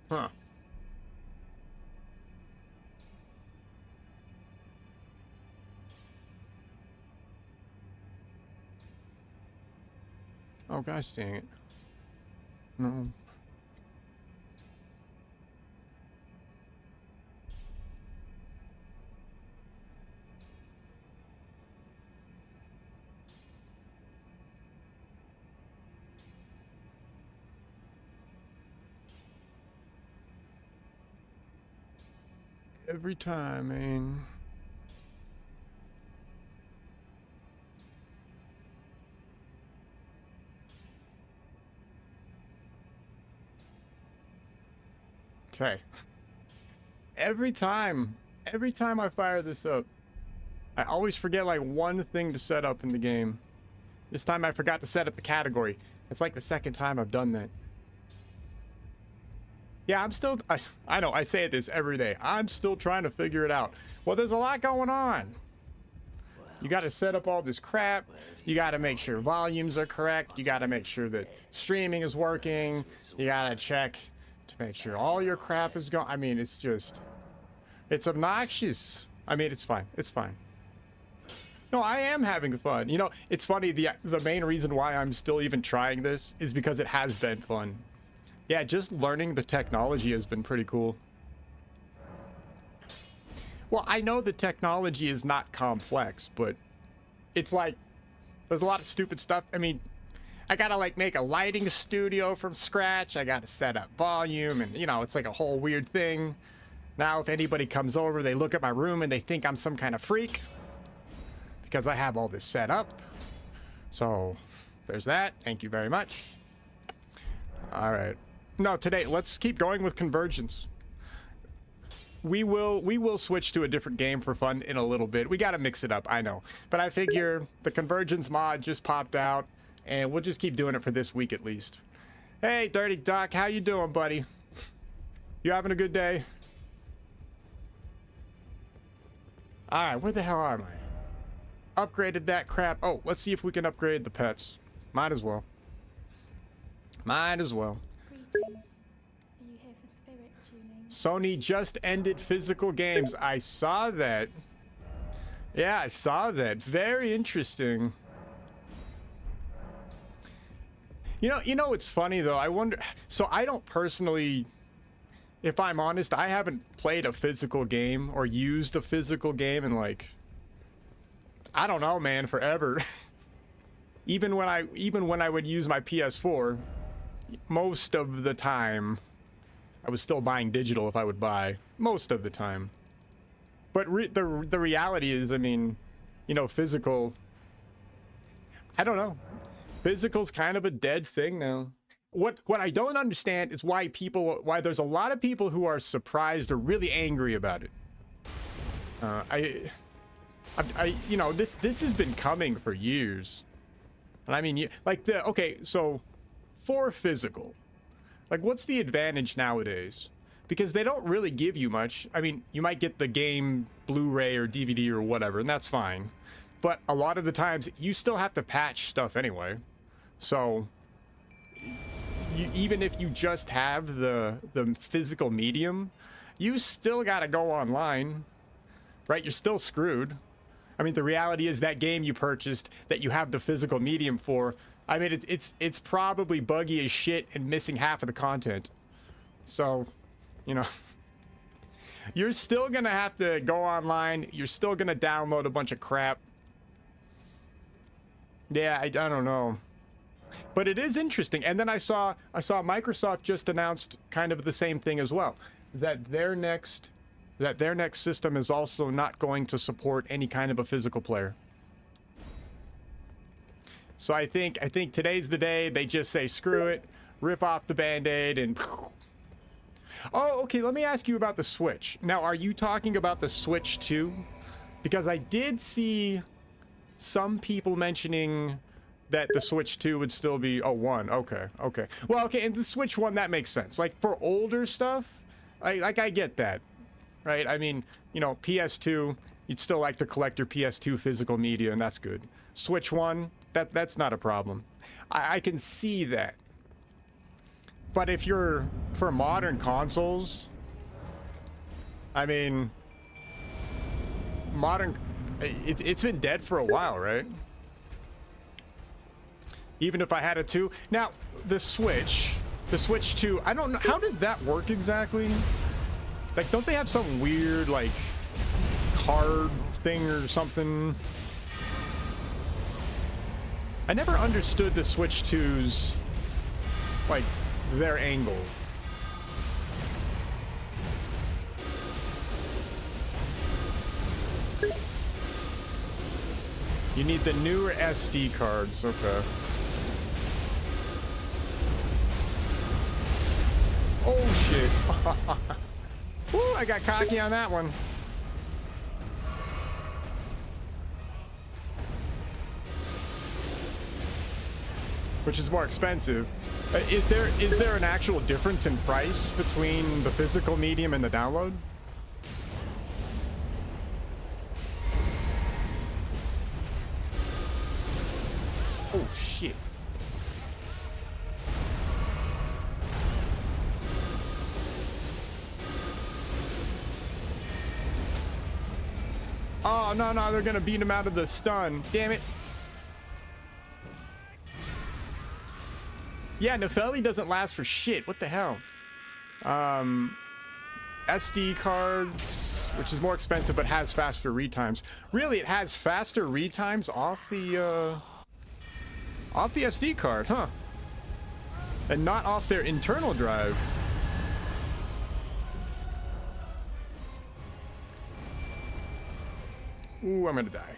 Huh. Oh, gosh dang it. No. Every time, man. Okay. Every time I fire this up, I always forget like one thing to set up in the game. This time I forgot to set up the category. It's like the second time I've done that. Yeah, I know, I say this every day. I'm still trying to figure it out. Well, there's a lot going on. You got to set up all this crap. You got to make sure volumes are correct. You got to make sure that streaming is working. You got to check to make sure all your crap is going. I mean, it's obnoxious. I mean, it's fine. It's fine. No, I am having fun. You know, it's funny. The main reason why I'm still even trying this is because it has been fun. Yeah, just learning the technology has been pretty cool. Well, I know the technology is not complex, but it's like there's a lot of stupid stuff. I mean, I gotta like make a lighting studio from scratch. I gotta set up volume, and you know, it's like a whole weird thing. Now, if anybody comes over, they look at my room and they think I'm some kind of freak because I have all this set up. So there's that. Thank you very much. All right. No, today let's keep going with convergence. We will switch to a different game for fun in a little bit. We got to mix it up, I know. But I figure the convergence mod just popped out, and we'll just keep doing it for this week at least. Hey, Dirty Doc, how you doing, buddy? You having a good day? All right, where the hell am I? Upgraded that crap. Oh, let's see if we can upgrade the pets. Might as well. Might as well. Greetings. Are you here for spirit tuning? Sony just ended physical games. I saw that. Yeah, I saw that. Very interesting. You know what's funny though? I wonder. So I don't personally, if I'm honest, I haven't played a physical game or used a physical game in like, I don't know, man, forever. even when I would use my PS4, most of the time I was still buying digital if I would buy, most of the time. But the reality is, I mean, you know, physical, I don't know. Physical's kind of a dead thing now. What I don't understand is why there's a lot of people who are surprised or really angry about it. You know, this has been coming for years. And I mean, like okay, so for physical, like what's the advantage nowadays? Because they don't really give you much. I mean, you might get the game Blu-ray or DVD or whatever, and that's fine. But a lot of the times you still have to patch stuff anyway. So even if you just have the physical medium, you still got to go online, right? You're still screwed. I mean, the reality is that game you purchased that you have the physical medium for, I mean, it's probably buggy as shit and missing half of the content. So, you know, you're still gonna have to go online. You're still gonna download a bunch of crap. Yeah, I don't know. But it is interesting. And then I saw Microsoft just announced kind of the same thing as well, that their next system is also not going to support any kind of a physical player. So I think today's the day they just say screw it, rip off the band-aid, and oh, okay, let me ask you about the Switch. Now, are you talking about the Switch 2? Because I did see some people mentioning that the Switch 2 would still be, oh, 1. Okay. Well, okay, and the Switch 1, that makes sense. Like, for older stuff, I get that, right? I mean, you know, PS2, you'd still like to collect your PS2 physical media, and that's good. Switch 1, that's not a problem. I can see that. But if you're for modern consoles, I mean, it's been dead for a while, right? Even if I had a 2. Now, the Switch 2, I don't know, how does that work exactly? Like, don't they have some weird, like, card thing or something? I never understood the Switch 2's, like, their angle. You need the newer SD cards, okay. Oh shit. Woo, I got cocky on that one. Which is more expensive. Is there an actual difference in price between the physical medium and the download? Oh shit. Oh no, they're gonna beat him out of the stun. Damn it. Yeah, Nepheli doesn't last for shit. What the hell? SD cards, which is more expensive but has faster read times. Really, it has faster read times off the SD card, huh? And not off their internal drive. Ooh, I'm gonna die.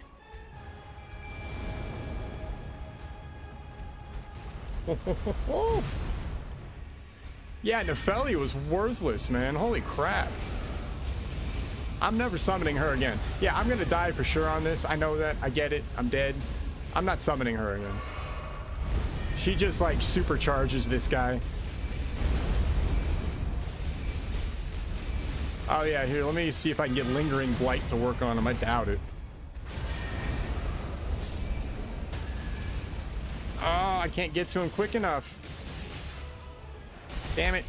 Yeah, Nepheli was worthless, man. Holy crap. I'm never summoning her again. Yeah, I'm gonna die for sure on this. I know that. I get it. I'm dead. I'm not summoning her again. She just, like, supercharges this guy. Oh, yeah, here, let me see if I can get Lingering Blight to work on him. I doubt it. Oh, I can't get to him quick enough. Damn it.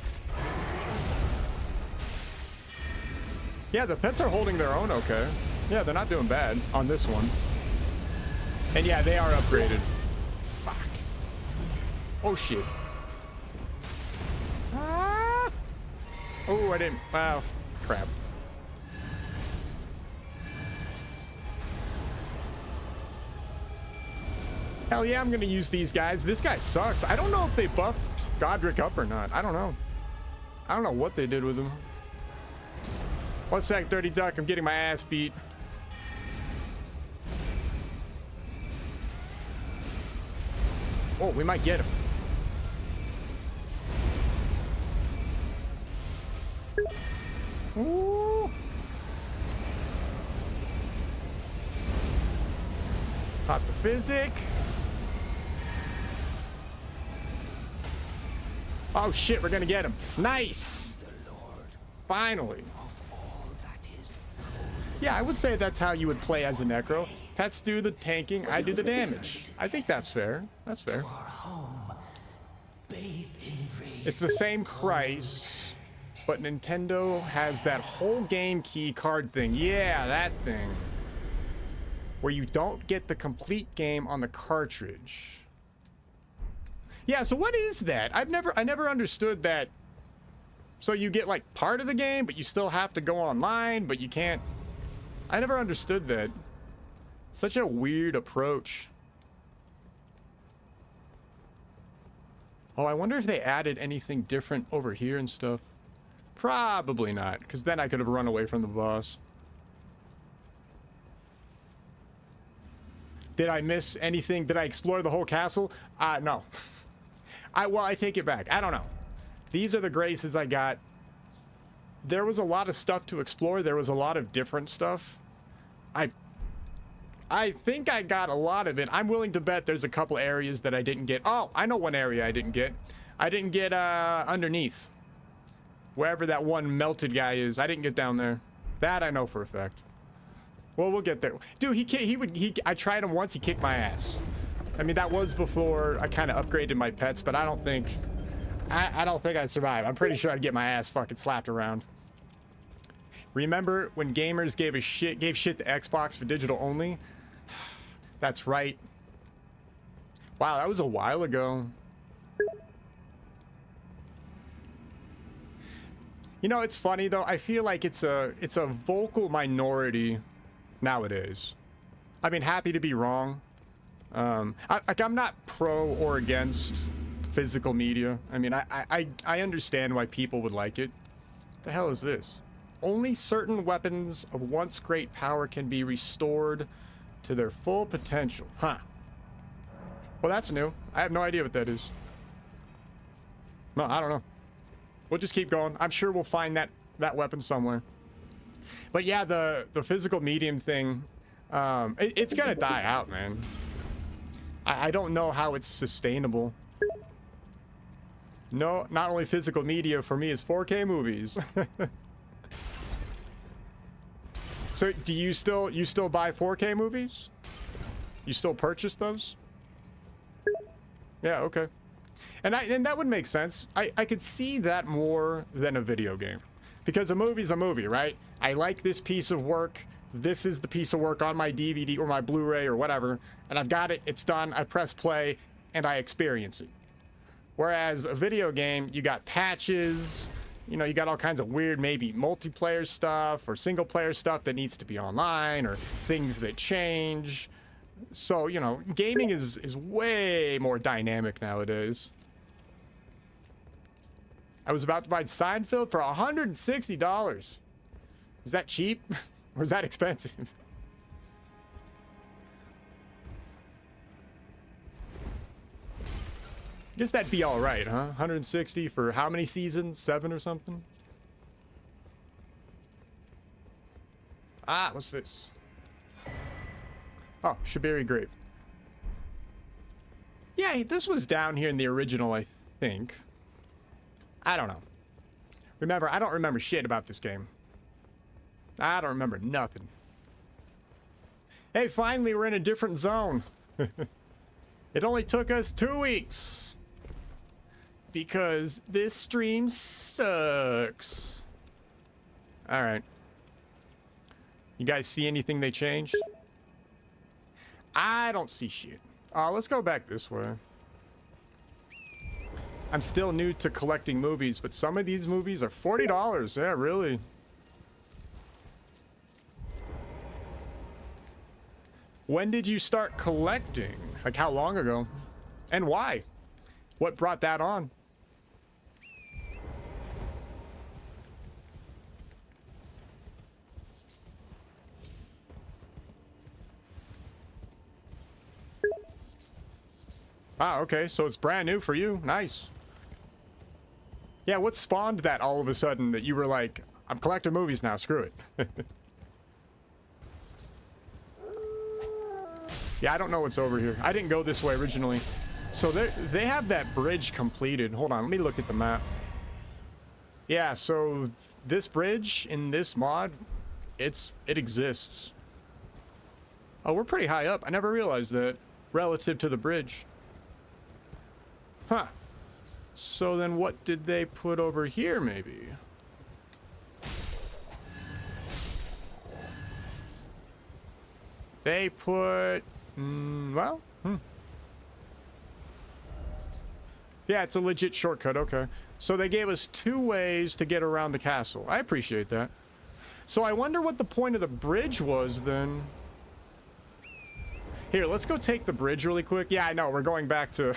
Yeah, the pets are holding their own okay. Yeah, they're not doing bad on this one. And yeah, they are upgraded. Fuck. Oh, shit. Ah! Oh, I didn't. Wow. Crap. Hell yeah, I'm gonna use these guys. This guy sucks. I don't know if they buffed Godric up or not. I don't know. I don't know what they did with him. 1 sec, Dirty Duck. I'm getting my ass beat. Oh, we might get him. Ooh. Pop the physic. Oh shit, we're gonna get him. Nice. Finally. Yeah, I would say that's how you would play as a Necro. Pets do the tanking, I do the damage. I think that's fair. That's fair. It's the same price, but Nintendo has that whole game key card thing. Yeah, that thing. Where you don't get the complete game on the cartridge. Yeah, so what is that? I never understood that. So you get like part of the game, but you still have to go online, but you can't. I never understood that. Such a weird approach. Oh, I wonder if they added anything different over here and stuff. Probably not, because then I could have run away from the boss. Did I miss anything? Did I explore the whole castle? No. Well, I take it back. I don't know. These are the graces I got. There was a lot of stuff to explore. There was a lot of different stuff. I think I got a lot of it. I'm willing to bet there's a couple areas that I didn't get. Oh, I know one area I didn't get. I didn't get underneath. Wherever that one melted guy is. I didn't get down there. That I know for a fact. Well, we'll get there. Dude, I tried him once, he kicked my ass. I mean, that was before I kind of upgraded my pets, but I don't think I don't think I'd survive. I'm pretty sure I'd get my ass fucking slapped around. Remember when gamers gave shit to Xbox for digital only? That's right. Wow, that was a while ago. You know, it's funny though. I feel like it's a vocal minority nowadays. I mean, happy to be wrong. I'm not pro or against physical media. I mean, I understand why people would like it. The hell is this? Only certain weapons of once great power can be restored to their full potential. Huh. Well, that's new. I have no idea what that is. No, I don't know. We'll just keep going. I'm sure we'll find that weapon somewhere. But yeah, the physical medium thing, it's gonna die out, man. I don't know how it's sustainable. No, not only physical media for me, it's 4K movies. So do you still buy 4K movies? You still purchase those? Yeah, okay. And that would make sense. I could see that more than a video game. Because a movie's a movie, right? I like this piece of work. This is the piece of work on my DVD or my Blu-ray or whatever. And I've got it, it's done, I press play, and I experience it. Whereas a video game, you got patches, you know, you got all kinds of weird, maybe multiplayer stuff or single player stuff that needs to be online or things that change. So, you know, gaming is way more dynamic nowadays. I was about to buy Seinfeld for $160. Is that cheap? Or is that expensive? Guess that'd be all right, huh? 160 for how many seasons? 7 or something? Ah, what's this? Oh, Shabiri grape. Yeah, this was down here in the original, I think. I don't know. Remember, I don't remember shit about this game. I don't remember nothing. Hey, finally, we're in a different zone. It only took us 2 weeks. Because this stream sucks. Alright. You guys see anything they changed? I don't see shit. Let's go back this way. I'm still new to collecting movies, but some of these movies are $40. Yeah, really. When did you start collecting? Like, how long ago? And why? What brought that on? Ah, okay, so it's brand new for you. Nice. Yeah, what spawned that all of a sudden that you were like, I'm collecting movies now, screw it. Yeah, I don't know what's over here. I didn't go this way originally. So they have that bridge completed. Hold on, let me look at the map. Yeah, so this bridge in this mod, it exists. Oh, we're pretty high up. I never realized that relative to the bridge. Huh. So then what did they put over here, maybe? They put... well, yeah, it's a legit shortcut, okay. So they gave us 2 ways to get around the castle. I appreciate that. So I wonder what the point of the bridge was, then. Here, let's go take the bridge really quick. Yeah, I know, we're going back to...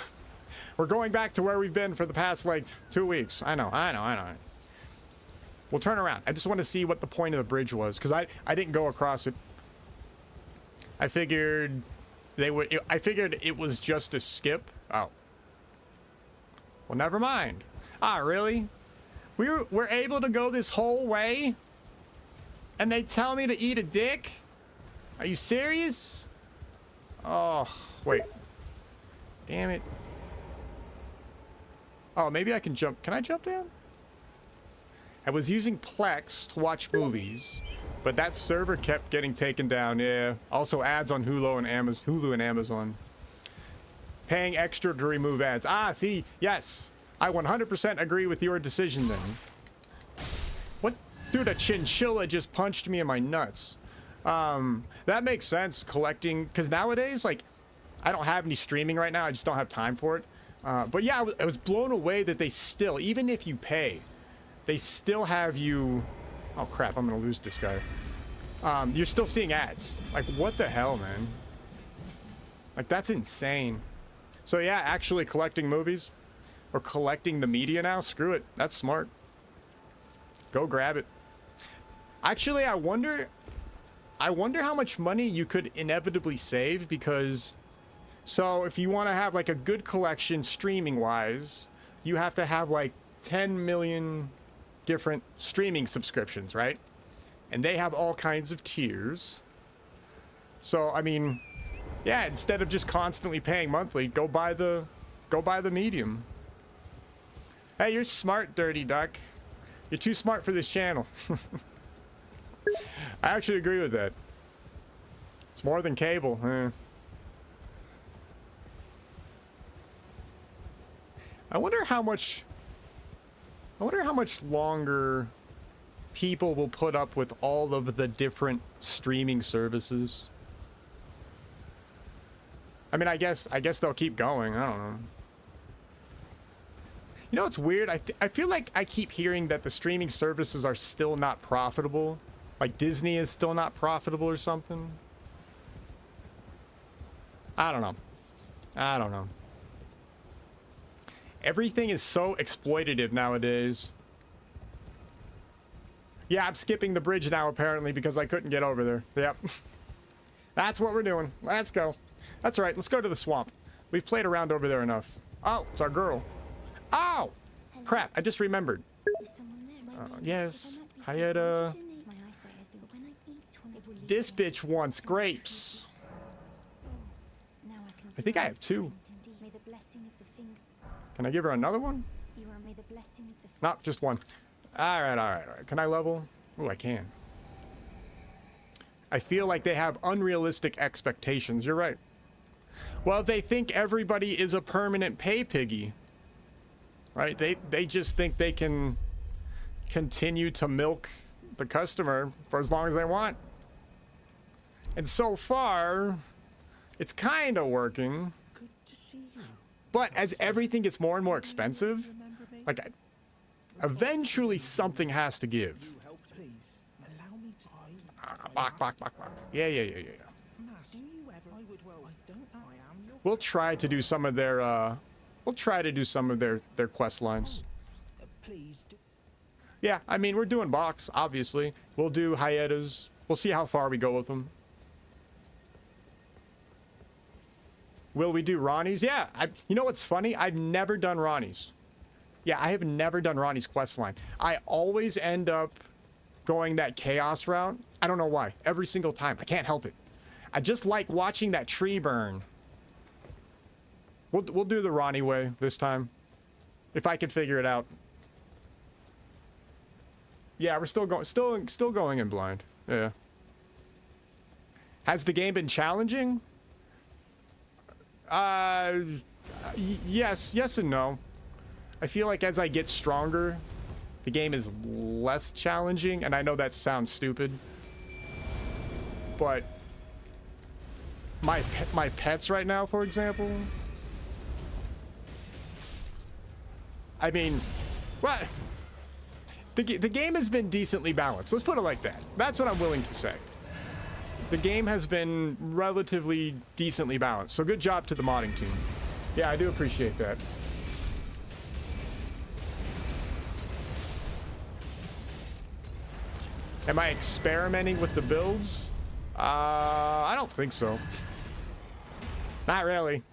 We're going back to where we've been for the past, like, 2 weeks. I know. We'll turn around. I just want to see what the point of the bridge was, because I didn't go across it. I figured they would... I figured it was just a skip. Oh. Well, never mind. Ah, really? We're able to go this whole way? And they tell me to eat a dick? Are you serious? Oh, wait. Damn it. Oh, maybe I can jump. Can I jump down? I was using Plex to watch movies, but that server kept getting taken down. Yeah. Also ads on Hulu and Amazon. Paying extra to remove ads. Ah, see. Yes. I 100% agree with your decision then. What? Dude, a chinchilla just punched me in my nuts. That makes sense, collecting, because nowadays, like, I don't have any streaming right now. I just don't have time for it. But yeah, I was blown away that they still, even if you pay, they still have you... Oh, crap, I'm going to lose this guy. You're still seeing ads. Like, what the hell, man? Like, that's insane. So yeah, actually collecting movies or collecting the media now, screw it. That's smart. Go grab it. Actually, I wonder how much money you could inevitably save, because so if you want to have like a good collection streaming wise, you have to have like 10 million different streaming subscriptions, right? And they have all kinds of tiers. So I mean, yeah, instead of just constantly paying monthly, go buy the medium. Hey, you're smart, Dirty Duck. You're too smart for this channel. I actually agree with that. It's more than cable. I wonder how much longer people will put up with all of the different streaming services. I mean, I guess they'll keep going. I don't know. You know, it's weird. I feel like I keep hearing that the streaming services are still not profitable. Like Disney is still not profitable or something. I don't know. I don't know. Everything is so exploitative nowadays. Yeah, I'm skipping the bridge now apparently because I couldn't get over there. Yep. That's what we're doing. Let's go. That's all right. Let's go to the swamp. We've played around over there enough. Oh, it's our girl. Oh! Crap, I just remembered. Yes. Hayata. This bitch wants grapes. I think I have 2. Can I give her another one? No, just 1. Alright, alright, alright. Can I level? Oh, I can. I feel like they have unrealistic expectations. You're right. Well, they think everybody is a permanent pay piggy. Right? They just think they can continue to milk the customer for as long as they want. And so far, it's kind of working. Good to see you. But as everything gets more and more expensive, like eventually something has to give. Please allow me to. Bok. Yeah. Do you ever? I would. Well, I don't know. I am your. We'll try to do some of their their quest lines. Please do. Yeah, I mean, we're doing box, obviously. We'll do Hyetas. We'll see how far we go with them. Will we do Ronnie's? Yeah, you know what's funny? I've never done Ronnie's. Yeah, I have never done Ronnie's quest line. I always end up going that chaos route. I don't know why. Every single time. I can't help it. I just like watching that tree burn. We'll do the Ronnie way this time. If I can figure it out. Yeah, we're still going in blind. Yeah. Has the game been challenging? Yes and no. I feel like as I get stronger, the game is less challenging, and I know that sounds stupid, but my pets right now, for example, I mean, what? The game has been decently balanced. Let's put it like that. That's what I'm willing to say. The game has been relatively decently balanced. So good job to the modding team. Yeah, I do appreciate that. Am I experimenting with the builds? I don't think so. Not really.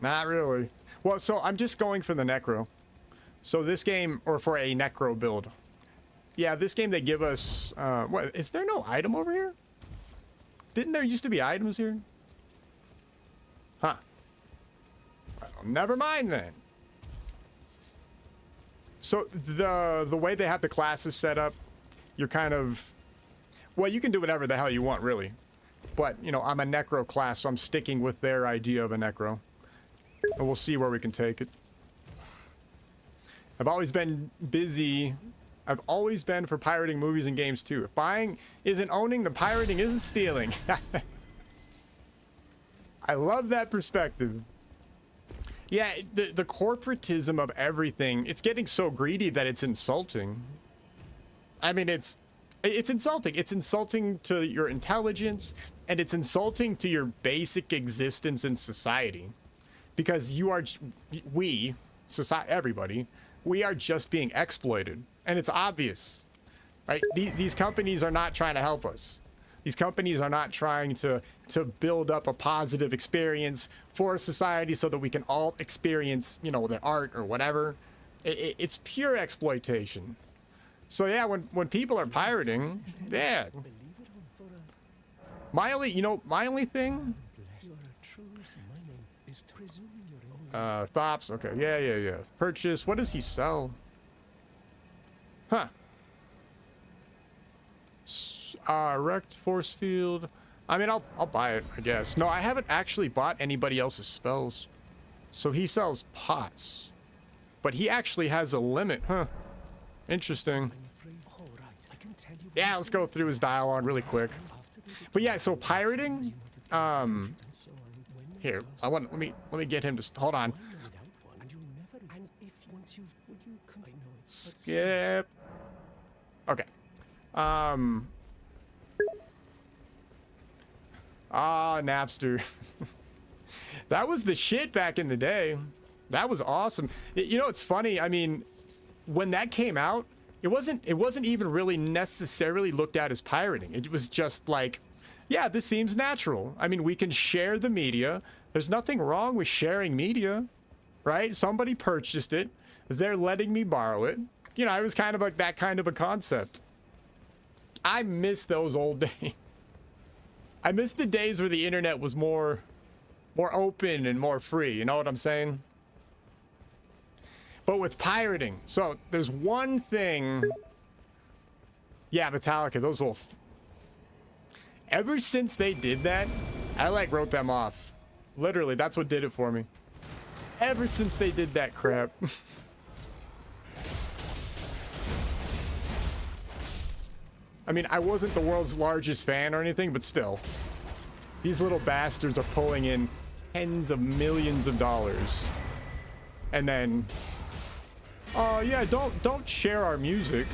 Not really. Well, so I'm just going for the Necro. So this game, or for a Necro build. Yeah, this game they give us, what, is there no item over here? Didn't there used to be items here? Huh. Well, never mind then. So the way they have the classes set up, you're kind of, well, you can do whatever the hell you want, really. But, you know, I'm a Necro class, so I'm sticking with their idea of a Necro. And we'll see where we can take it. I've always been busy. I've always been for pirating movies and games too. If buying isn't owning, then pirating isn't stealing. I love that perspective. Yeah, the corporatism of everything, it's getting so greedy that it's insulting. I mean, it's insulting. It's insulting to your intelligence, and it's insulting to your basic existence in society. Because everybody, we are just being exploited. And it's obvious, right? These companies are not trying to help us. These companies are not trying to build up a positive experience for society so that we can all experience, you know, the art or whatever. It's pure exploitation. So yeah, when people are pirating, yeah. My only thing. Thops. Okay. Yeah. Purchase. What does he sell? Huh. Wrecked force field. I mean, I'll buy it, I guess. No, I haven't actually bought anybody else's spells. So he sells pots. But he actually has a limit, huh? Interesting. Yeah, let's go through his dialogue really quick. But yeah, so pirating, here, let me get him to hold on. Skip. Okay. Napster. That was the shit back in the day. That was awesome. You know, it's funny. I mean, when that came out, it wasn't even really necessarily looked at as pirating. It was just like, yeah, this seems natural. I mean, we can share the media. There's nothing wrong with sharing media, right? Somebody purchased it. They're letting me borrow it. You know, it was kind of like that kind of a concept. I miss those old days. I miss the days where the internet was more open and more free. You know what I'm saying? But with pirating, so there's one thing. Yeah, Metallica, those little. Ever since they did that, I like wrote them off. Literally, that's what did it for me. Ever since they did that crap. I mean, I wasn't the world's largest fan or anything, but still. These little bastards are pulling in tens of millions of dollars. And then, oh yeah, don't share our music.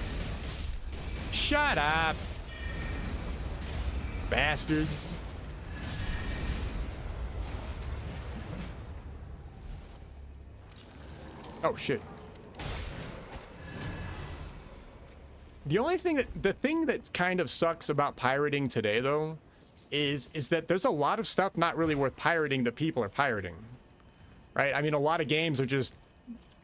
Shut up. Bastards. Oh shit. The thing that kind of sucks about pirating today though is that there's a lot of stuff not really worth pirating that people are pirating. Right? I mean, a lot of games are just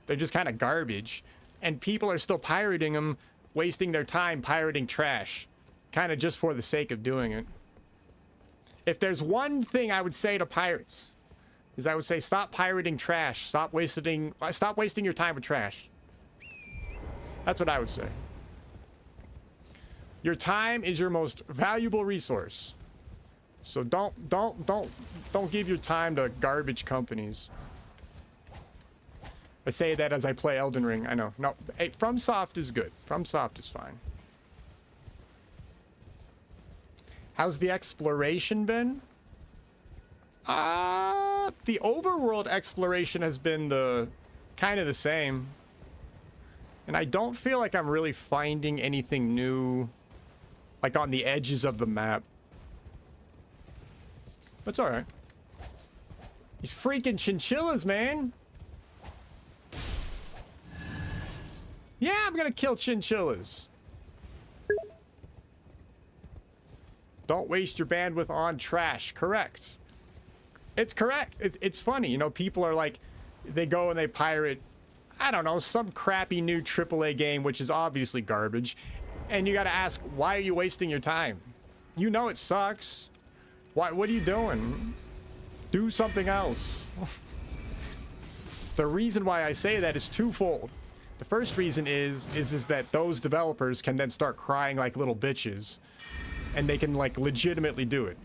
kind of garbage, and people are still pirating them, wasting their time pirating trash, kind of just for the sake of doing it. If there's one thing I would say to pirates, is I would say stop pirating trash. Stop wasting your time with trash. That's what I would say. Your time is your most valuable resource. So don't give your time to garbage companies. I say that as I play Elden Ring. I know. No, hey, FromSoft is good. FromSoft is fine. How's the exploration been? The overworld exploration has been kind of the same. And I don't feel like I'm really finding anything new, like on the edges of the map. But it's alright. These freaking chinchillas, man. Yeah, I'm gonna kill chinchillas. Don't waste your bandwidth on trash. Correct. It's correct. It's funny. You know, people are like, they go and they pirate, I don't know, some crappy new AAA game, which is obviously garbage. And you gotta ask, why are you wasting your time? You know it sucks. What are you doing? Do something else. The reason why I say that is twofold. The first reason is that those developers can then start crying like little bitches, and they can like legitimately do it.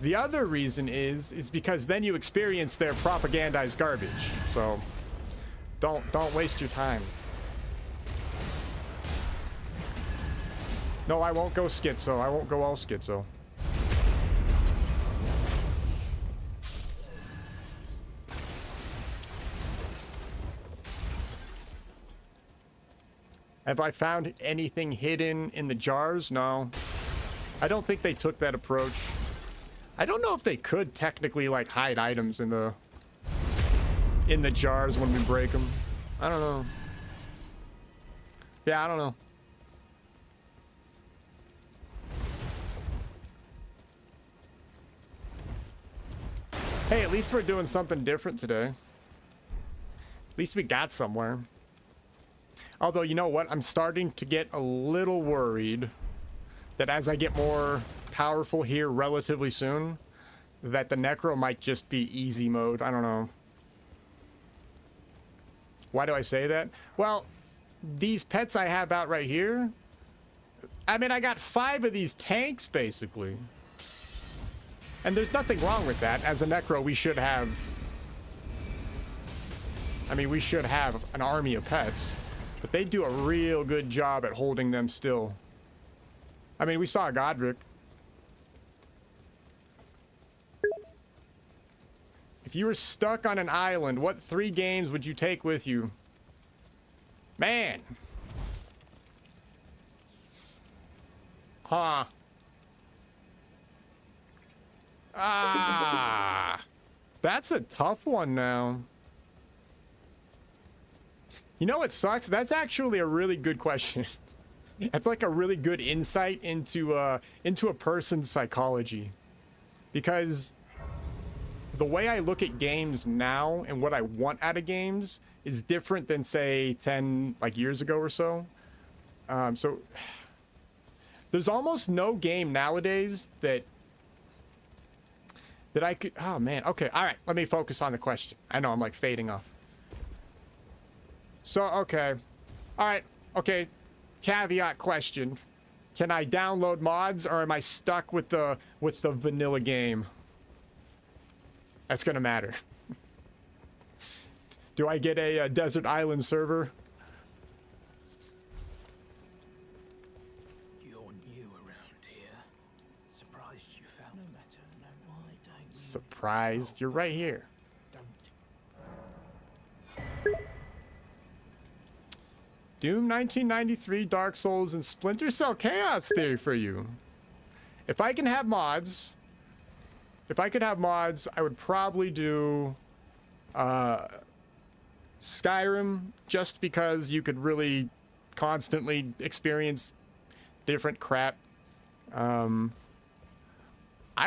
The other reason is because then you experience their propagandized garbage. So Don't waste your time. No, I won't go schizo. I won't go all schizo. Have I found anything hidden in the jars? No. I don't think they took that approach. I don't know if they could technically like hide items in the jars when we break them. I don't know. Yeah, I don't know. Hey, at least we're doing something different today. At least we got somewhere. Although, you know what? I'm starting to get a little worried that as I get more powerful here relatively soon, that the Necro might just be easy mode. I don't know. Why do I say that? Well, these pets I have out right here, I mean, I got 5 of these tanks, basically. And there's nothing wrong with that. As a Necro, we should have... I mean, we should have an army of pets. But they do a real good job at holding them still. I mean, we saw Godric. If you were stuck on an island, what 3 games would you take with you? Man. Huh. Ah. That's a tough one now. You know what sucks? That's actually a really good question. That's like a really good insight into a person's psychology. Because the way I look at games now and what I want out of games is different than, say, 10 like years ago or so. So there's almost no game nowadays that I could... Oh, man. Okay. All right. Let me focus on the question. I know I'm like fading off. So, okay. All right. Okay. Caveat question. Can I download mods or am I stuck with the vanilla game? That's gonna matter. Do I get a desert island server? You're new around here. Surprised you found no matter. No, why don't you? Surprised. You're right here. Don't. Doom 1993, Dark Souls, and Splinter Cell Chaos Theory for you. If I can have mods, I would probably do Skyrim, just because you could really constantly experience different crap. I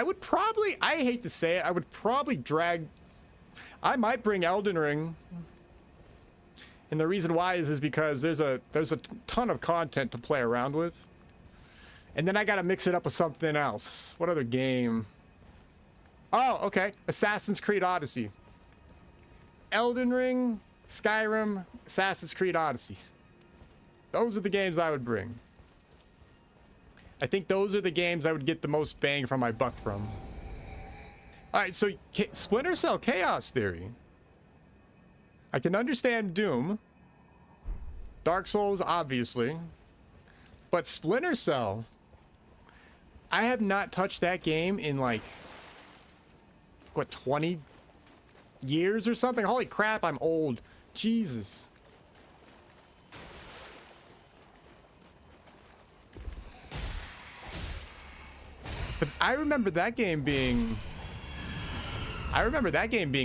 would probably, I hate to say it, I would probably I might bring Elden Ring. And the reason why is because there's a ton of content to play around with. And then I gotta mix it up with something else. What other game? Oh, okay. Assassin's Creed Odyssey. Elden Ring, Skyrim, Assassin's Creed Odyssey. Those are the games I would bring. I think those are the games I would get the most bang for my buck from. Alright, so Splinter Cell Chaos Theory. I can understand Doom. Dark Souls, obviously. But Splinter Cell, I have not touched that game in like, what, 20 years or something? Holy crap, I'm old. Jesus. But I remember that game being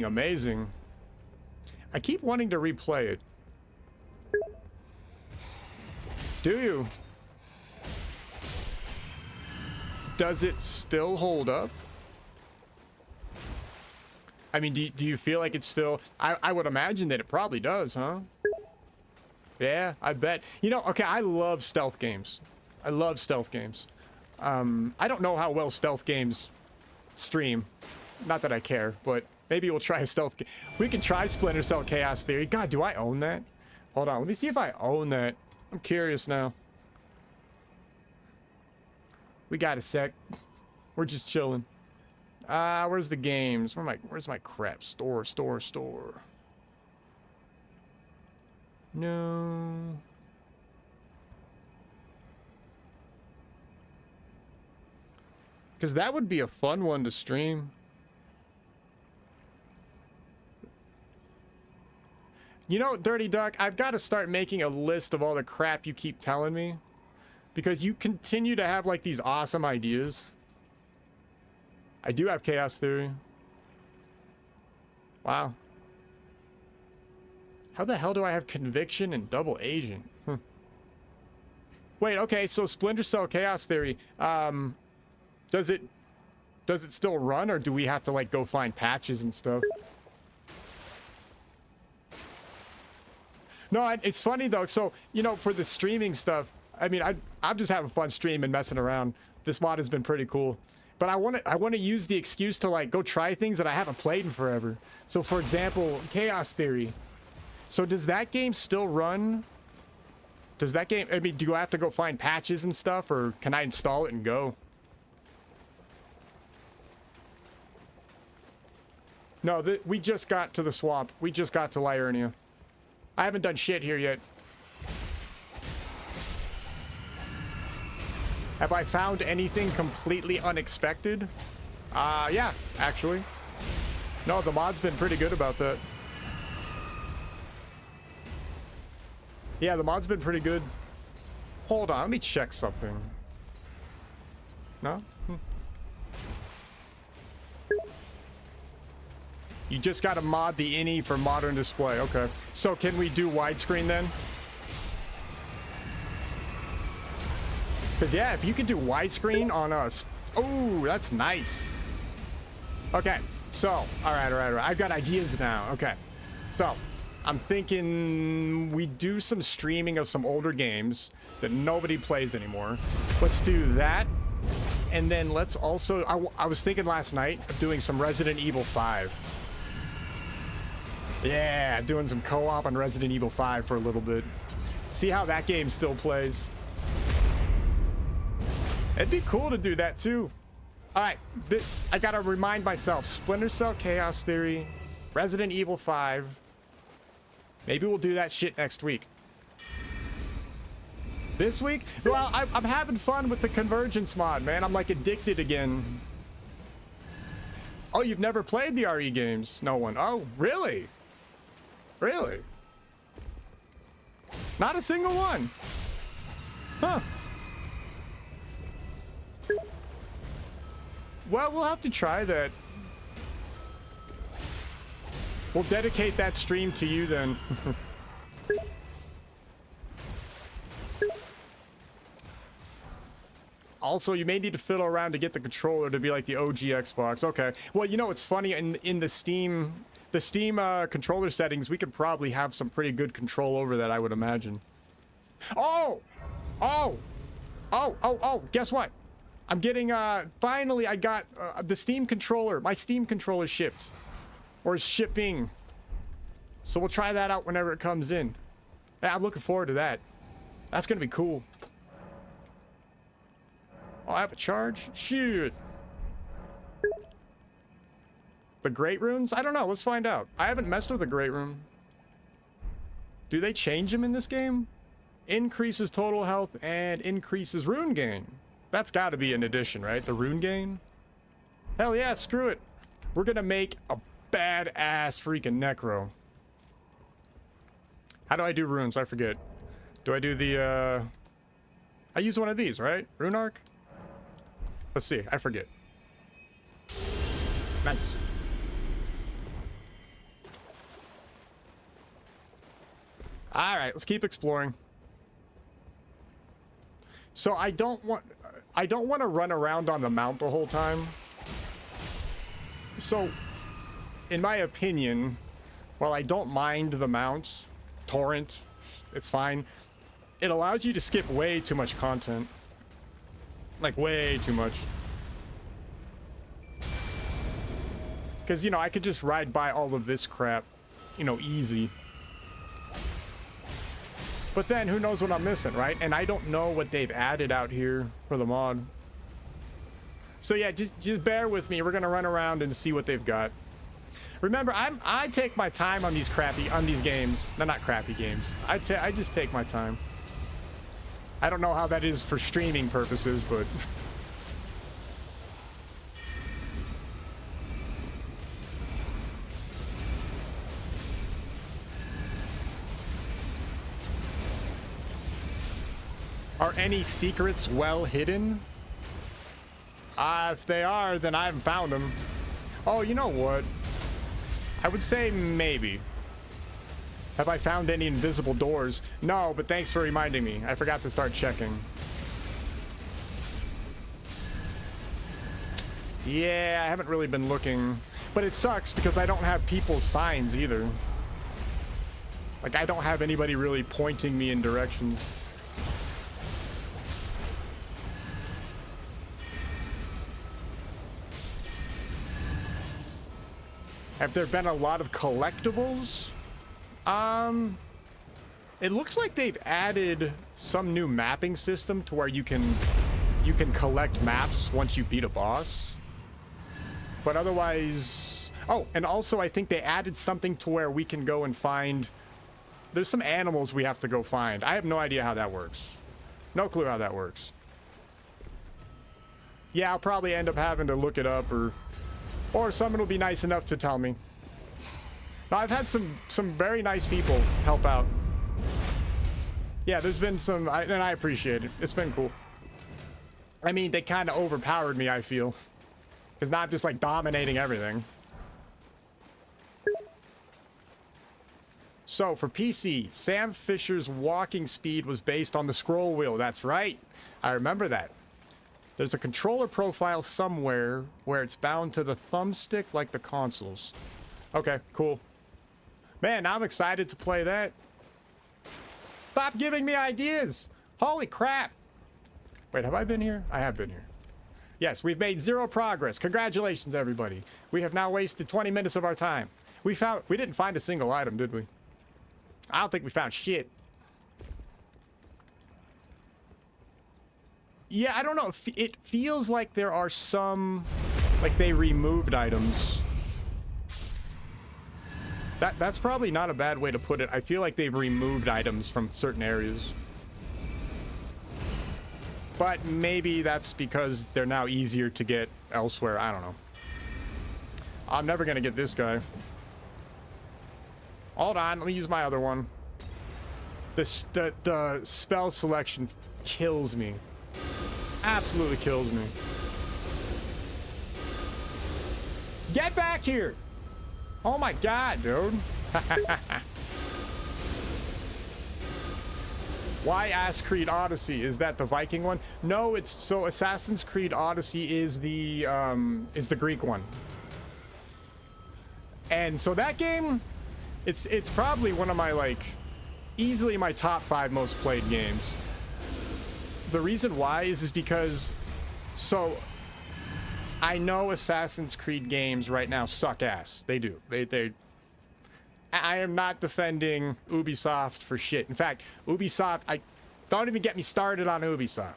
amazing. I keep wanting to replay it. Do you? Does it still hold up? I mean, do you feel like it's still... I would imagine that it probably does, huh? Yeah, I bet. You know, okay, I love stealth games. I love stealth games. I don't know how well stealth games stream. Not that I care, but maybe we'll try a stealth game. We can try Splinter Cell Chaos Theory. God, do I own that? Hold on, let me see if I own that. I'm curious now. We got a sec. We're just chilling. Where's the games? Where's my crap? Store. No. Because that would be a fun one to stream. You know, Dirty Duck, I've got to start making a list of all the crap you keep telling me. Because you continue to have, like, these awesome ideas. I do have Chaos Theory. Wow. How the hell do I have Conviction and Double Agent? Wait, okay, so Splinter Cell Chaos Theory, does it still run, or do we have to, like, go find patches and stuff? No, it's funny though. So, you know, for the streaming stuff, I mean, I'm just having fun streaming, messing around. This mod has been pretty cool. But I want to use the excuse to, like, go try things that I haven't played in forever. So, for example, Chaos Theory. So, does that game still run? Does that game, I mean, do I have to go find patches and stuff, or can I install it and go? No, we just got to the swamp. We just got to Liurnia. I haven't done shit here yet. Have I found anything completely unexpected? Yeah, actually. No, the mod's been pretty good about that. Yeah, the mod's been pretty good. Hold on, let me check something. No? You just got to mod the INI for modern display. Okay. So can we do widescreen then? Because, yeah, if you could do widescreen on us. Oh, that's nice. Okay. So, all right. I've got ideas now. Okay. So, I'm thinking we do some streaming of some older games that nobody plays anymore. Let's do that. And then let's also, I was thinking last night of doing some Resident Evil 5. Yeah, doing some co-op on Resident Evil 5 for a little bit. See how that game still plays. It'd be cool to do that too. All right, I gotta remind myself, Splinter Cell Chaos Theory, Resident Evil 5. Maybe we'll do that shit next week. This week? Well, I'm having fun with the Convergence mod, man. I'm like addicted again. Oh, you've never played the RE games? No one. Oh, really? Really? Not a single one. Huh. Well, we'll have to try that. We'll dedicate that stream to you then. Also, you may need to fiddle around to get the controller to be like the OG Xbox. Okay. Well, you know, it's funny, in the Steam controller settings, we could probably have some pretty good control over that, I would imagine. Oh! Guess what? I'm getting, finally I got the Steam controller. My Steam controller shipped. Or is shipping. So we'll try that out whenever it comes in. Yeah, I'm looking forward to that. That's gonna be cool. Oh, I have a charge? Shit. The Great Runes? I don't know. Let's find out. I haven't messed with the Great Rune. Do they change them in this game? Increases total health and increases rune gain. That's got to be an addition, right? The rune gain? Hell yeah, screw it. We're going to make a badass freaking necro. How do I do runes? I forget. Do I do the, I use one of these, right? Rune arc? Let's see. I forget. Nice. All right, let's keep exploring. So I don't want to run around on the mount the whole time. So, in my opinion, while I don't mind the mounts, torrent, it's fine. It allows you to skip way too much content. Like, way too much. Because, you know, I could just ride by all of this crap, you know, easy. But then, who knows what I'm missing, right? And I don't know what they've added out here for the mod. So yeah, just bear with me. We're going to run around and see what they've got. Remember, I take my time on these games. No, not crappy games. I just take my time. I don't know how that is for streaming purposes, but are any secrets well hidden? If they are, then I haven't found them. Oh, you know what? I would say maybe. Have I found any invisible doors? No, but thanks for reminding me. I forgot to start checking. Yeah, I haven't really been looking. But it sucks because I don't have people's signs either. Like, I don't have anybody really pointing me in directions. Have there been a lot of collectibles? It looks like they've added some new mapping system to where you can collect maps once you beat a boss. But otherwise, oh, and also I think they added something to where we can go and find, there's some animals we have to go find. I have no idea how that works. No clue how that works. Yeah, I'll probably end up having to look it up, or someone will be nice enough to tell me. Now, I've had some very nice people help out. Yeah, there's been some, and I appreciate it. It's been cool. I mean, they kind of overpowered me, I feel. Because now I'm just like dominating everything. So, for PC, Sam Fisher's walking speed was based on the scroll wheel. That's right. I remember that. There's a controller profile somewhere where it's bound to the thumbstick like the consoles. Okay, cool. Man, now I'm excited to play that. Stop giving me ideas. Holy crap. Wait, have I been here? I have been here. Yes, we've made 0 progress. Congratulations, everybody. We have now wasted 20 minutes of our time. We didn't find a single item, did we? I don't think we found shit. Yeah, I don't know. It feels like there are some, like they removed items. That's probably not a bad way to put it. I feel like they've removed items from certain areas. But maybe that's because they're now easier to get elsewhere. I don't know. I'm never gonna get this guy. Hold on, let me use my other one. The spell selection kills me. Absolutely kills me. Get back here! Oh my god, dude. Why Ass Creed Odyssey? Is that the Viking one? No, it's so Assassin's Creed Odyssey is the Greek one. And so that game, it's probably one of my, like, easily my top 5 most played games. The reason why is because, so I know Assassin's Creed games right now suck ass. They do. I am not defending Ubisoft for shit. In fact, Ubisoft, don't even get me started on Ubisoft.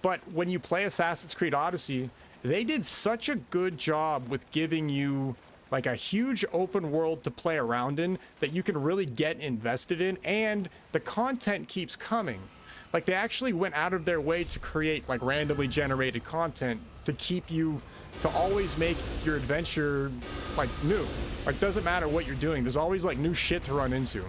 But when you play Assassin's Creed Odyssey, they did such a good job with giving you like a huge open world to play around in that you can really get invested in, and the content keeps coming. Like, they actually went out of their way to create like randomly generated content to keep you, to always make your adventure like new. Like, doesn't matter what you're doing, there's always like new shit to run into,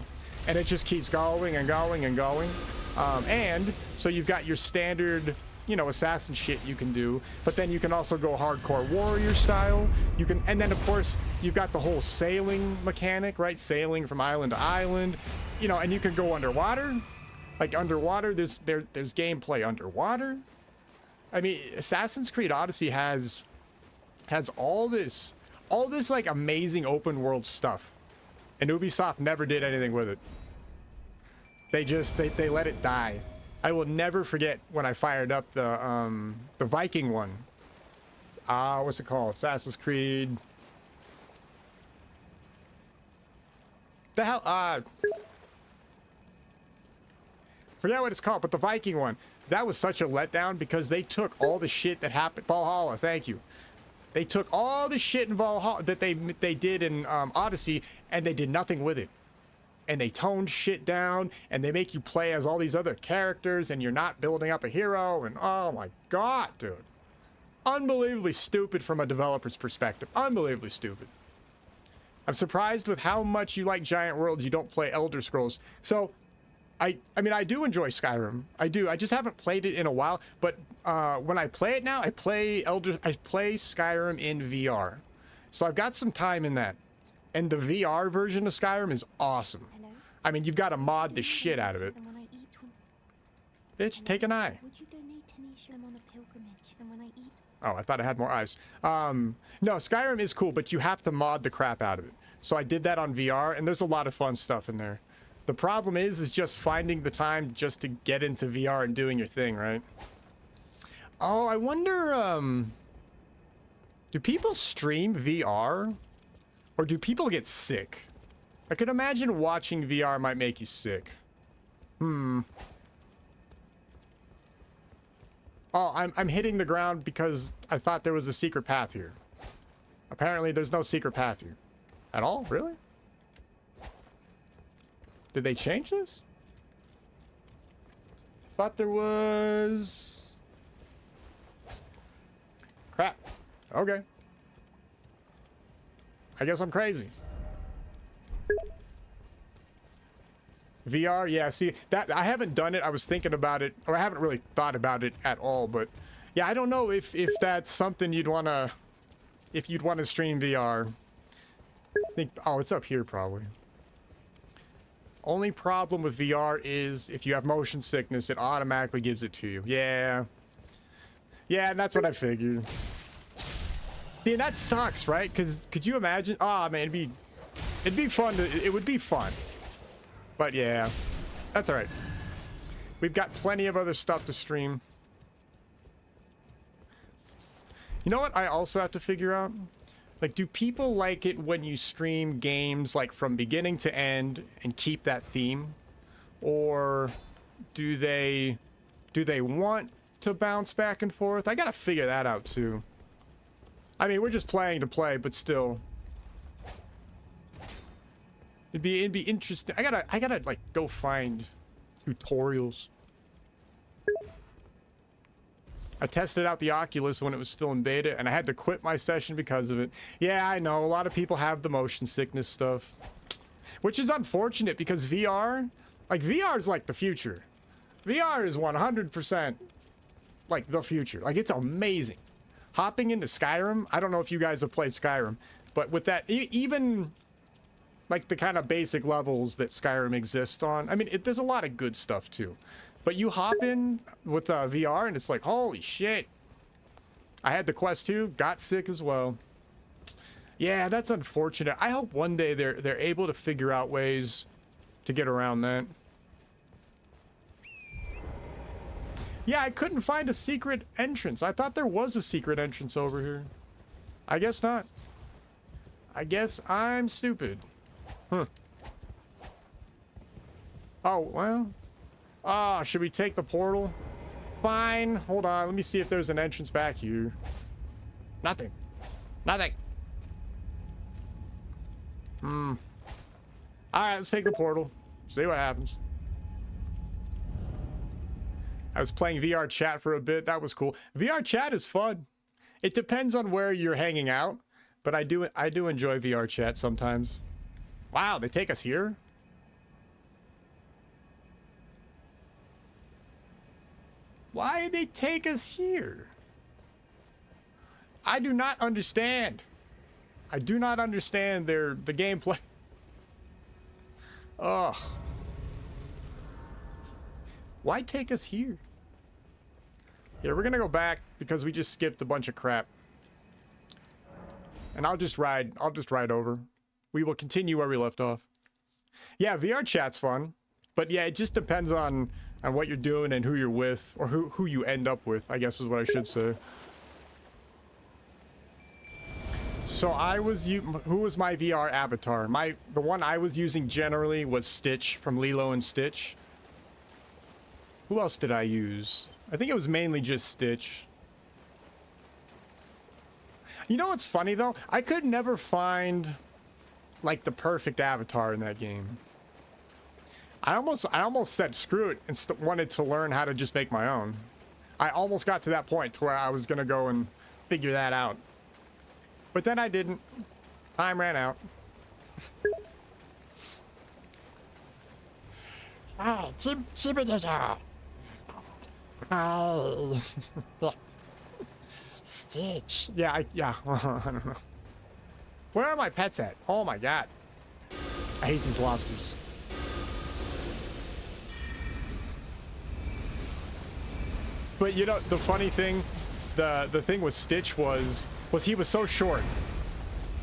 and it just keeps going and going and going. And so you've got your standard, you know, assassin shit you can do, but then you can also go hardcore warrior style. You can, and then of course you've got the whole sailing mechanic, right? Sailing from island to island, you know, and you can go underwater. Like, underwater, there's gameplay underwater. I mean, Assassin's Creed Odyssey has all this like amazing open world stuff, and Ubisoft never did anything with it. They let it die. I will never forget when I fired up the Viking one. What's it called? Assassin's Creed. The hell, forget what it's called, but the Viking one, that was such a letdown because they took all the shit that happened. Valhalla, thank you. They took all the shit in Valhalla that they did in Odyssey, and they did nothing with it. And they toned shit down, and they make you play as all these other characters, and you're not building up a hero, and oh my god, dude. Unbelievably stupid from a developer's perspective. Unbelievably stupid. I'm surprised with how much you like Giant Worlds, you don't play Elder Scrolls. So, I mean, I do enjoy Skyrim. I do. I just haven't played it in a while. But when I play it now, I play Skyrim in VR. So I've got some time in that. And the VR version of Skyrim is awesome. Hello? I mean, you've got to mod the shit out of it. And when I eat one... Bitch, take an eye. Would you donate any I'm on a pilgrimage, and when I eat... Oh, I thought I had more eyes. No, Skyrim is cool, but you have to mod the crap out of it. So I did that on VR, and there's a lot of fun stuff in there. The problem is just finding the time just to get into VR and doing your thing, right? Oh, I wonder, do people stream VR? Or do people get sick? I could imagine watching VR might make you sick. Oh, I'm hitting the ground because I thought there was a secret path here. Apparently, there's no secret path here. At all? Really? Did they change this? Thought there was... Crap. Okay. I guess I'm crazy. VR, yeah, see, that I haven't done it. I was thinking about it, or I haven't really thought about it at all, but yeah, I don't know if that's something you'd want to, if you'd want to stream VR. I think, oh, it's up here probably. Only problem with VR is if you have motion sickness, it automatically gives it to you. Yeah. Yeah, that's what I figured. Yeah, that sucks, right? Because could you imagine? Oh, man, it'd be fun it would be fun. But yeah, that's all right. We've got plenty of other stuff to stream. You know what I also have to figure out? Like, do people like it when you stream games like from beginning to end and keep that theme? Or do they want to bounce back and forth? I gotta figure that out too. I mean, we're just playing to play, but still. It'd be interesting. I gotta like go find tutorials. I tested out the Oculus when it was still in beta, and I had to quit my session because of it. Yeah, I know. A lot of people have the motion sickness stuff. Which is unfortunate because VR... Like, VR is like the future. VR is 100% like the future. Like, it's amazing. Hopping into Skyrim... I don't know if you guys have played Skyrim, but with that... even... like the kind of basic levels that Skyrim exists on. I mean, there's a lot of good stuff too. But you hop in with VR and it's like, holy shit. I had the Quest 2, got sick as well. Yeah, that's unfortunate. I hope one day they're able to figure out ways to get around that. Yeah, I couldn't find a secret entrance. I thought there was a secret entrance over here. I guess not. I guess I'm stupid. Huh. Oh, well. Ah, should we take the portal? Fine. Hold on. Let me see if there's an entrance back here. Nothing. Nothing. Alright, let's take the portal. See what happens. I was playing VR chat for a bit. That was cool. VR chat is fun. It depends on where you're hanging out, but I do enjoy VR chat sometimes. Wow, they take us here? Why did they take us here? I do not understand. I do not understand the gameplay. Ugh. Why take us here? Yeah, we're gonna go back because we just skipped a bunch of crap. And I'll just ride over. We will continue where we left off. Yeah, VR chat's fun. But yeah, it just depends on what you're doing and who you're with, or who you end up with, I guess is what I should say. So who was my VR avatar? The one I was using generally was Stitch from Lilo and Stitch. Who else did I use? I think it was mainly just Stitch. You know what's funny though? I could never find like the perfect avatar in that game. I almost said screw it and wanted to learn how to just make my own. I almost got to that point to where I was gonna go and figure that out. But then I didn't. Time ran out. Ah, Stitch. Yeah, yeah. I don't know. Where are my pets at? Oh my god. I hate these lobsters. But you know, the funny thing, the thing with Stitch was he was so short.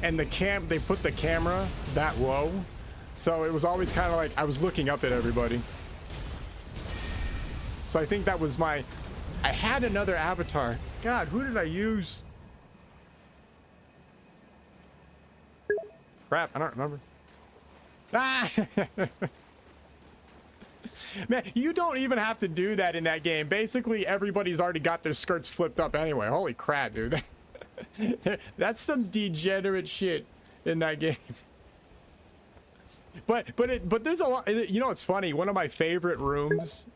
And they put the camera that low. So it was always kind of like I was looking up at everybody. So I think that was I had another avatar. God, who did I use? Crap, I don't remember. Ah! Man, you don't even have to do that in that game. Basically, everybody's already got their skirts flipped up anyway. Holy crap, dude. That's some degenerate shit in that game. But there's a lot. You know what's funny? One of my favorite rooms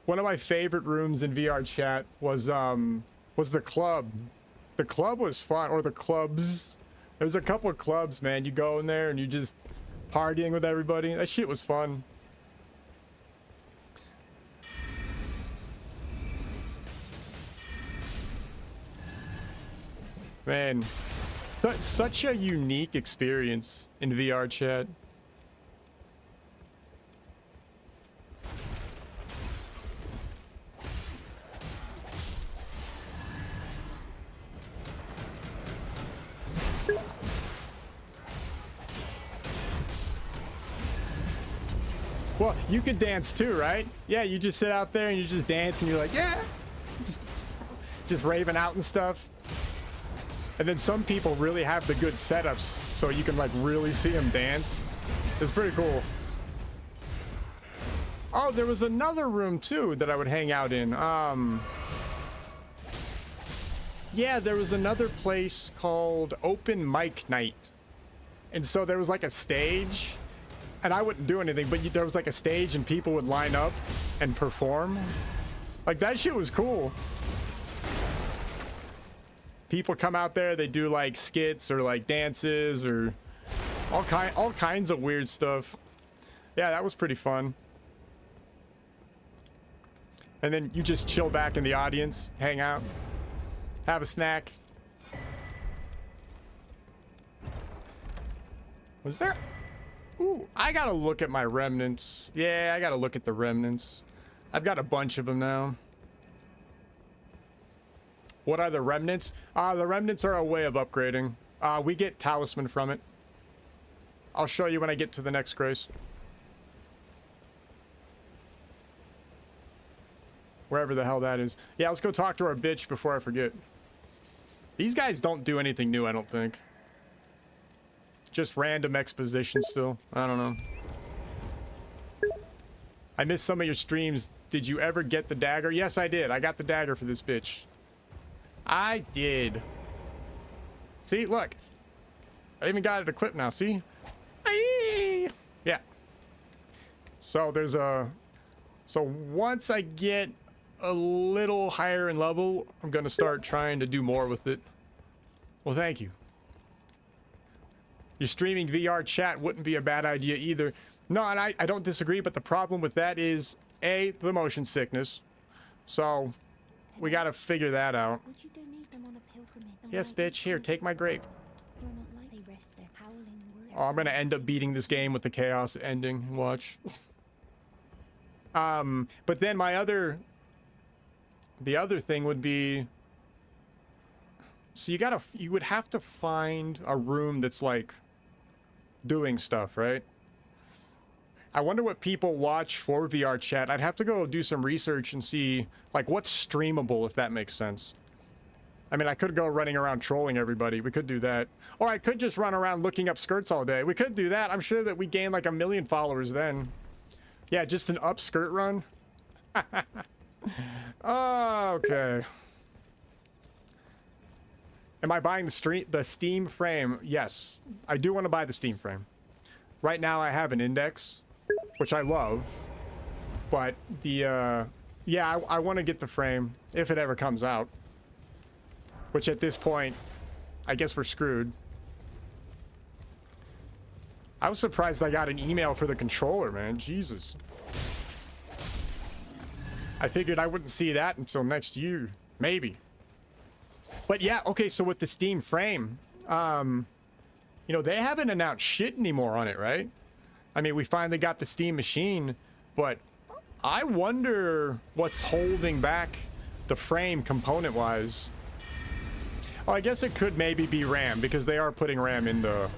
in VR chat was the club. The club was fun, or the clubs. There's a couple of clubs, man. You go in there and you just partying with everybody. That shit was fun. Man, that's such a unique experience in VR chat. Well, you could dance too, right? Yeah, you just sit out there and you just dance and you're like, yeah, just raving out and stuff. And then some people really have the good setups so you can like really see them dance. It's pretty cool. Oh, there was another room too that I would hang out in. Yeah, there was another place called Open Mic Night. And so there was like a stage, and I wouldn't do anything, but there was like a stage and people would line up and perform. Like that shit was cool. People come out there, they do like skits or like dances or all kinds of weird stuff. Yeah, that was pretty fun. And then you just chill back in the audience, hang out, have a snack. Was there? Ooh, I gotta look at my remnants. Yeah, I gotta look at the remnants. I've got a bunch of them now. What are the remnants? The remnants are a way of upgrading. We get talisman from it. I'll show you when I get to the next grace. Wherever the hell that is. Yeah, let's go talk to our bitch before I forget. These guys don't do anything new, I don't think. Just random exposition still. I don't know. I missed some of your streams. Did you ever get the dagger? Yes, I did. I got the dagger for this bitch. I did. See, look. I even got it equipped now, see? Aye. Yeah. So there's a... So once I get a little higher in level, I'm gonna start trying to do more with it. Well, thank you. Your streaming VR chat wouldn't be a bad idea either. No, and I don't disagree, but the problem with that is, A, the motion sickness. So, we gotta figure that out. Would you donate them on a pilgrimage? Yes, bitch, here, take my grape. You're not like they rest their howling words. Oh, I'm gonna end up beating this game with the chaos ending. Watch. But then the other thing would be, so you would have to find a room that's like doing stuff, right? I wonder what people watch for VR chat. I'd have to go do some research and see like what's streamable, if that makes sense. I mean, I could go running around trolling everybody. We could do that. Or I could just run around looking up skirts all day. We could do that. I'm sure that we gain like 1 million followers then. Yeah, just an up skirt run. Oh, okay. Am I buying the Steam frame? Yes, I do want to buy the Steam frame. Right now I have an Index, which I love, but the yeah, I want to get the frame if it ever comes out. Which at this point, I guess we're screwed. I was surprised I got an email for the controller, man. Jesus. I figured I wouldn't see that until next year, maybe. But yeah, okay, so with the Steam frame, you know, they haven't announced shit anymore on it, right? I mean, we finally got the Steam machine, but I wonder what's holding back the frame component-wise. Oh, I guess it could maybe be RAM, because they are putting RAM in the...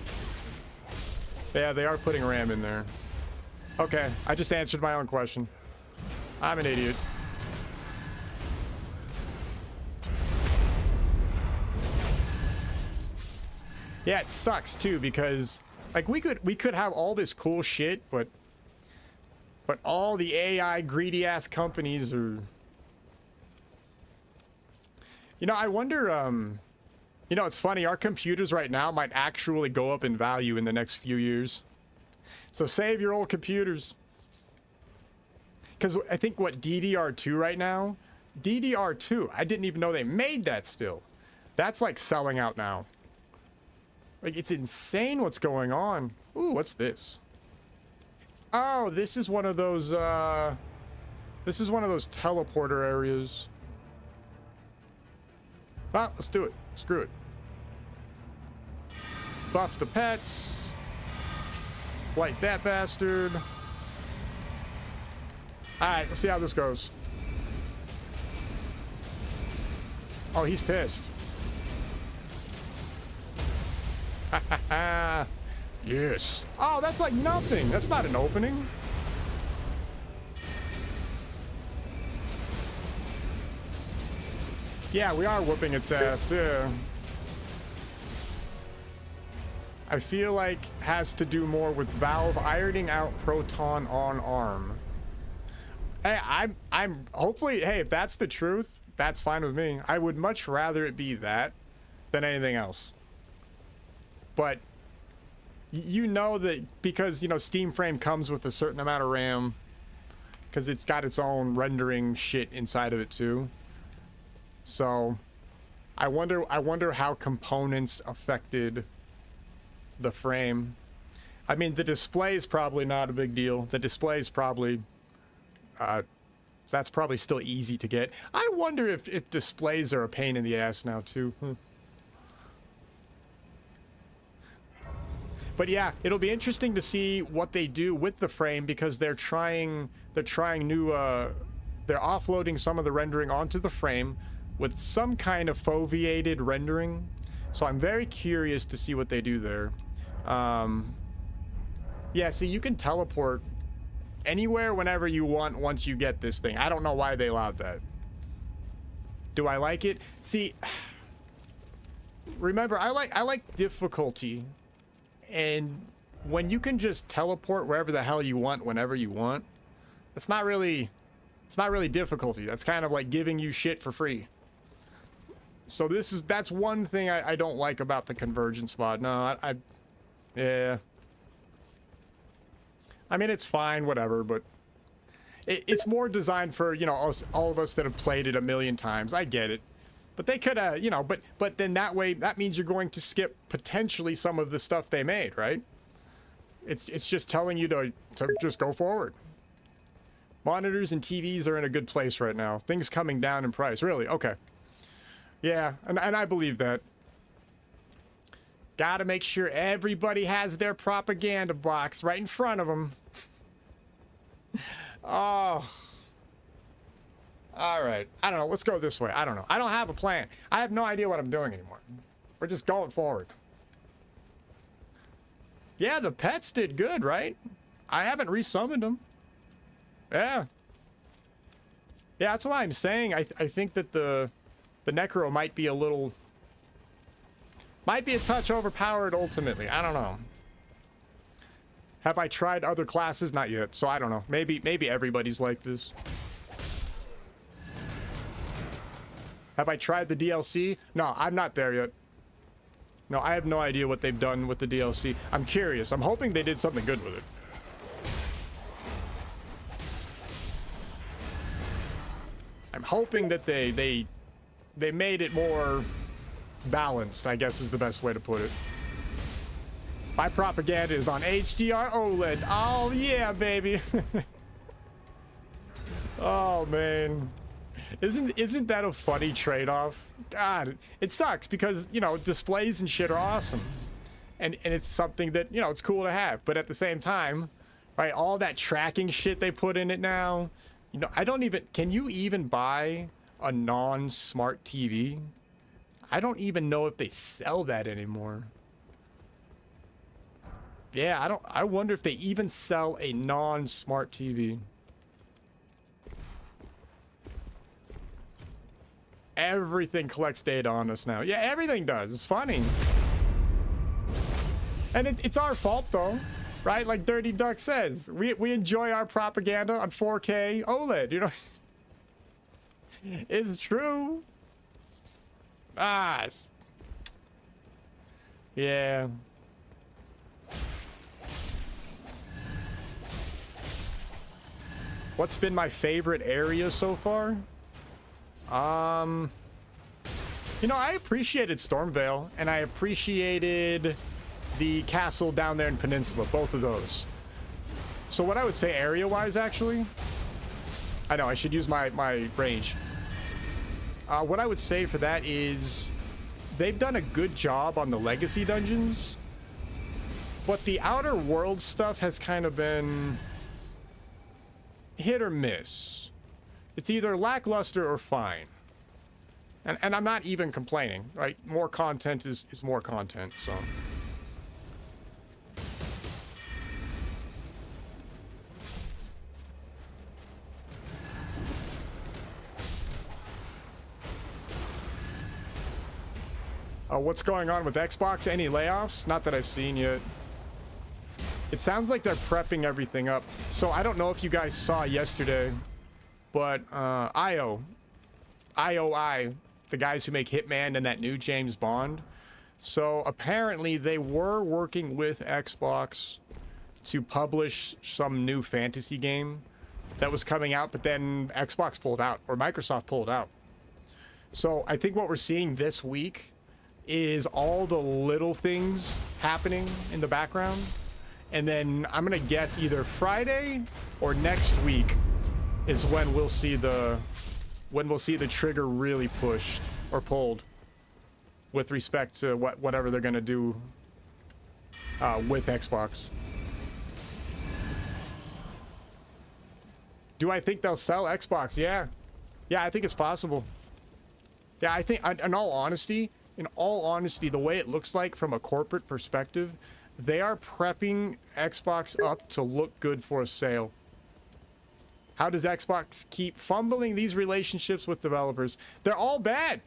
Yeah, they are putting RAM in there. Okay, I just answered my own question. I'm an idiot. Yeah, it sucks too, because like we could have all this cool shit, but all the AI greedy ass companies are, you know, I wonder, you know, it's funny, our computers right now might actually go up in value in the next few years. So save your old computers. Because I think what DDR2 right now, DDR2, I didn't even know they made that still. That's like selling out now. Like, it's insane what's going on. Ooh, what's this? Oh, this is one of those teleporter areas. Ah, let's do it. Screw it. Buff the pets. Light that bastard. Alright, let's see how this goes. Oh, he's pissed. Yes. Oh, that's like nothing. That's not an opening. Yeah, we are whooping its ass. Yeah. I feel like has to do more with Valve ironing out Proton on ARM. Hey, I'm hopefully, hey, if that's the truth, that's fine with me. I would much rather it be that than anything else. But you know that because, you know, Steam Frame comes with a certain amount of RAM because it's got its own rendering shit inside of it too. So I wonder how components affected the frame. I mean, the display is probably not a big deal. The display is probably that's probably still easy to get. I wonder if displays are a pain in the ass now too. But yeah, it'll be interesting to see what they do with the frame because they're trying new they're offloading some of the rendering onto the frame with some kind of foveated rendering. So I'm very curious to see what they do there. Yeah, see, you can teleport anywhere whenever you want once you get this thing. I don't know why they allowed that. Do I like it? See, remember, I like difficulty. And when you can just teleport wherever the hell you want whenever you want, it's not really difficulty. That's kind of like giving you shit for free. So that's one thing I don't like about the convergence mod. No, yeah. I mean, it's fine, whatever, but it's more designed for, you know, all of us that have played it a million times. I get it. But they could have, you know, but then that way, that means you're going to skip potentially some of the stuff they made, right? It's just telling you to just go forward. Monitors and TVs are in a good place right now. Things coming down in price. Really? Okay. Yeah, and I believe that. Gotta make sure everybody has their propaganda box right in front of them. Oh. All right. I don't know. Let's go this way. I don't know. I don't have a plan. I have no idea what I'm doing anymore. We're just going forward. Yeah, the pets did good, right? I haven't resummoned them. Yeah. Yeah, that's why I'm saying I think that the Necro might be a little... Might be a touch overpowered ultimately. I don't know. Have I tried other classes? Not yet. So I don't know. Maybe everybody's like this. Have I tried the DLC? No, I'm not there yet. No, I have no idea what they've done with the DLC. I'm curious. I'm hoping they did something good with it. I'm hoping that they made it more balanced, I guess is the best way to put it. My propaganda is on HDR OLED. Oh yeah, baby. Oh man. Isn't that a funny trade-off? God, it sucks because, you know, displays and shit are awesome. And it's something that, you know, it's cool to have. But at the same time, right, all that tracking shit they put in it now, you know, I don't even, can you even buy a non-smart TV? I don't even know if they sell that anymore. Yeah, I wonder if they even sell a non-smart TV. Everything collects data on us now. Yeah, everything does. It's funny. And it's our fault though, right? Like Dirty Duck says, we enjoy our propaganda on 4K OLED, you know? It's true. Ah. Yeah. What's been my favorite area so far? You know, I appreciated Stormvale, and I appreciated the castle down there in Peninsula, both of those. So what I would say area-wise, actually, I know I should use my range. What I would say for that is they've done a good job on the legacy dungeons, but the outer world stuff has kind of been hit or miss. It's either lackluster or fine. And I'm not even complaining, right? More content is more content, so. What's going on with Xbox? Any layoffs? Not that I've seen yet. It sounds like they're prepping everything up. So I don't know if you guys saw yesterday, but IOI, the guys who make Hitman and that new James Bond. So apparently they were working with Xbox to publish some new fantasy game that was coming out, but then Xbox pulled out, or Microsoft pulled out. So I think what we're seeing this week is all the little things happening in the background. And then I'm gonna guess either Friday or next week is when we'll see the trigger really pushed or pulled with respect to whatever they're gonna do with Xbox. Do I think they'll sell Xbox? Yeah, I think it's possible. Yeah, I think, in all honesty, the way it looks like from a corporate perspective, they are prepping Xbox up to look good for a sale. How does Xbox keep fumbling these relationships with developers? They're all bad.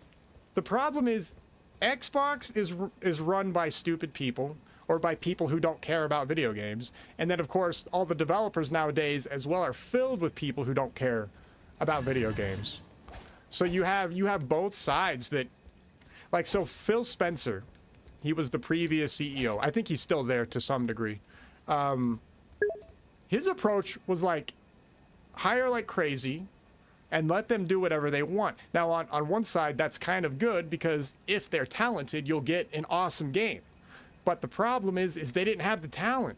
The problem is Xbox is run by stupid people or by people who don't care about video games. And then, of course, all the developers nowadays as well are filled with people who don't care about video games. So you have both sides that, like, so Phil Spencer, he was the previous CEO. I think he's still there to some degree. His approach was like, hire like crazy and let them do whatever they want. Now, on one side, that's kind of good because if they're talented, you'll get an awesome game. But the problem is they didn't have the talent.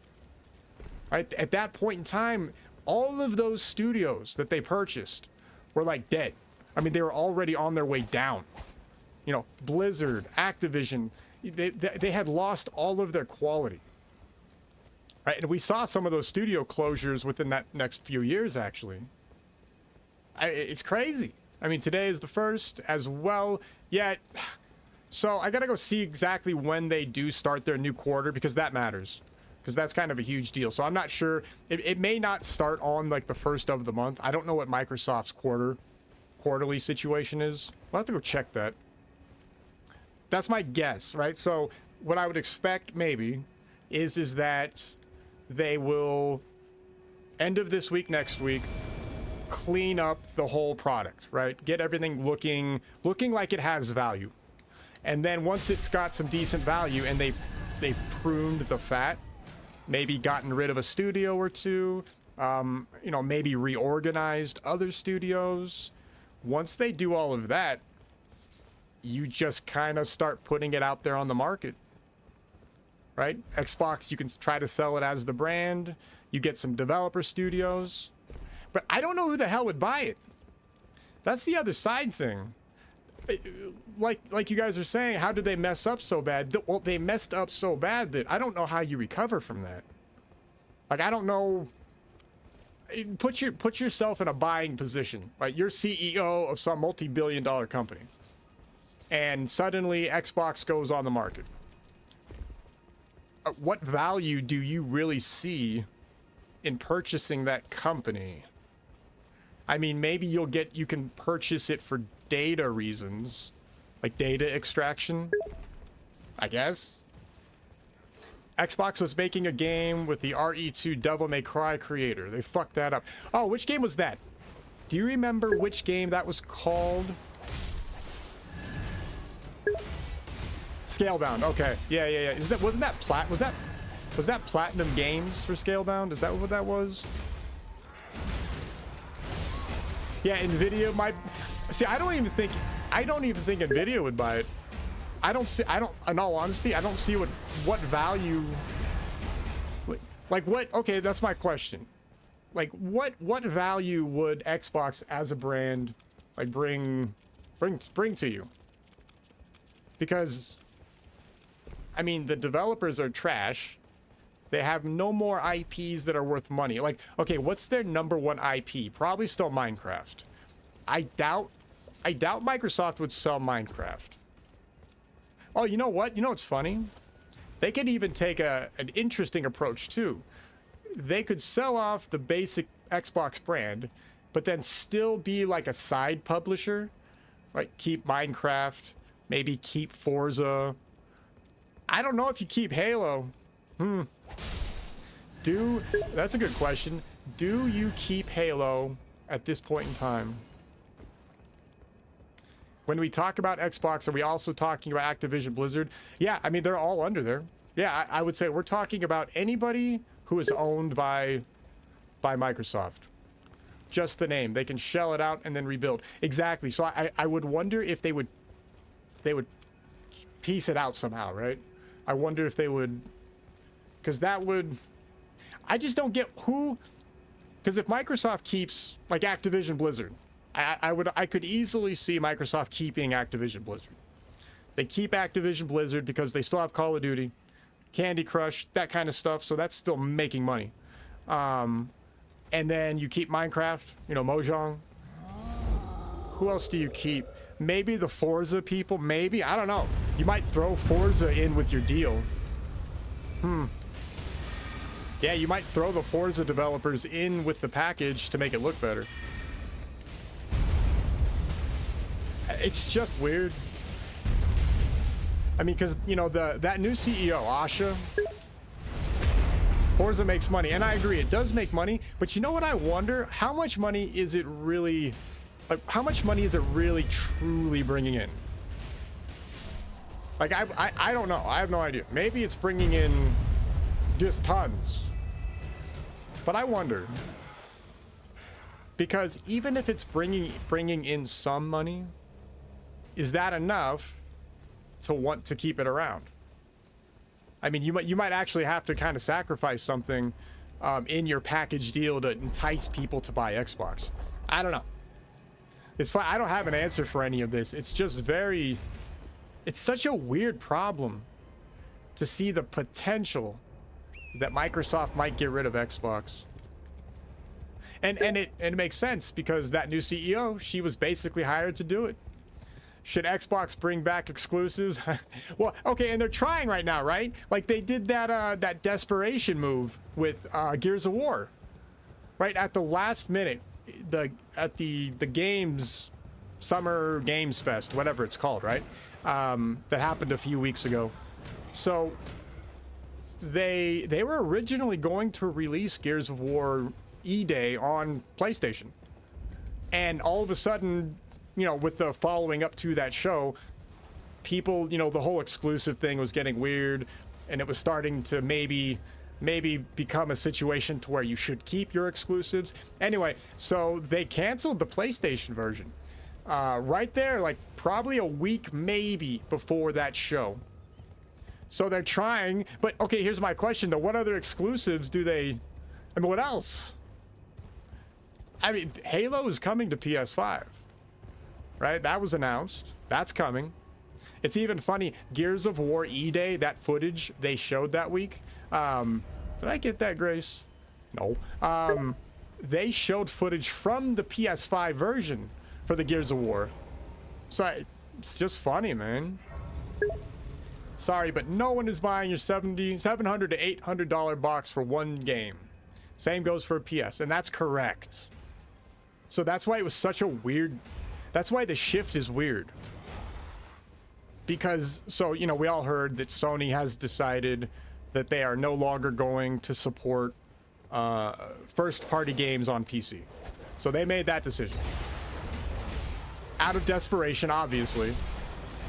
Right? At that point in time, all of those studios that they purchased were like dead. I mean, they were already on their way down. You know, Blizzard, Activision, they had lost all of their quality. Right? And we saw some of those studio closures within that next few years, actually. It's crazy. I mean, today is the first as well. Yeah. So I got to go see exactly when they do start their new quarter because that matters. Because that's kind of a huge deal. So I'm not sure. It may not start on like the first of the month. I don't know what Microsoft's quarterly situation is. We'll have to go check that. That's my guess, right? So what I would expect maybe is that they will, end of this week, next week, clean up the whole product, right? Get everything looking like it has value. And then once it's got some decent value and they've pruned the fat, maybe gotten rid of a studio or two, you know, maybe reorganized other studios. Once they do all of that, you just kind of start putting it out there on the market, right? Xbox, you can try to sell it as the brand. You get some developer studios, but I don't know who the hell would buy it. That's the other side thing. Like you guys are saying, how did they mess up so bad? Well, they messed up so bad that I don't know how you recover from that. Like, I don't know. Put yourself in a buying position, right? You're CEO of some multi-billion-dollar company, and suddenly Xbox goes on the market. What value do you really see in purchasing that company? I mean, maybe you can purchase it for data reasons, like data extraction, I guess. Xbox was making a game with the RE2 Devil May Cry creator. They fucked that up. Oh, which game was that? Do you remember which game that was called? Scalebound. Okay. Yeah. Wasn't that was that Platinum Games for Scalebound? Is that what that was? Yeah, Nvidia might. See, I don't even think Nvidia would buy it. In all honesty, I don't see what value, like what, okay, that's my question. Like what value would Xbox as a brand like bring to you? Because I mean, the developers are trash. They have no more IPs that are worth money. Like, okay, what's their number one IP? Probably still Minecraft. I doubt Microsoft would sell Minecraft. Oh, you know what? You know what's funny? They could even take an interesting approach too. They could sell off the basic Xbox brand, but then still be like a side publisher. Like keep Minecraft, maybe keep Forza. I don't know if you keep Halo. That's a good question. Do you keep Halo at this point in time? When we talk about Xbox, are we also talking about Activision Blizzard? Yeah, I mean, they're all under there. Yeah, I would say we're talking about anybody who is owned by Microsoft. Just the name. They can shell it out and then rebuild. Exactly. So I would wonder if they would piece it out somehow, right? I wonder if they would, because that would, I just don't get who, because if Microsoft keeps like Activision Blizzard, I could easily see Microsoft keeping Activision Blizzard. They keep Activision Blizzard because they still have Call of Duty, Candy Crush, that kind of stuff, so that's still making money. And then you keep Minecraft, you know, Mojang. Who else do you keep? Maybe the Forza people, maybe, I don't know. You might throw Forza in with your deal. Yeah, you might throw the Forza developers in with the package to make it look better. It's just weird. I mean, because, you know, that new CEO, Asha, Forza makes money, and I agree, it does make money, but you know what I wonder? How much money is it really, like, how much money is it really truly bringing in? Like, I don't know. I have no idea. Maybe it's bringing in just tons. But I wonder. Because even if it's bringing in some money, is that enough to want to keep it around? I mean, you might actually have to kind of sacrifice something in your package deal to entice people to buy Xbox. I don't know. It's fine. I don't have an answer for any of this. It's just very, it's such a weird problem to see the potential that Microsoft might get rid of Xbox. And it makes sense because that new CEO, she was basically hired to do it. Should Xbox bring back exclusives? Well, okay, and they're trying right now, right? Like they did that desperation move with Gears of War, right at the last minute, at the games, Summer Games Fest, whatever it's called, right? That happened a few weeks ago. So they were originally going to release Gears of War E-Day on PlayStation, and all of a sudden, you know, with the following up to that show, people, you know, the whole exclusive thing was getting weird, and it was starting to maybe become a situation to where you should keep your exclusives. Anyway, so they canceled the PlayStation version right there, like probably a week maybe before that show. So they're trying, but okay, here's my question though. What other exclusives do they, I mean, what else? I mean, Halo is coming to PS5, right? That was announced. That's coming. It's even funny, Gears of War E-Day, that footage they showed that week. Did I get that, Grace? No. They showed footage from the PS5 version for the Gears of War. So it's just funny, man. Sorry, but no one is buying your $700 to $800 box for one game. Same goes for PS, and that's correct. So that's why it was such a weird... That's why the shift is weird. Because, so, you know, we all heard that Sony has decided that they are no longer going to support first-party games on PC. So they made that decision. Out of desperation, obviously.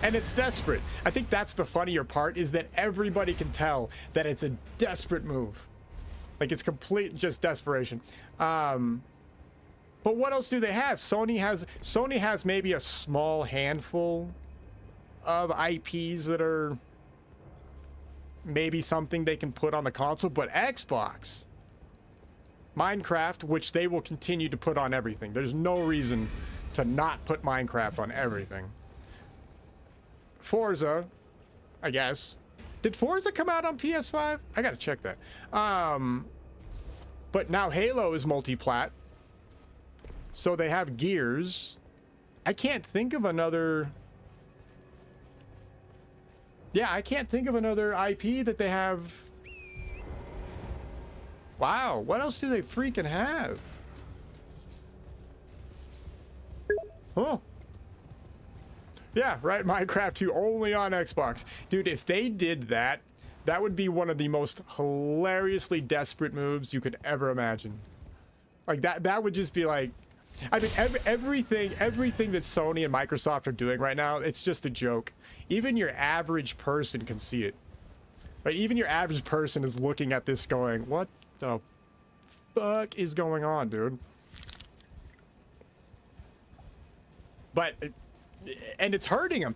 And it's desperate. I think that's the funnier part, is that everybody can tell that it's a desperate move. Like, it's complete just desperation. But what else do they have? Sony has maybe a small handful of IPs that are maybe something they can put on the console, but Xbox, Minecraft, which they will continue to put on everything. There's no reason to not put Minecraft on everything. Forza, I guess. Did Forza come out on PS5? I gotta check that. But now Halo is multi-plat. So they have Gears. I can't think of another... Yeah, I can't think of another IP that they have. Wow, what else do they freaking have? Huh. Yeah, right, Minecraft 2 only on Xbox. Dude, if they did that, that would be one of the most hilariously desperate moves you could ever imagine. Like, that would just be like... I mean, everything that Sony and Microsoft are doing right now, it's just a joke. Even your average person can see it. Right? Even your average person is looking at this going, what the fuck is going on, dude? But, and it's hurting them.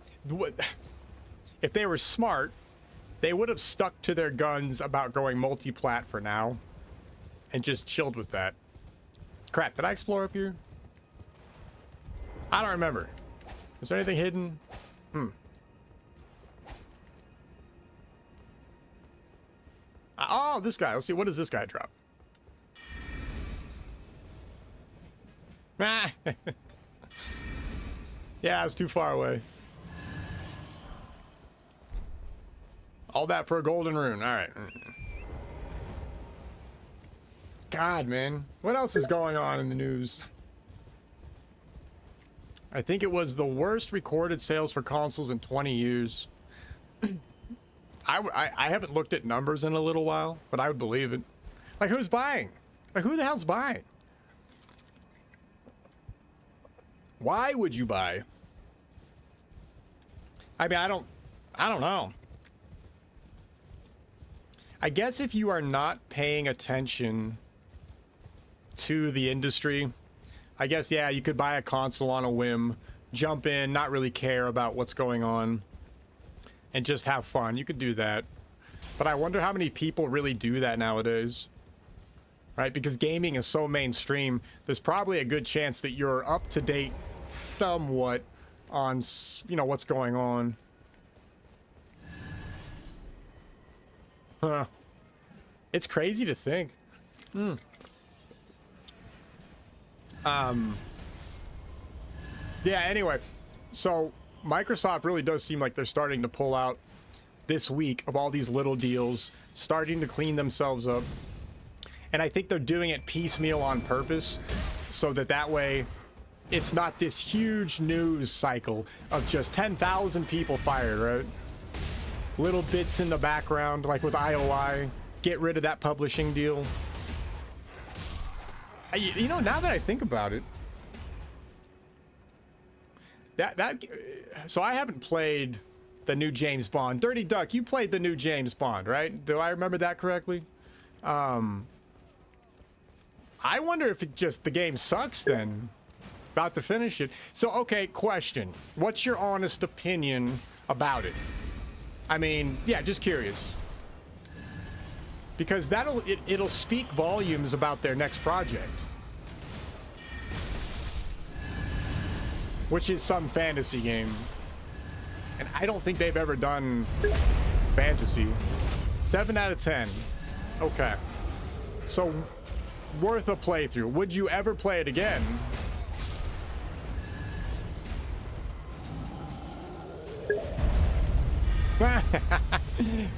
If they were smart, they would have stuck to their guns about going multi-plat for now and just chilled with that. Crap, did I explore up here? I don't remember. Is there anything hidden? Oh, this guy. Let's see. What does this guy drop? Ah. Yeah, it's too far away. All that for a golden rune. All right. God, man. What else is going on in the news? I think it was the worst recorded sales for consoles in 20 years. I haven't looked at numbers in a little while, but I would believe it. Like, who's buying? Like, who the hell's buying? Why would you buy? I mean, I don't know. I guess if you are not paying attention to the industry, I guess, yeah, you could buy a console on a whim, jump in, not really care about what's going on, and just have fun. You could do that. But I wonder how many people really do that nowadays. Right? Because gaming is so mainstream, there's probably a good chance that you're up to date somewhat on, you know, what's going on. Huh. It's crazy to think. Yeah, anyway, so Microsoft really does seem like they're starting to pull out this week of all these little deals, starting to clean themselves up. And I think they're doing it piecemeal on purpose so that way it's not this huge news cycle of just 10,000 people fired, right? Little bits in the background, like with IOI, get rid of that publishing deal. You know, now that I think about it, so I haven't played the new James Bond. Dirty Duck, you played the new James Bond, right? Do I remember that correctly? I wonder if it just the game sucks then. About to finish it. So, okay, question. What's your honest opinion about it? I mean, yeah, just curious. Because it'll speak volumes about their next project. Which is some fantasy game. And I don't think they've ever done fantasy. 7 out of 10. Okay. So, worth a playthrough. Would you ever play it again?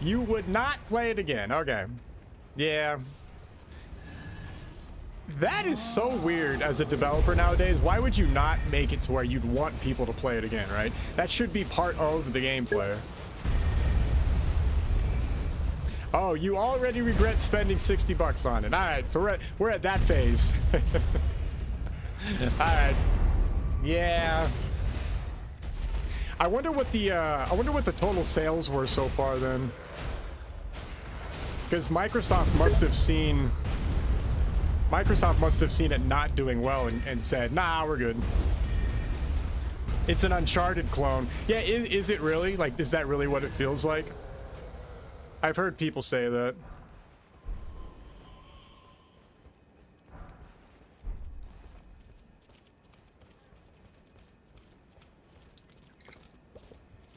You would not play it again. Okay. Yeah. That is so weird as a developer nowadays. Why would you not make it to where you'd want people to play it again, right? That should be part of the gameplay. Oh, you already regret spending 60 bucks on it. All right, so we're at that phase. All right. Yeah. I wonder what the total sales were so far then. Because Microsoft must have seen it not doing well and said, nah, we're good. It's an Uncharted clone. Yeah, is it really? Like, is that really what it feels like? I've heard people say that.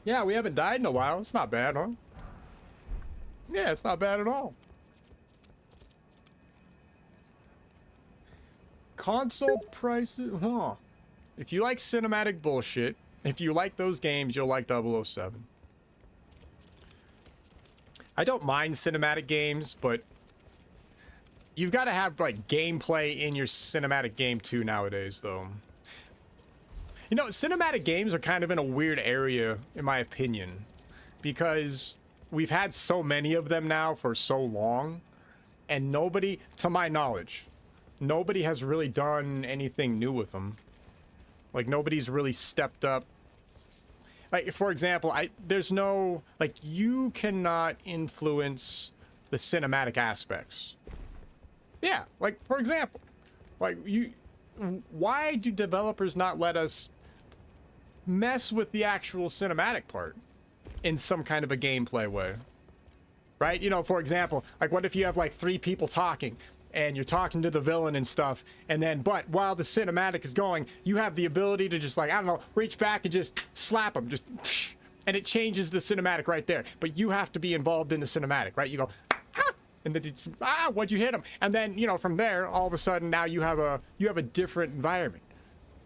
Yeah, we haven't died in a while. It's not bad, huh? Yeah, it's not bad at all. Console prices, huh? If you like cinematic bullshit, if you like those games, you'll like 007. I don't mind cinematic games, but you've got to have like gameplay in your cinematic game too nowadays, though. You know, cinematic games are kind of in a weird area, in my opinion, because we've had so many of them now for so long, and nobody, to my knowledge, nobody has really done anything new with them. Like, nobody's really stepped up. Like, for example, there's no, like, you cannot influence the cinematic aspects. Yeah, like, for example, like, why do developers not let us mess with the actual cinematic part in some kind of a gameplay way? Right? You know, for example, like, what if you have, like, 3 people talking, and you're talking to the villain and stuff, and then, but while the cinematic is going, you have the ability to just, like, I don't know, reach back and just slap them, just, and it changes the cinematic right there. But you have to be involved in the cinematic, right? You go, ah, and then, what'd you hit him? And then, you know, from there, all of a sudden, now you have a different environment,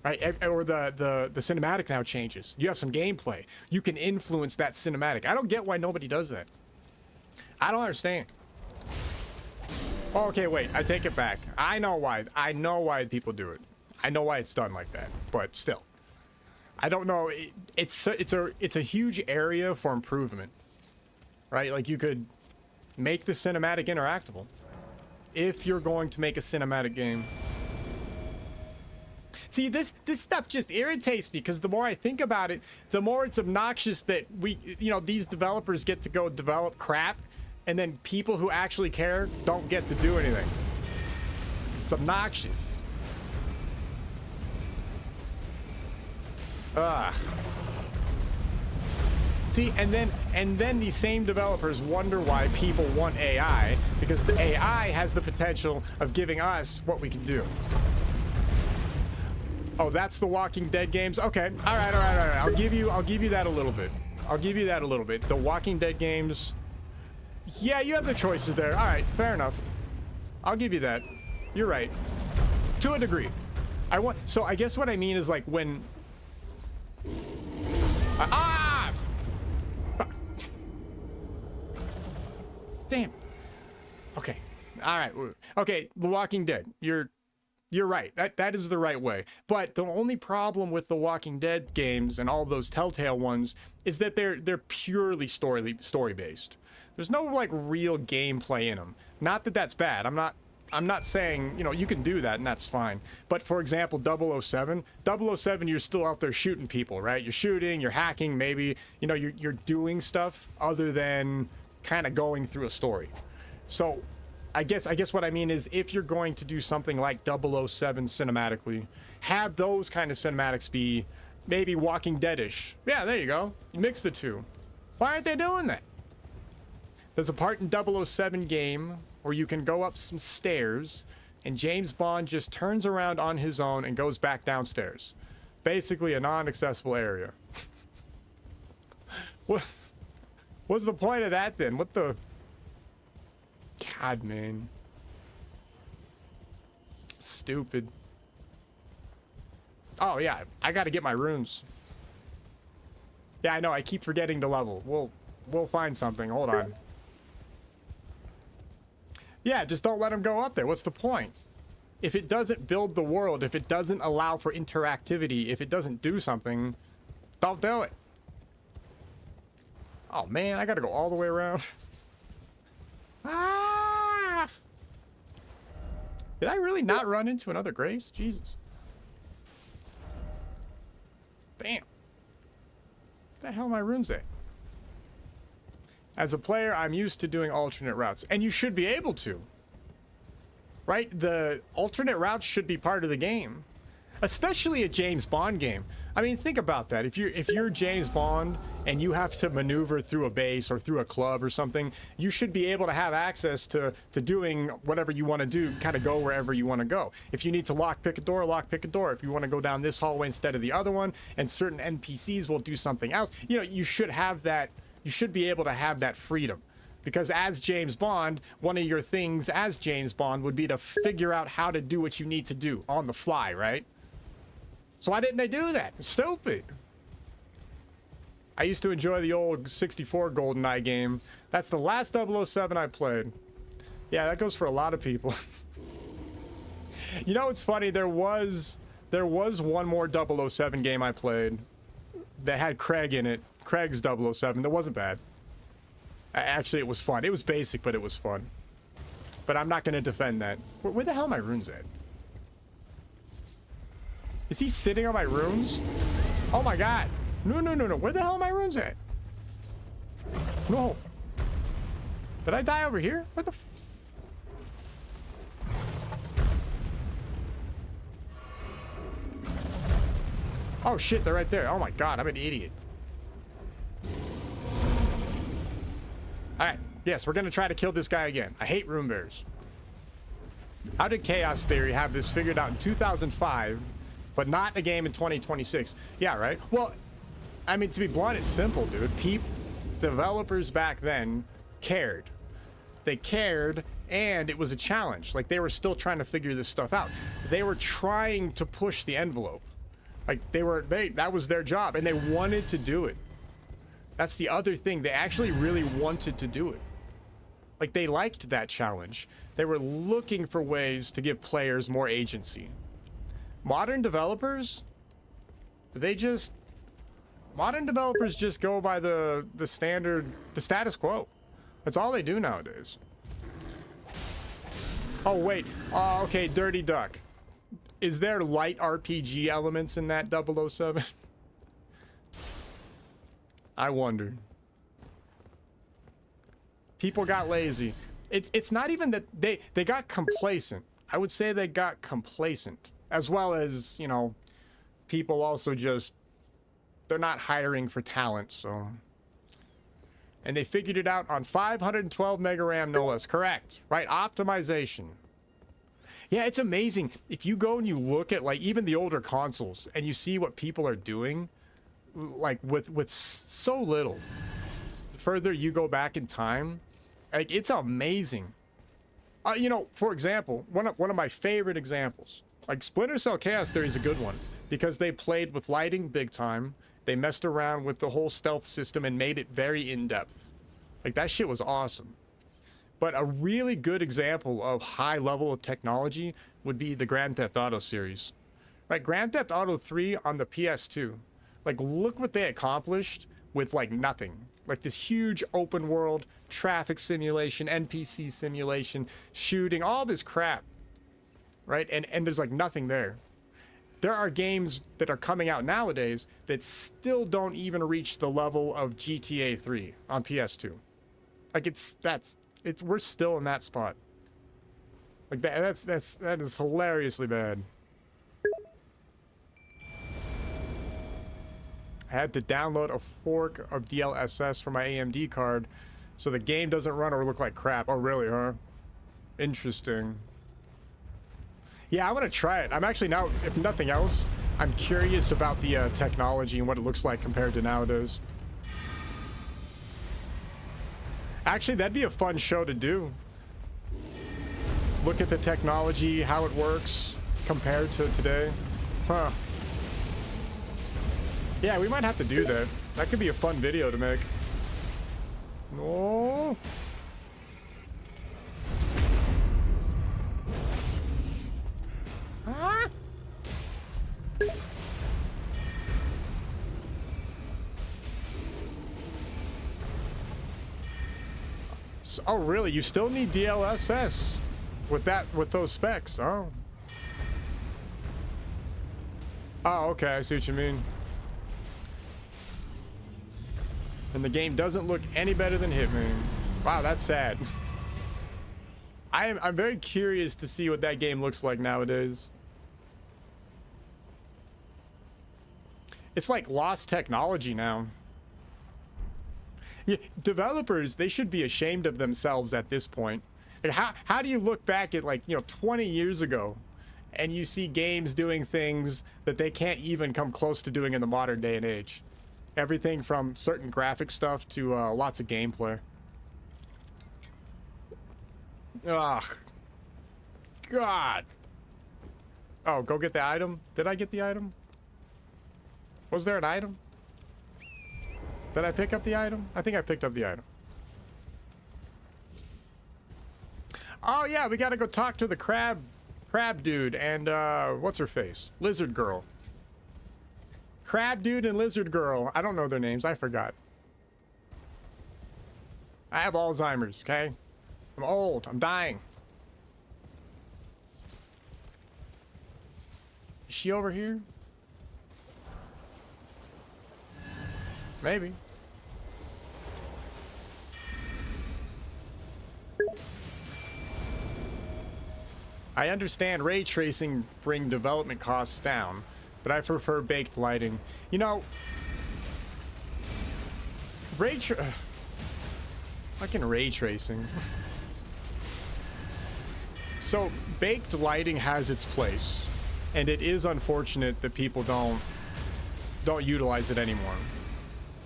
right? Or the cinematic now changes. You have some gameplay. You can influence that cinematic. I don't get why nobody does that. I don't understand. Okay, wait, I take it back. I know why people do it. I know why it's done like that, but still. I don't know, it's a huge area for improvement. Right? Like, you could make the cinematic interactable if you're going to make a cinematic game. See, this stuff just irritates me, because the more I think about it, the more it's obnoxious that these developers get to go develop crap, and then people who actually care don't get to do anything. It's obnoxious. Ugh. See, and then these same developers wonder why people want AI, because the AI has the potential of giving us what we can do. Oh, that's the Walking Dead games? Okay. All right. I'll give you that a little bit. The Walking Dead games. Yeah, you have the choices there. All right, fair enough. I'll give you that. You're right. To a degree. So I guess what I mean is, like, when... Damn. Okay. All right. Okay, The Walking Dead. You're right. That is the right way. But the only problem with the Walking Dead games and all those Telltale ones is that they're purely story-based. There's no, like, real gameplay in them. Not that that's bad. I'm not I'm not saying, you know, you can do that and that's fine. But for example, 007, you're still out there shooting people, right? You're shooting, you're hacking, maybe, you know, you're doing stuff other than kind of going through a story. So I guess what I mean is, if you're going to do something like 007 cinematically, have those kind of cinematics be maybe Walking Dead-ish. Yeah, there you go. You mix the two. Why aren't they doing that? There's a part in 007 game where you can go up some stairs and James Bond just turns around on his own and goes back downstairs. Basically a non-accessible area. What's the point of that then? What the... God, man. Stupid. Oh, yeah. I gotta get my runes. Yeah, I know. I keep forgetting to level. We'll find something. Hold on. Yeah, just don't let them go up there. What's the point? If it doesn't build the world, if it doesn't allow for interactivity, if it doesn't do something, don't do it. Oh, man. I gotta go all the way around. Ah! Did I really not run into another Grace? Jesus. Bam. Where the hell are my runes at? As a player, I'm used to doing alternate routes. And you should be able to. Right? The alternate routes should be part of the game. Especially a James Bond game. I mean, think about that. If you're James Bond and you have to maneuver through a base or through a club or something, you should be able to have access to doing whatever you want to do, kind of go wherever you want to go. If you need to lockpick a door, If you want to go down this hallway instead of the other one, and certain NPCs will do something else, you know, you should have that. You should be able to have that freedom. Because as James Bond, one of your things as James Bond would be to figure out how to do what you need to do on the fly, right? So why didn't they do that? It's stupid. I used to enjoy the old 64 GoldenEye game. That's the last 007 I played. Yeah, that goes for a lot of people. You know, it's funny. There was one more 007 game I played that had Craig in it. Craig's 007. That wasn't bad. Actually, it was fun. It was basic, but it was fun. But I'm not going to defend that. Where the hell are my runes at? Is he sitting on my runes? Oh my god. No. Where the hell are my runes at? No. Did I die over here? What the f... Oh shit, they're right there. Oh my god, I'm an idiot. Alright, yes, we're gonna try to kill this guy again. I hate rune bears. How did Chaos Theory have this figured out in 2005, but not a game in 2026? Yeah, right? Well, I mean, to be blunt, it's simple, dude. Developers back then cared. They cared, and it was a challenge. Like, they were still trying to figure this stuff out. They were trying to push the envelope. Like, that was their job, and they wanted to do it. That's the other thing. They actually really wanted to do it. Like, they liked that challenge. They were looking for ways to give players more agency. Modern developers just go by the status quo. That's all they do nowadays. Oh, wait. Oh, okay, Dirty Duck. Is there light RPG elements in that 007? I wondered. People got lazy. It's not even that they got complacent. I would say they got complacent. As well as, you know, people also just, they're not hiring for talent, so. And they figured it out on 512 mega RAM, no less. Correct. Right? Optimization. Yeah, it's amazing. If you go and you look at, like, even the older consoles and you see what people are doing, like, with so little, the further you go back in time, like, it's amazing. You know, for example, one of my favorite examples, like, Splinter Cell Chaos Theory is a good one because they played with lighting big time. They messed around with the whole stealth system and made it very in-depth. Like, that shit was awesome. But a really good example of high level of technology would be the Grand Theft Auto series. Like, Grand Theft Auto 3 on the PS2. Like, look what they accomplished with, like, nothing. Like, this huge open world, traffic simulation, NPC simulation, shooting, all this crap, right? And there's like nothing there. There are games that are coming out nowadays that still don't even reach the level of GTA 3 on PS2. Like we're still in that spot. Like that is hilariously bad. I had to download a fork of DLSS for my AMD card so the game doesn't run or look like crap. Oh, really, huh? Interesting. Yeah, I want to try it. I'm actually now, if nothing else, I'm curious about the technology and what it looks like compared to nowadays. Actually, that'd be a fun show to do. Look at the technology, how it works compared to today. Huh. Yeah, we might have to do that. That could be a fun video to make. No. Ah. So, oh, really? You still need DLSS with those specs? Oh. Oh, okay. I see what you mean. And the game doesn't look any better than Hitman. Wow, that's sad. I'm very curious to see what that game looks like nowadays. It's like lost technology now. Yeah, developers, they should be ashamed of themselves at this point. And how do you look back at, like, 20 years ago and you see games doing things that they can't even come close to doing in the modern day and age? Everything from certain graphic stuff to lots of gameplay. Ugh. God. Oh, go get the item? Did I get the item? Was there an item? Did I pick up the item? I think I picked up the item. Oh yeah, we gotta go talk to the crab dude and what's her face? Lizard girl. Crab dude and lizard girl. I don't know their names. I forgot. I have Alzheimer's, okay? I'm old. I'm dying. Is she over here? Maybe. I understand ray tracing bring development costs down, but I prefer baked lighting. You know, fucking ray tracing. So baked lighting has its place, and it is unfortunate that people don't utilize it anymore.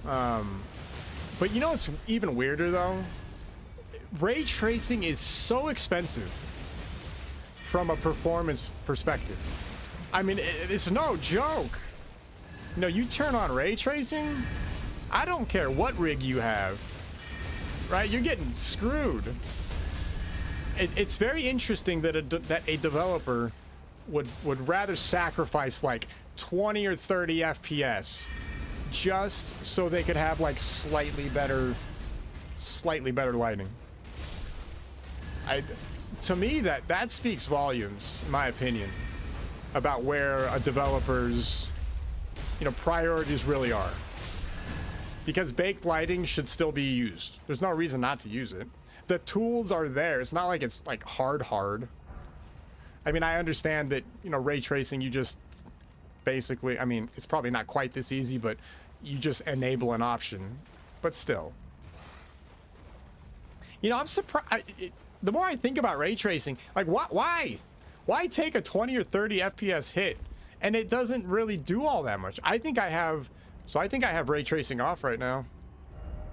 But you know what's even weirder though? Ray tracing is so expensive from a performance perspective. I mean, it's no joke. No, you turn on ray tracing, I don't care what rig you have, right? You're getting screwed. It's very interesting that a developer would rather sacrifice like 20 or 30 FPS just so they could have like slightly better lighting. To me, that speaks volumes, in my opinion, about where a developer's priorities really are. Because baked lighting should still be used. There's no reason not to use it. The tools are there. It's not like it's like hard. I mean, I understand that, ray tracing, you just basically, I mean, it's probably not quite this easy, but you just enable an option. But still. I'm surprised. The more I think about ray tracing, like, why take a 20 or 30 FPS hit and it doesn't really do all that much? I think I have ray tracing off right now.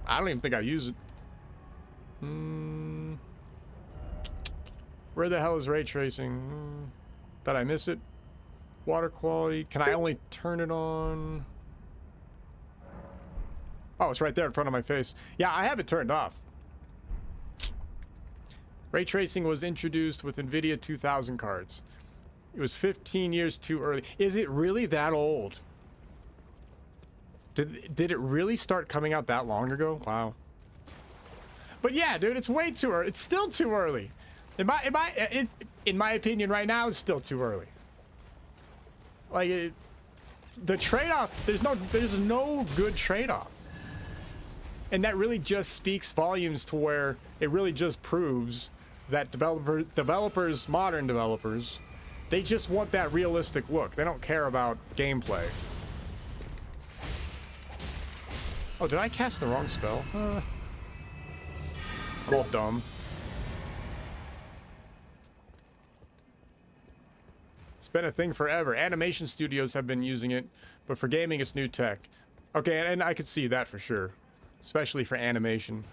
I don't even think I use it. Where the hell is ray tracing? Did I miss it? Water quality. Can I only turn it on? Oh, it's right there in front of my face. Yeah, I have it turned off. Ray tracing was introduced with NVIDIA 2000 cards. It was 15 years too early. Is it really that old? Did it really start coming out that long ago? Wow. But yeah, dude, it's way too early. It's still too early. In my opinion, right now, it's still too early. Like, the trade-off, there's no good trade-off. And that really just speaks volumes to where it really just proves that developers, modern developers, they just want that realistic look. They don't care about gameplay. Oh, did I cast the wrong spell? I'm all dumb. It's been a thing forever. Animation studios have been using it, but for gaming, it's new tech. Okay, and I could see that for sure, especially for animation.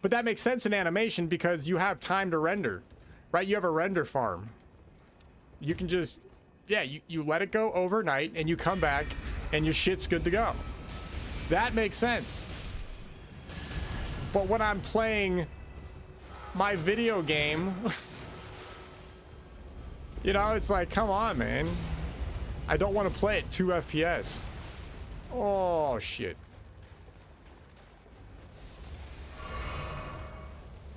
But that makes sense in animation because you have time to render, right? You have a render farm. You can just, yeah, you let it go overnight and you come back and your shit's good to go. That makes sense. But when I'm playing my video game, you know, it's like, come on, man. I don't want to play at 2 FPS. Oh, shit.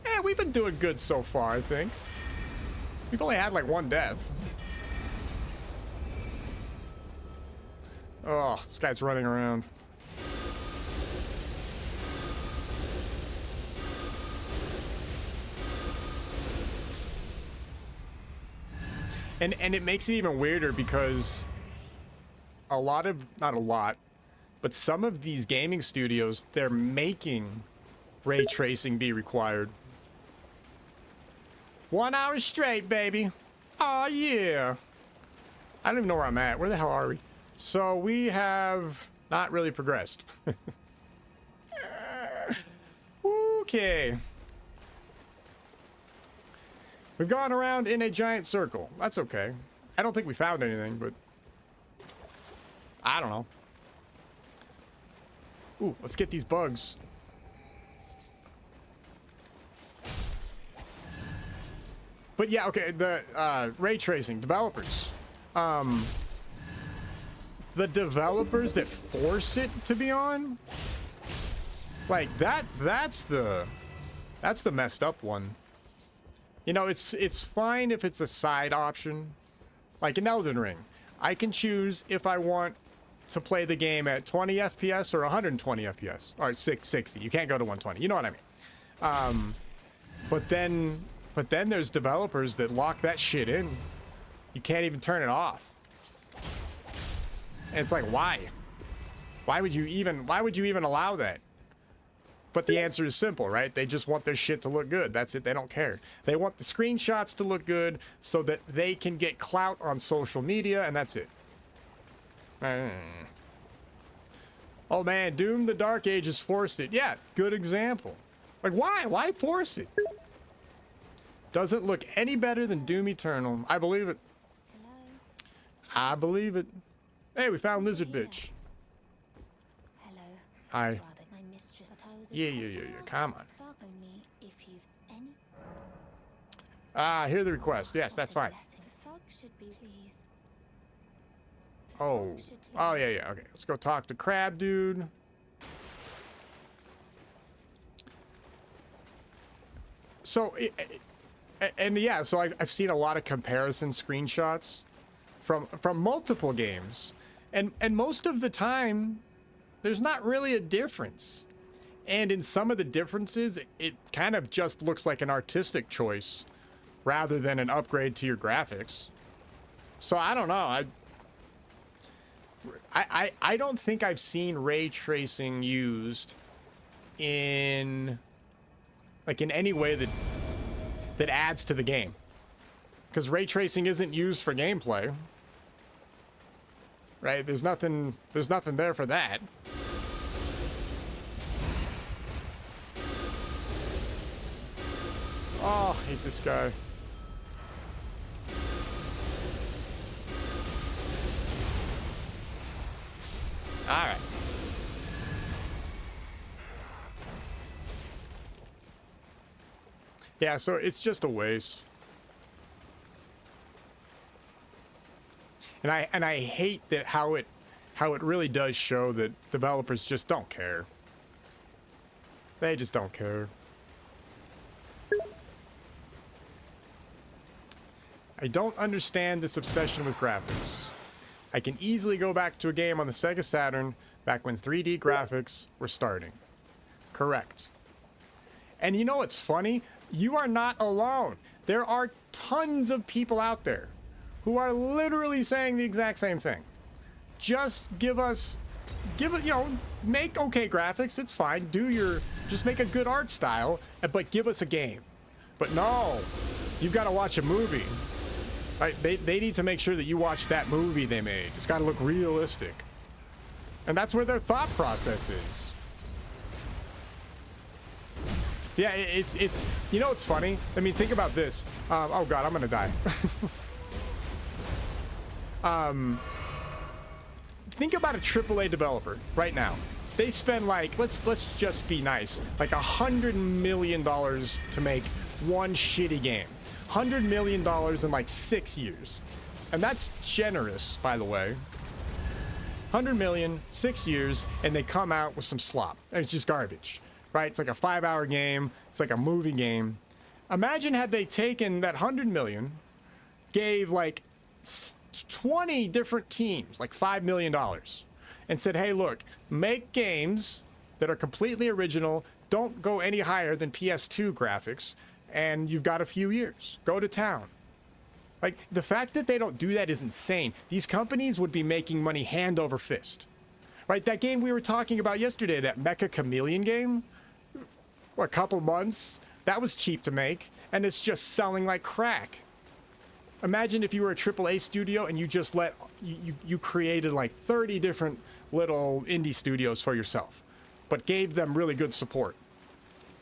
Yeah, we've been doing good so far, I think. We've only had like 1 death. Oh, this guy's running around. And it makes it even weirder because a lot of, not a lot, but some of these gaming studios, they're making ray tracing be required. 1 hour straight, baby. Oh yeah. I don't even know where I'm at. Where the hell are we? So we have not really progressed. Okay. We've gone around in a giant circle. That's okay. I don't think we found anything, but I don't know. Ooh, let's get these bugs. But yeah, okay, the ray tracing developers. The developers that force it to be on, like that's the messed up one. You know, it's fine if it's a side option. Like in Elden Ring, I can choose if I want to play the game at 20 FPS or 120 FPS or 660. You can't go to 120. You know what I mean? But then there's developers that lock that shit in. You can't even turn it off. And it's like, why? Why would you even allow that? But the answer is simple, right? They just want their shit to look good. That's it. They don't care. They want the screenshots to look good so that they can get clout on social media, and that's it. Oh man, Doom the Dark Ages forced it. Yeah, good example. Like, why? Why force it? Doesn't look any better than Doom Eternal. I believe it. Hello? I believe it. Hey, we found Lizard Bitch. Hello. Hi. Rather my mistress. But I was a Yeah. couple Come on. hours far only if you've any Hear the request. Yes, that's fine. blessing. The thug should be pleased. Oh. Oh, yeah. Okay, let's go talk to Crab Dude. So, and yeah, so I've seen a lot of comparison screenshots from multiple games, and most of the time, there's not really a difference. And in some of the differences, it kind of just looks like an artistic choice rather than an upgrade to your graphics. So I don't know. I don't think I've seen ray tracing used in any way that adds to the game, because ray tracing isn't used for gameplay, right? There's nothing there for that. Oh, I hate this guy. All right. Yeah, so it's just a waste. And I hate that how it really does show that developers just don't care. They just don't care. I don't understand this obsession with graphics. I can easily go back to a game on the Sega Saturn back when 3D graphics were starting. Correct. And you know what's funny? You are not alone. There are tons of people out there who are literally saying the exact same thing. Just give it, you know, make okay graphics, it's fine. Just make a good art style, but give us a game. But no, you've got to watch a movie. Right? They need to make sure that you watch that movie they made. It's got to look realistic. And that's where their thought process is. Yeah, it's you know what's funny? I mean, think about this. Oh God, I'm gonna die. Think about a AAA developer right now. They spend like, let's just be nice, like $100 million to make one shitty game. $100 million in like 6 years. And that's generous, by the way. 100 million, 6 years, and they come out with some slop. And it's just garbage, right? It's like a 5-hour game. It's like a movie game. Imagine had they taken that 100 million, gave like 20 different teams, like $5 million, and said, hey, look, make games that are completely original, don't go any higher than PS2 graphics, and you've got a few years. Go to town. Like, the fact that they don't do that is insane. These companies would be making money hand over fist. Right? That game we were talking about yesterday, that Mecha Chameleon game, a couple months, that was cheap to make, and it's just selling like crack. Imagine if you were a AAA studio and you just you created like 30 different little indie studios for yourself, but gave them really good support.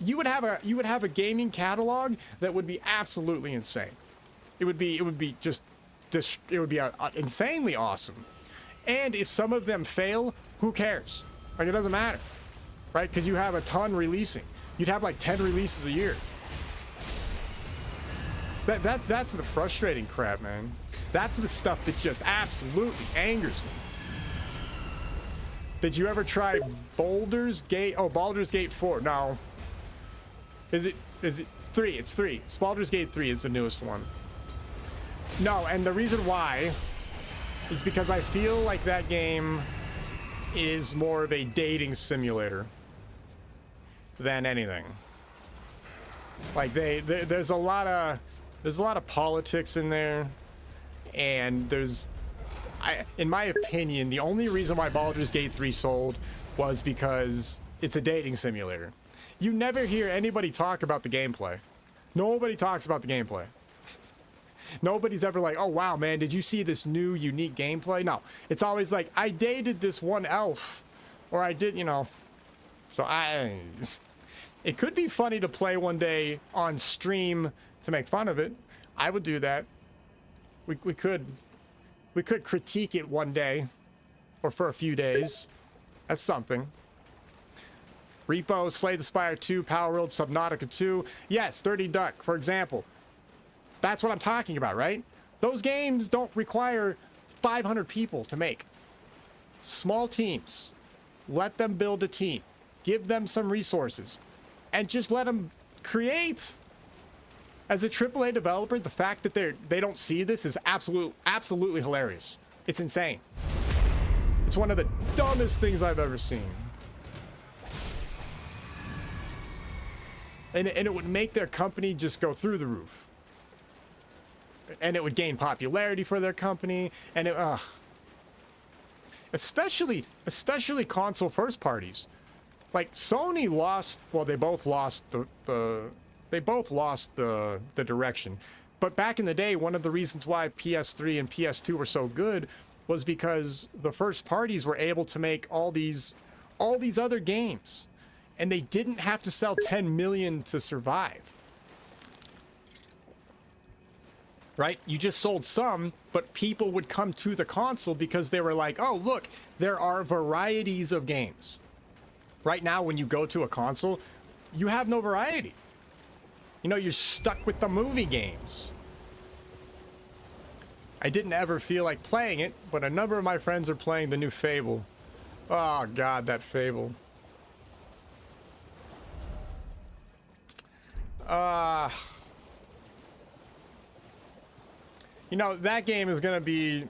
You would have a gaming catalog that would be absolutely insane. It would be insanely awesome. And if some of them fail, who cares? Like, it doesn't matter, right? Because you have a ton releasing. You'd have like 10 releases a year. That's the frustrating crap, man. That's the stuff that just absolutely angers me. Did you ever try Baldur's Gate? Oh, Baldur's Gate 4. No. Is it 3? It's 3. Baldur's Gate 3 is the newest one. No, and the reason why is because I feel like that game is more of a dating simulator than anything. Like there's a lot of politics in there, and in my opinion, the only reason why Baldur's Gate 3 sold was because it's a dating simulator. You never hear anybody talk about the gameplay. Nobody talks about the gameplay. Nobody's ever like, oh wow, man, did you see this new unique gameplay? No, it's always like, I dated this one elf, or I did, you know. So it could be funny to play one day on stream to make fun of it. I would do that. We could critique it one day, or for a few days. That's something. Repo, Slay the Spire 2, Power World, Subnautica 2. Yes, Dirty Duck, for example. That's what I'm talking about, right? Those games don't require 500 people to make. Small teams. Let them build a team. Give them some resources. And just let them create. As a AAA developer, the fact that they don't see this is absolutely hilarious. It's insane. It's one of the dumbest things I've ever seen. And it would make their company just go through the roof. And it would gain popularity for their company, and especially console first parties. Like Sony lost, well, they both lost the direction. But back in the day, one of the reasons why PS3 and PS2 were so good was because the first parties were able to make all these other games, and they didn't have to sell 10 million to survive. Right? You just sold some, but people would come to the console because they were like, oh, look, there are varieties of games. Right now, when you go to a console, you have no variety. You know, you're stuck with the movie games. I didn't ever feel like playing it, but a number of my friends are playing the new Fable. Oh, God, that Fable. You know, that game is gonna be...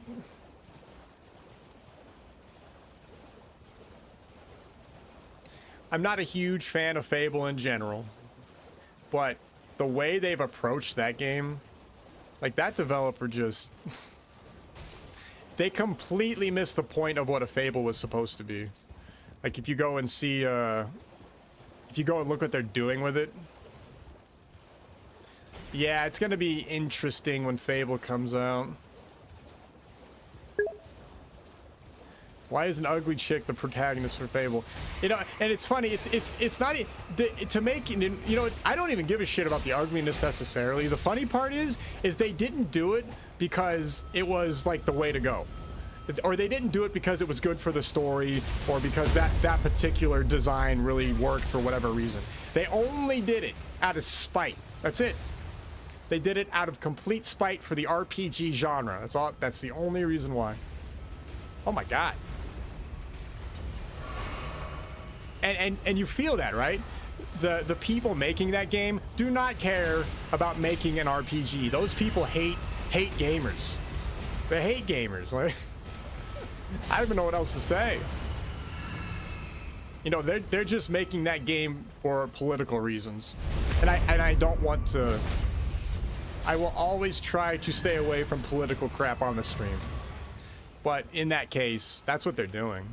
I'm not a huge fan of Fable in general, but the way they've approached that game, like that developer just... they completely missed the point of what a Fable was supposed to be. Like if you go and see, if you go and look what they're doing with it, yeah, it's gonna be interesting when Fable comes out. Why is an ugly chick the protagonist for Fable? You know, and it's funny. It's not to make, you know. I don't even give a shit about the ugliness necessarily. The funny part is they didn't do it because it was like the way to go, or they didn't do it because it was good for the story, or because that particular design really worked for whatever reason. They only did it out of spite. That's it. They did it out of complete spite for the RPG genre. That's all. That's the only reason why. Oh my god. And you feel that, right? The people making that game do not care about making an RPG. Those people hate gamers. They hate gamers. Like, I don't even know what else to say. You know, they're just making that game for political reasons. And I don't want to... I will always try to stay away from political crap on the stream. But in that case, that's what they're doing.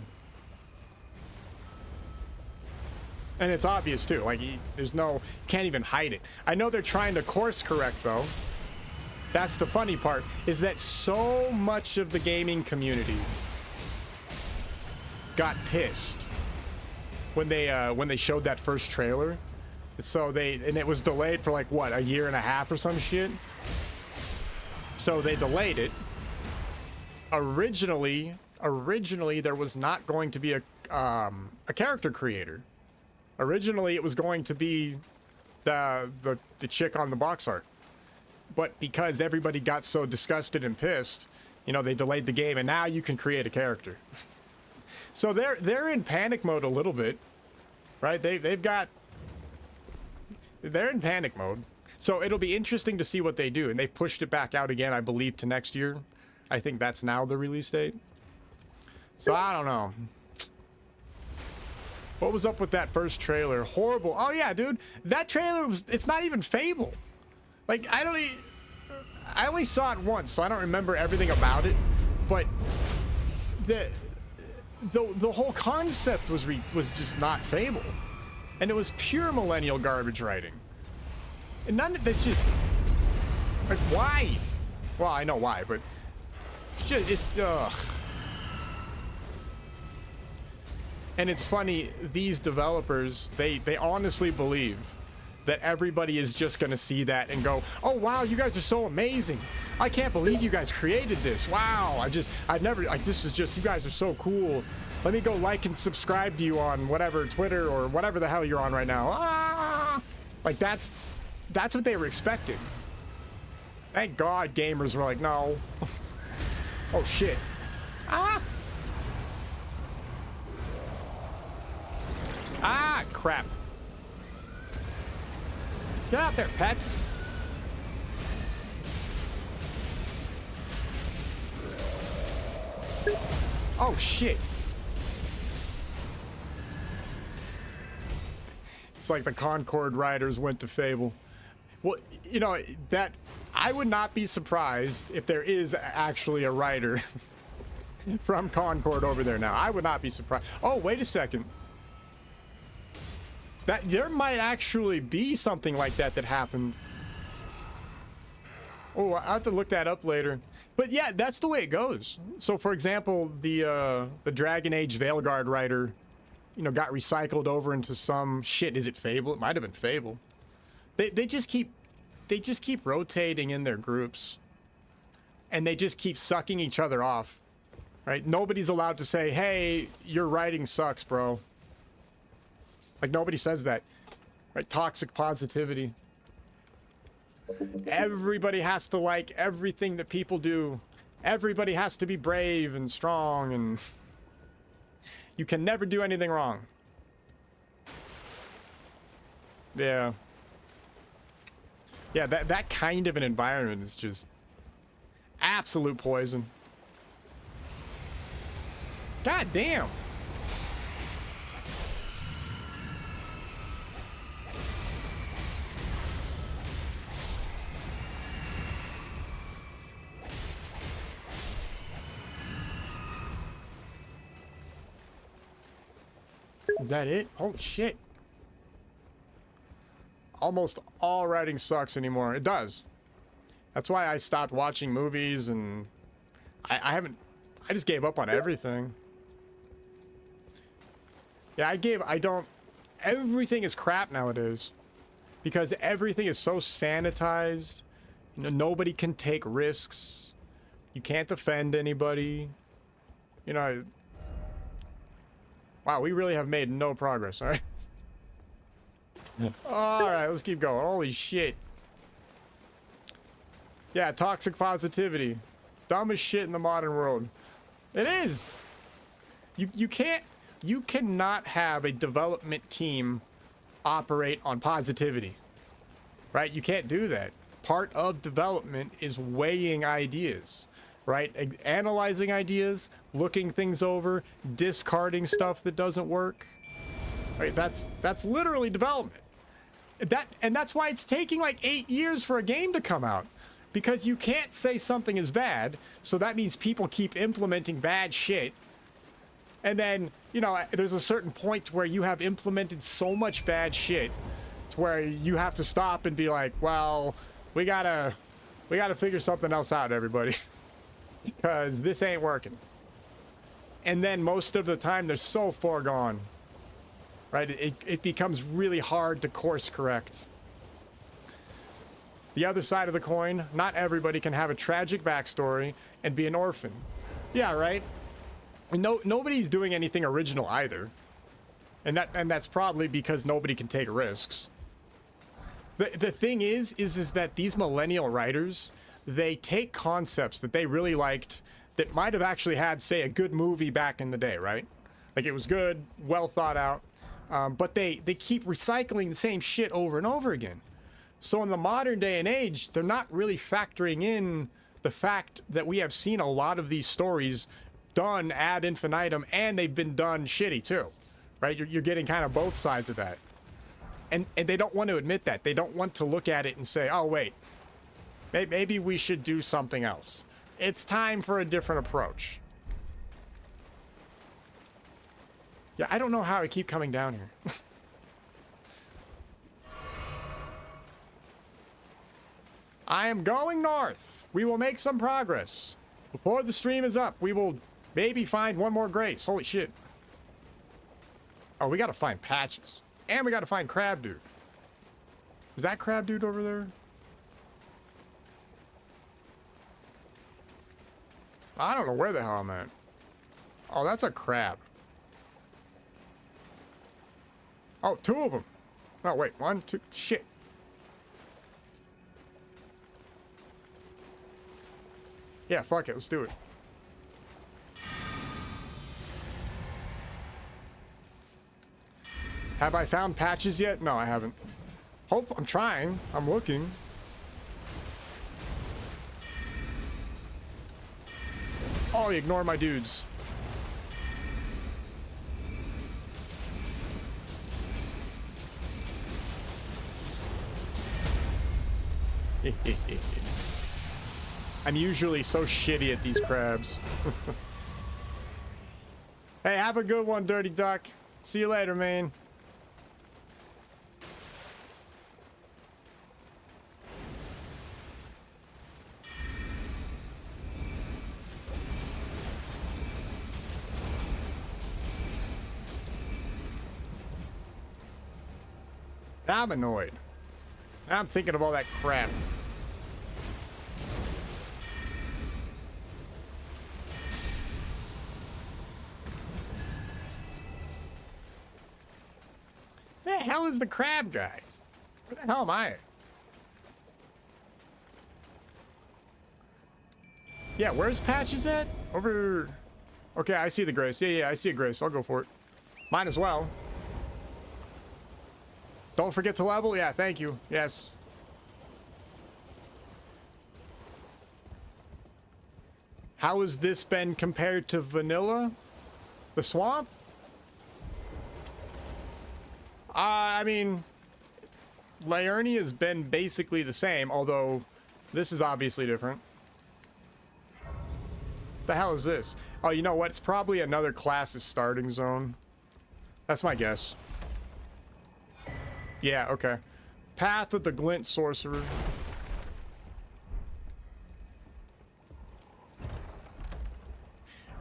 And it's obvious too, like there's no, can't even hide it. I know they're trying to course correct though. That's the funny part, is that so much of the gaming community got pissed when they showed that first trailer. So and it was delayed for like what, a year and a half or some shit. So they delayed it. Originally there was not going to be a character creator. Originally, it was going to be the chick on the box art, but because everybody got so disgusted and pissed, you know, they delayed the game, and now you can create a character. So they're in panic mode a little bit, right? They're in panic mode. So it'll be interesting to see what they do, and they've pushed it back out again, I believe, to next year. I think that's now the release date. So I don't know. What was up with that first trailer? Horrible. Oh yeah, dude. That trailer was, it's not even Fable. Like, I only saw it once, so I don't remember everything about it. But the whole concept was just not Fable. And it was pure millennial garbage writing. And none of that's just like, why? Well, I know why, but it's ugh. And it's funny, these developers, they honestly believe that everybody is just gonna see that and go, oh wow, you guys are so amazing. I can't believe you guys created this. Wow, I've never, like, this is just, you guys are so cool. Let me go like and subscribe to you on whatever, Twitter or whatever the hell you're on right now. Ah! Like that's what they were expecting. Thank God gamers were like, no. Oh shit. Ah! Ah, crap. Get out there, pets. Oh, shit. It's like the Concord Riders went to Fable. Well, you know, that I would not be surprised if there is actually a writer from Concord over there now. I would not be surprised. Oh, wait a second. That there might actually be something like that happened. Oh, I'll have to look that up later. But yeah, that's the way it goes. So for example, the Dragon Age Veilguard writer, you know, got recycled over into some shit. Is it Fable? It might have been Fable. They just keep rotating in their groups, and they just keep sucking each other off. Right? Nobody's allowed to say, "Hey, your writing sucks, bro." Like, nobody says that. Right? Toxic positivity. Everybody has to like everything that people do. Everybody has to be brave and strong, and you can never do anything wrong. Yeah. Yeah, that kind of an environment is just absolute poison. God damn. Is that it? Holy shit. Almost all writing sucks anymore. It does. That's why I stopped watching movies, and I just gave up on everything. Yeah, everything is crap nowadays. Because everything is so sanitized. You know, nobody can take risks. You can't offend anybody. You know, wow, we really have made no progress, alright? Alright, let's keep going. Holy shit. Yeah, toxic positivity. Dumbest shit in the modern world. It is. You cannot have a development team operate on positivity. Right? You can't do that. Part of development is weighing ideas. Right? Analyzing ideas, looking things over, discarding stuff that doesn't work. Right? That's literally development. That's why it's taking like 8 years for a game to come out. Because you can't say something is bad, so that means people keep implementing bad shit. And then, you know, there's a certain point where you have implemented so much bad shit to where you have to stop and be like, well, we gotta figure something else out, everybody. Because this ain't working. And then most of the time they're so far gone. Right? It becomes really hard to course correct. The other side of the coin, not everybody can have a tragic backstory and be an orphan. Yeah, right? Nobody's doing anything original either. And that's probably because nobody can take risks. The thing is that these millennial writers, they take concepts that they really liked that might have actually had, say, a good movie back in the day, right? Like it was good, well thought out, but they keep recycling the same shit over and over again. So in the modern day and age, they're not really factoring in the fact that we have seen a lot of these stories done ad infinitum, and they've been done shitty too, right? You're getting kind of both sides of that. And they don't want to admit that. They don't want to look at it and say, oh, wait, maybe we should do something else. It's time for a different approach. Yeah, I don't know how I keep coming down here. I am going north. We will make some progress. Before the stream is up, we will maybe find one more grace. Holy shit. Oh, we gotta find patches. And we gotta find Crab Dude. Is that Crab Dude over there? I don't know where the hell I'm at. Oh, that's a crab. Oh, two of them. Oh, wait. One, two. Shit. Yeah, fuck it. Let's do it. Have I found patches yet? No, I haven't. Hope I'm trying. I'm looking. Oh, ignore my dudes. I'm usually so shitty at these crabs. Hey, have a good one, Dirty Duck. See you later, man. I'm annoyed. I'm thinking of all that crap. Where the hell is the crab guy? Where the hell am I? Yeah, where's Patches at? Over... Okay, I see the Grace. Yeah, I see a Grace. I'll go for it. Might as well. Don't forget to level. Yeah, thank you. Yes. How has this been compared to vanilla? The swamp? I mean, Liurnia has been basically the same, although this is obviously different. The hell is this? Oh, you know what? It's probably another class's starting zone. That's my guess. Yeah, okay. Path of the Glint Sorcerer.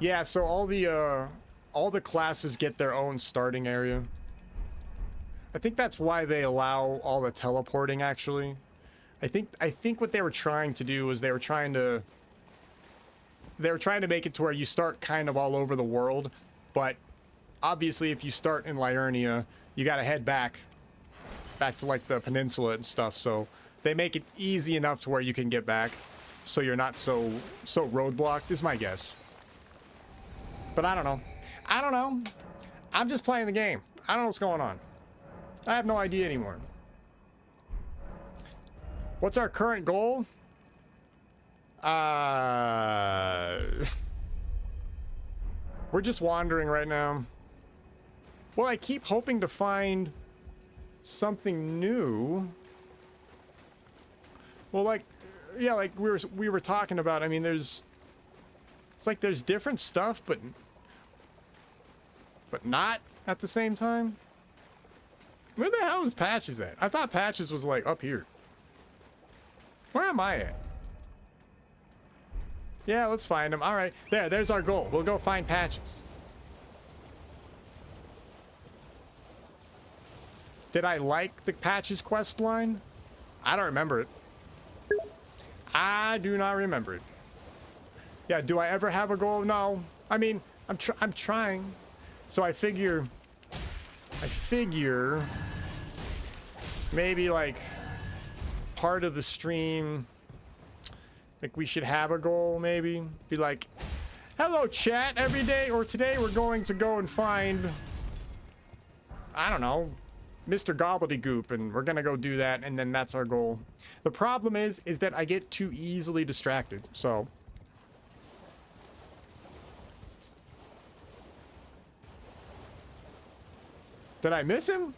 Yeah, so all the classes get their own starting area. I think that's why they allow all the teleporting, actually. I think what they were trying to do was they were trying to make it to where you start kind of all over the world, but obviously if you start in Liurnia, you got to head back to like the peninsula and stuff, so they make it easy enough to where you can get back so you're not so roadblocked, is my guess. But I don't know. I'm just playing the game. I don't know what's going on. I have no idea anymore. What's our current goal? We're just wandering right now. Well, I keep hoping to find something new. Well, like, yeah, like we were talking about. I mean, it's like there's different stuff, but not at the same time. Where the hell is Patches at? I thought Patches was like up here. Where am I at? Yeah, let's find him. All right, there's our goal. We'll go find Patches. Did I like the Patches quest line? I don't remember it. I do not remember it. Yeah, do I ever have a goal? No. I mean, I'm trying. So I figure maybe like part of the stream, like we should have a goal, maybe be like, hello chat, every day or today we're going to go and find, I don't know, Mr. Gobbledygook, and we're gonna go do that, and then that's our goal. The problem is that I get too easily distracted, so. Did I miss him?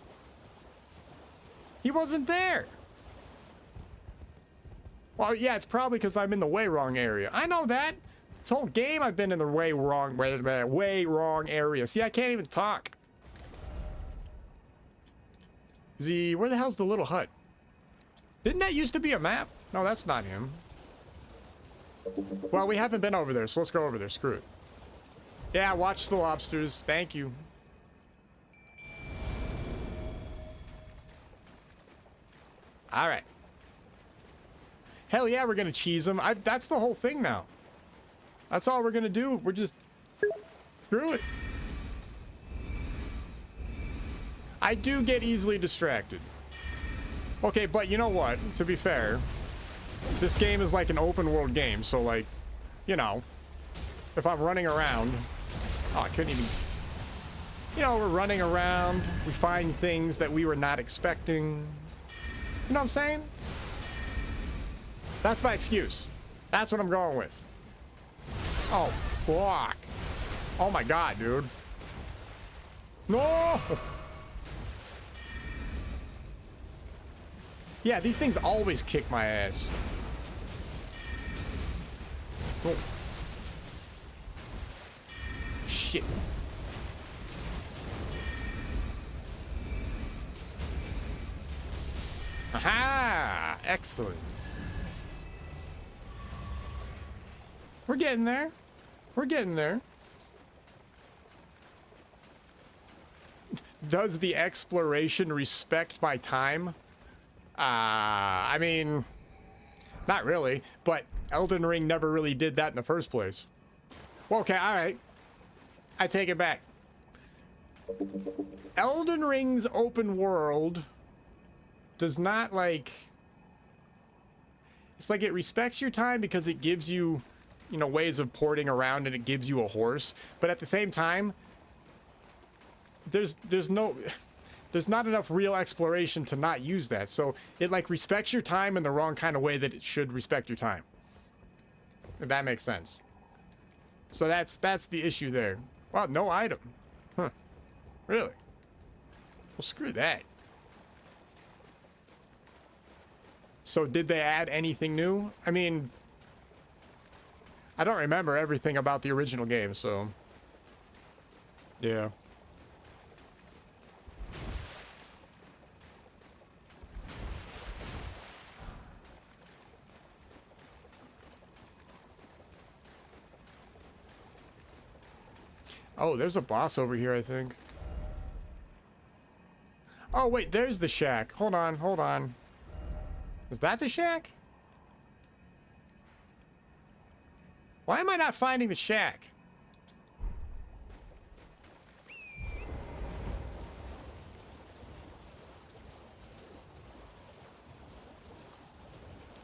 He wasn't there. Well, yeah, it's probably because I'm in the way wrong area. I know that. This whole game I've been in the way wrong area. See, I can't even talk. Where the hell's the little hut? Didn't that used to be a map? No, that's not him. Well, we haven't been over there, so let's go over there. Screw it. Yeah, watch the lobsters. Thank you. All right. Hell yeah, we're gonna cheese them. That's the whole thing now. That's all we're gonna do. We're just screw it. I do get easily distracted. Okay, but you know what? To be fair, this game is like an open world game, so like, you know, if I'm running around, oh, I couldn't even. You know, we're running around. We find things that we were not expecting. You know what I'm saying? That's my excuse. That's what I'm going with. Oh, fuck. Oh my god, dude. No! Yeah, these things always kick my ass. Oh. Shit. Aha! Excellent. We're getting there. We're getting there. Does the exploration respect my time? I mean, not really, but Elden Ring never really did that in the first place. Well, okay, all right. I take it back. Elden Ring's open world does not, like, it's like it respects your time because it gives you, you know, ways of porting around, and it gives you a horse, but at the same time there's not enough real exploration to not use that. So it like respects your time in the wrong kind of way that it should respect your time, if that makes sense. So that's the issue there. Wow, no item. Huh. Really? Well, screw that. So did they add anything new? I mean, I don't remember everything about the original game, so yeah. Oh, there's a boss over here, I think. Oh, wait, there's the shack. Hold on, hold on. Is that the shack? Why am I not finding the shack?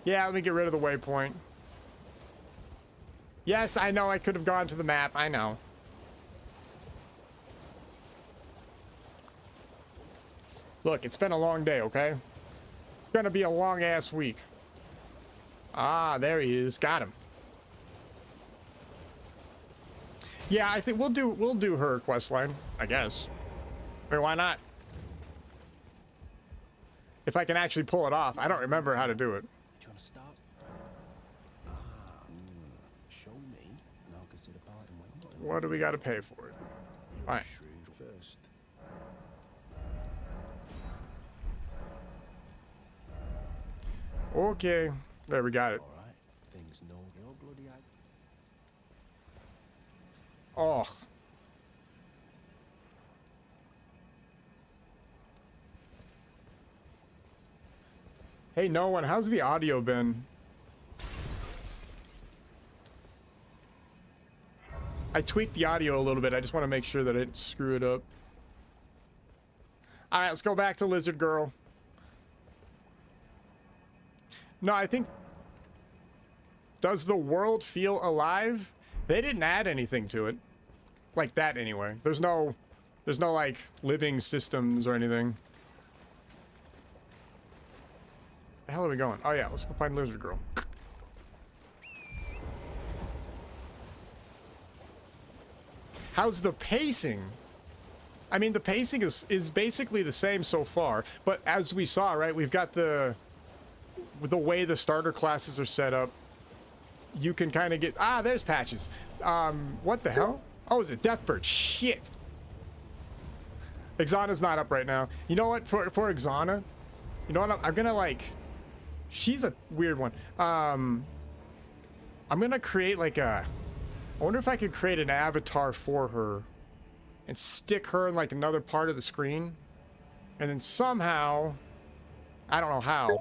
Yeah, let me get rid of the waypoint. Yes, I know I could have gone to the map. I know. Look, it's been a long day, okay? It's gonna be a long-ass week. Ah, there he is. Got him. Yeah, I think we'll do her quest line, I guess. I mean, why not? If I can actually pull it off. I don't remember how to do it. Do you want to start? Show me, and I'll consider parting way. What do we got to pay for it? All right. First. Okay. There, we got it. All right. Things no your bloody eye. Oh. Hey, no one. How's the audio been? I tweaked the audio a little bit. I just want to make sure that I didn't screw it up. All right, let's go back to Lizard Girl. No, I think... Does the world feel alive? They didn't add anything to it. Like that, anyway. There's no, like, living systems or anything. The hell are we going? Oh, yeah, let's go find Lizard Girl. How's the pacing? I mean, the pacing is basically the same so far, but as we saw, right, we've got the way the starter classes are set up. You can kind of get... Ah, there's Patches. What the hell? Oh, it's a Deathbird. Shit. Exana's not up right now. You know what? For Exana, you know what? I'm gonna, like... She's a weird one. I'm gonna create, like, a... I wonder if I could create an avatar for her and stick her in, like, another part of the screen. And then somehow... I don't know how,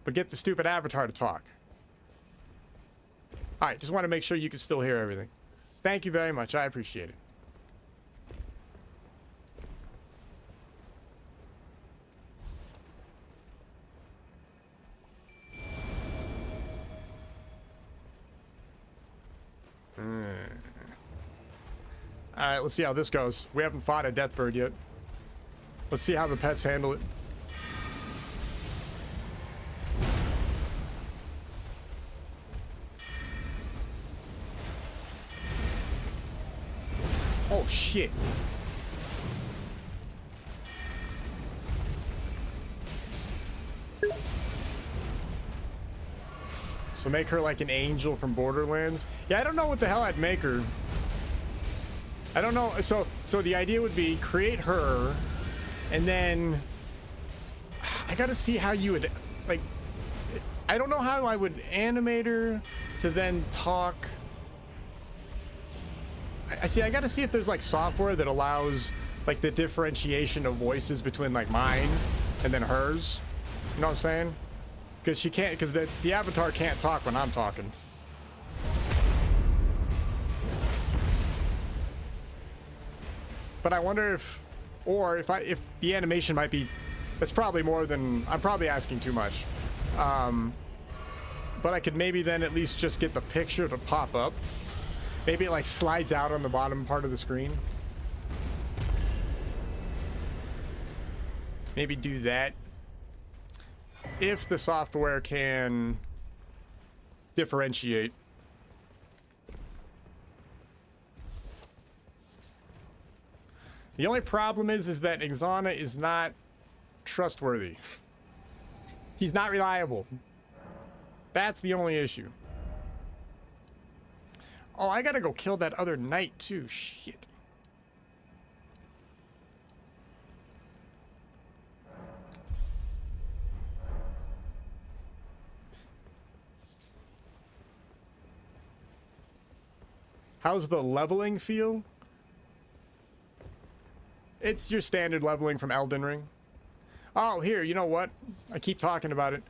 but get the stupid avatar to talk. Alright, just want to make sure you can still hear everything. Thank you very much. I appreciate it. Alright, let's see how this goes. We haven't fought a Deathbird yet. Let's see how the pets handle it. Oh, shit. So make her like an angel from Borderlands? Yeah, I don't know what the hell I'd make her. I don't know. So the idea would be create her, and then I gotta see how you would, like, I don't know how I would animate her to then talk. I see. I gotta see if there's like software that allows like the differentiation of voices between like mine and then hers. You know what I'm saying? Because she can't. Because the avatar can't talk when I'm talking. But I wonder if, or if the animation might be. That's probably more than I'm probably asking too much. But I could maybe then at least just get the picture to pop up. Maybe it like slides out on the bottom part of the screen. Maybe do that. If the software can differentiate. The only problem is that Ixana is not trustworthy. He's not reliable. That's the only issue. Oh, I gotta go kill that other knight too. Shit. How's the leveling feel? It's your standard leveling from Elden Ring. Oh, here, you know what? I keep talking about it.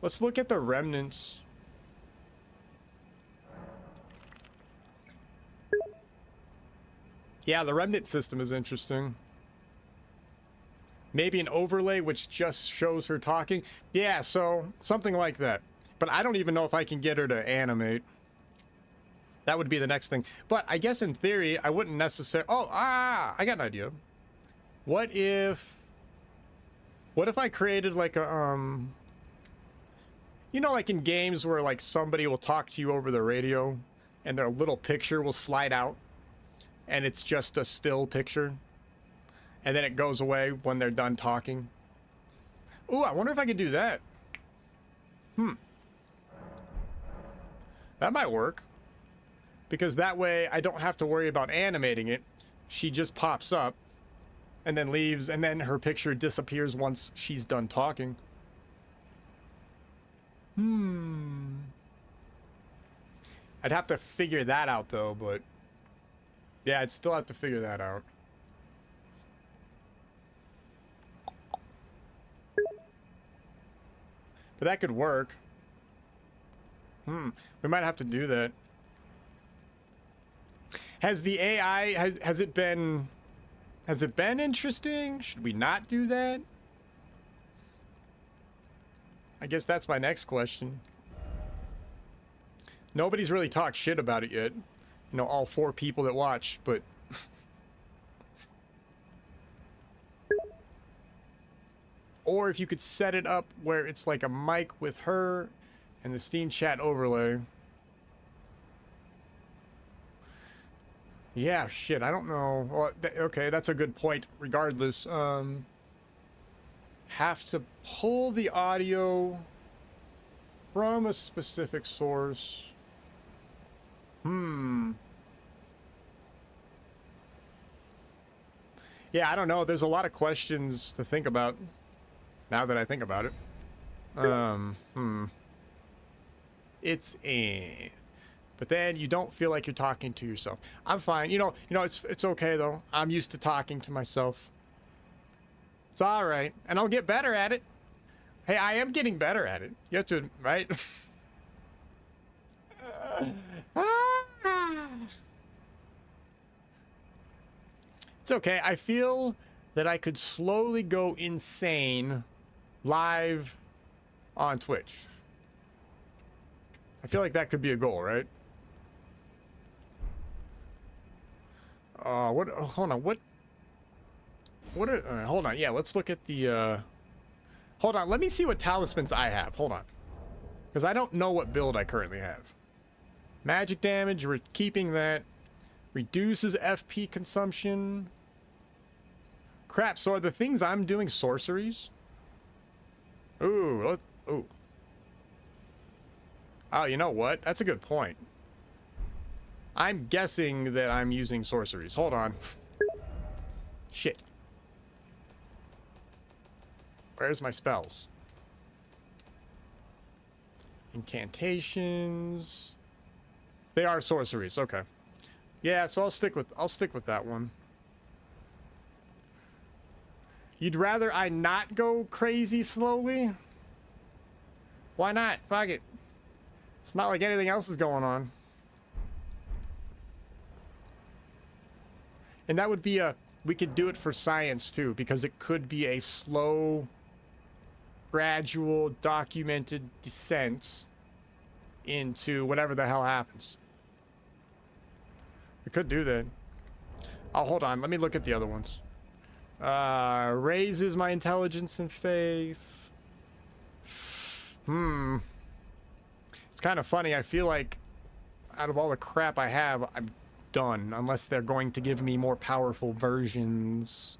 Let's look at the remnants. Yeah, the remnant system is interesting. Maybe an overlay which just shows her talking. Yeah, so something like that. But I don't even know if I can get her to animate. That would be the next thing. But I guess in theory, I wouldn't necessarily... Oh, I got an idea. What if I created like a, you know, like in games where like somebody will talk to you over the radio and their little picture will slide out and it's just a still picture and then it goes away when they're done talking. Ooh, I wonder if I could do that. That might work. Because that way I don't have to worry about animating it. She just pops up and then leaves, and then her picture disappears once she's done talking. I'd have to figure that out though, but yeah, I'd still have to figure that out. But that could work. We might have to do that. Has the AI, has it been interesting? Should we not do that? I guess that's my next question. Nobody's really talked shit about it yet. You know, all 4 people that watch, but... Or if you could set it up where it's like a mic with her and the Steam chat overlay. Yeah, shit, I don't know. Well, okay, that's a good point. Regardless, have to pull the audio from a specific source. Yeah, I don't know. There's a lot of questions to think about now that I think about it. It's a... But then you don't feel like you're talking to yourself. I'm fine. You know, it's okay though. I'm used to talking to myself. It's all right, and I'll get better at it. Hey, I am getting better at it. You have to, right? It's okay. I feel that I could slowly go insane live on Twitch. I feel like that could be a goal, right? What? Oh, hold on. What are? Hold on. Yeah, let's look at the. Hold on. Let me see what talismans I have. Hold on, because I don't know what build I currently have. Magic damage. We're keeping that. Reduces FP consumption. Crap. So are the things I'm doing sorceries? Ooh. Ooh. Oh, you know what? That's a good point. I'm guessing that I'm using sorceries. Hold on. Shit. Where's my spells? Incantations. They are sorceries. Okay. Yeah, so I'll stick with that one. You'd rather I not go crazy slowly? Why not? Fuck it. It's not like anything else is going on. And that would be we could do it for science too, because it could be a slow, gradual, documented descent into whatever the hell happens. We could do that. Oh, hold on. Let me look at the other ones. Raises my intelligence and faith. It's kind of funny. I feel like out of all the crap I have, I done, unless they're going to give me more powerful versions.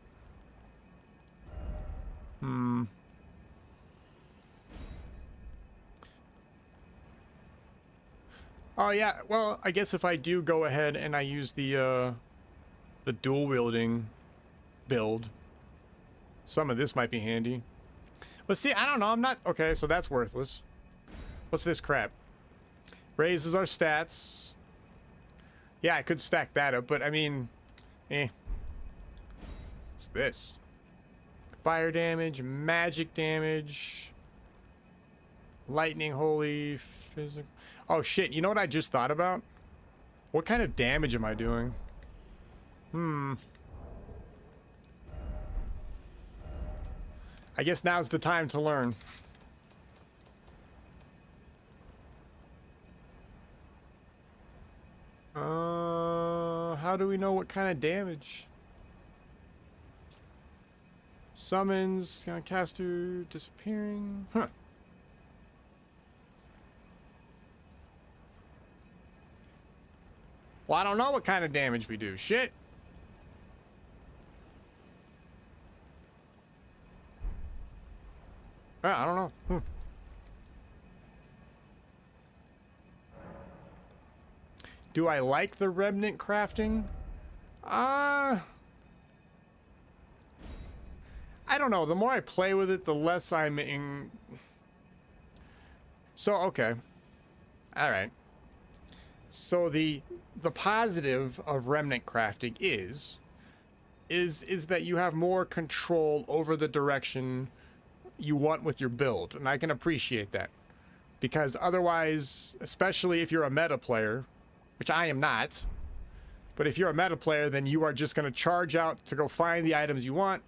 Oh yeah, well, I guess if I do go ahead and I use the dual wielding build, some of this might be handy. But see, I don't know, I'm not... Okay, so that's worthless. What's this crap? Raises our stats. Yeah, I could stack that up, but I mean... What's this? Fire damage, magic damage... Lightning, holy, physical... Oh shit, you know what I just thought about? What kind of damage am I doing? I guess now's the time to learn. How do we know what kind of damage? Summons, caster, disappearing. Huh. Well, I don't know what kind of damage we do. Shit. I don't know. Do I like the remnant crafting? I don't know. The more I play with it, the less I'm in... So, okay. Alright. So the positive of remnant crafting is that you have more control over the direction you want with your build, and I can appreciate that. Because otherwise, especially if you're a meta player, which I am not, but if you're a meta player, then you are just going to charge out to go find the items you want,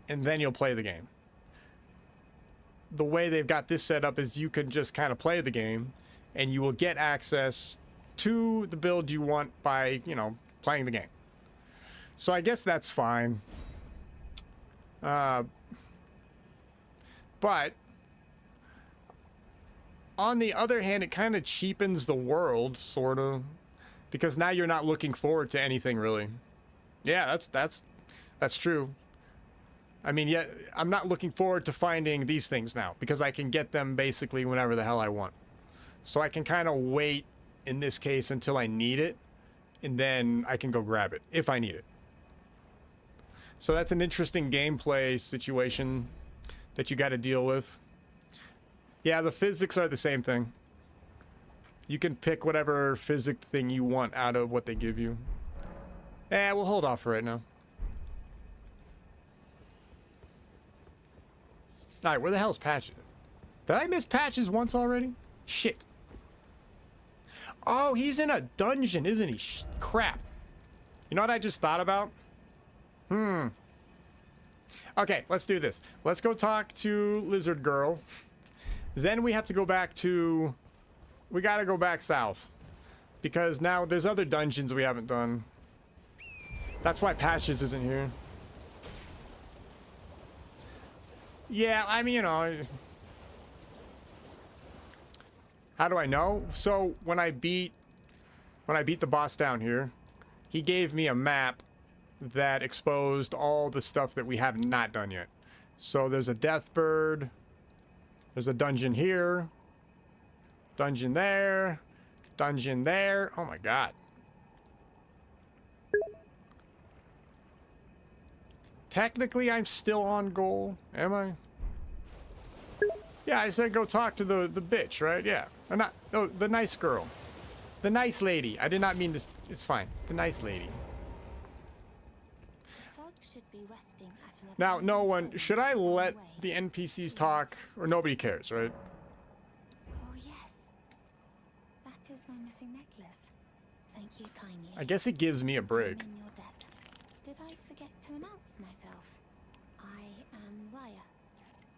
and then you'll play the game. The way they've got this set up is you can just kind of play the game, and you will get access to the build you want by, you know, playing the game. So I guess that's fine. But on the other hand, it kind of cheapens the world, sort of, because now you're not looking forward to anything really. Yeah, that's true. I mean, yeah, I'm not looking forward to finding these things now because I can get them basically whenever the hell I want. So I can kind of wait in this case until I need it, and then I can go grab it if I need it. So that's an interesting gameplay situation that you got to deal with. Yeah, the physics are the same thing. You can pick whatever physic thing you want out of what they give you. We'll hold off for right now. Alright, where the hell's Patches? Did I miss Patches once already? Shit. Oh, he's in a dungeon, isn't he? Crap. You know what I just thought about? Okay, let's do this. Let's go talk to Lizard Girl. Then we have to go back to... We gotta go back south. Because now there's other dungeons we haven't done. That's why Patches isn't here. Yeah, I mean, you know... How do I know? So, when I beat the boss down here, he gave me a map that exposed all the stuff that we have not done yet. So there's a death bird, there's a dungeon here, dungeon there, dungeon there. Oh my god. Technically, I'm still on goal, am I? Yeah, I said go talk to the bitch, right? Yeah. Or not, no, the nice girl. The nice lady. I did not mean to, it's fine. The nice lady. Should be resting at an Now, no one, should I let the NPCs talk, or nobody cares, right? Oh yes, that is my missing necklace. Thank you kindly. I guess it gives me a break. I'm in your debt. Did I forget to announce myself? I am Raya,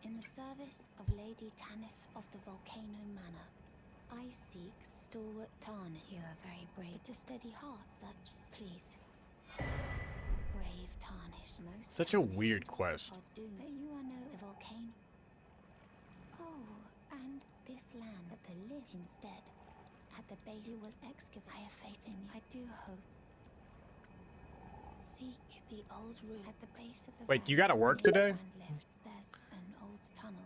in the service of Lady Tanith of the Volcano Manor. I seek stalwart Tarn. You are very brave to steady heart, such please. Brave Tarnish, most Such a weird quest. are doomed. But you are no the volcano. Oh, and this land that they live instead. At the base it was excavated. I have faith in you. I do hope seek the old route at the base of the Wait, you valley gotta work near the today? Grand Lift. There's an old tunnel.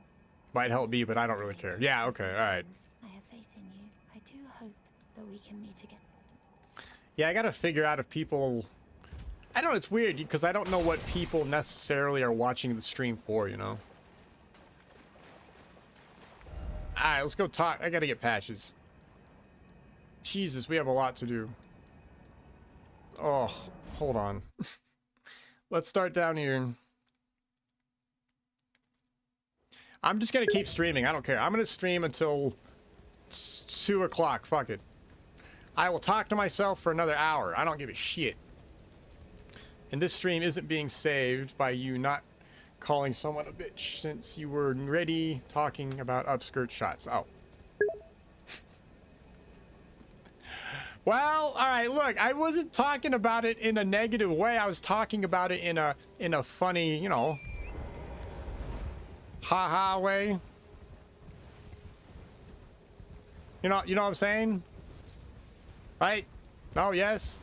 Might help me, but I don't really care. Yeah, okay, alright. I have faith in you. I do hope that we can meet again. Yeah, I gotta figure out if people... I don't know, it's weird, because I don't know what people necessarily are watching the stream for, you know? Alright, let's go talk. I gotta get patches. Jesus, we have a lot to do. Oh, hold on. Let's start down here. I'm just gonna keep streaming. I don't care. I'm gonna stream until 2 o'clock. Fuck it. I will talk to myself for another hour. I don't give a shit. And this stream isn't being saved by you not calling someone a bitch since you were ready talking about upskirt shots. Oh. Well, all right, look, I wasn't talking about it in a negative way. I was talking about it in a funny, you know, ha-ha way. You know what I'm saying? Right? No, yes.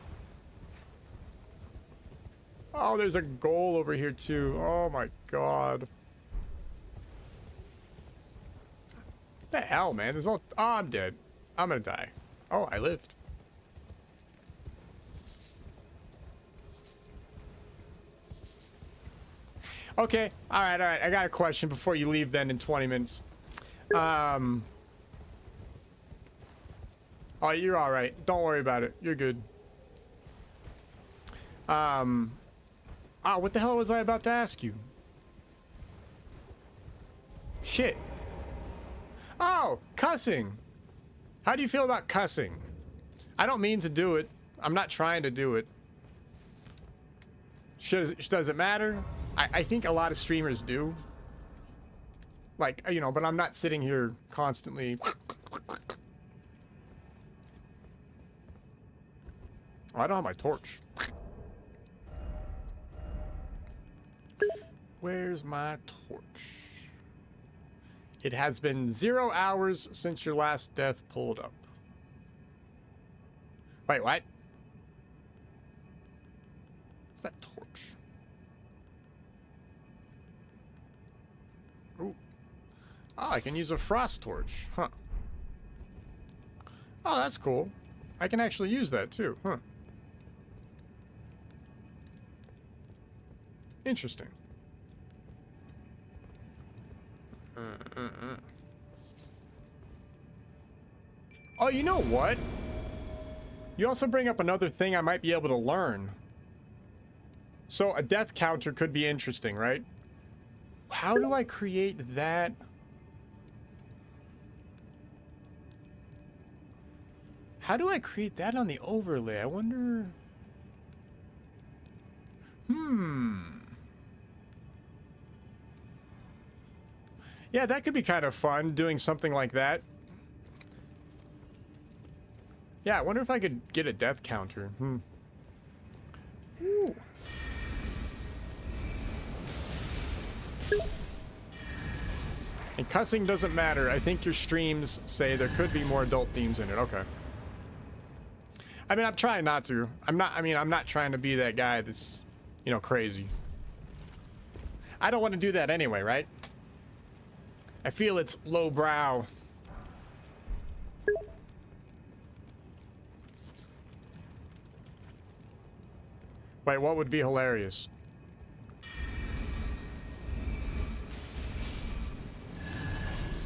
Oh, there's a goal over here too. Oh my god. What the hell, man? There's all... Oh, I'm dead. I'm gonna die. Oh, I lived. Okay. All right. I got a question before you leave then in 20 minutes. Oh, you're all right. Don't worry about it. You're good. Oh, what the hell was I about to ask you? Shit. Oh, cussing. How do you feel about cussing? I don't mean to do it. I'm not trying to do it. Does it matter? I think a lot of streamers do. Like, you know, but I'm not sitting here constantly. Oh, I don't have my torch. Where's my torch? It has been 0 hours since your last death pulled up. Wait, what? What's that torch? Ooh. Oh, I can use a frost torch. Huh. Oh, that's cool. I can actually use that too. Huh. Interesting. Oh, you know what? You also bring up another thing I might be able to learn. So a death counter could be interesting, right? How do I create that? How do I create that on the overlay? I wonder... Yeah, that could be kind of fun, doing something like that. Yeah, I wonder if I could get a death counter. Ooh. And cussing doesn't matter. I think your streams say there could be more adult themes in it. Okay. I mean, I'm trying not to. I'm not trying to be that guy that's, you know, crazy. I don't want to do that anyway, right? I feel it's lowbrow. Wait, what would be hilarious?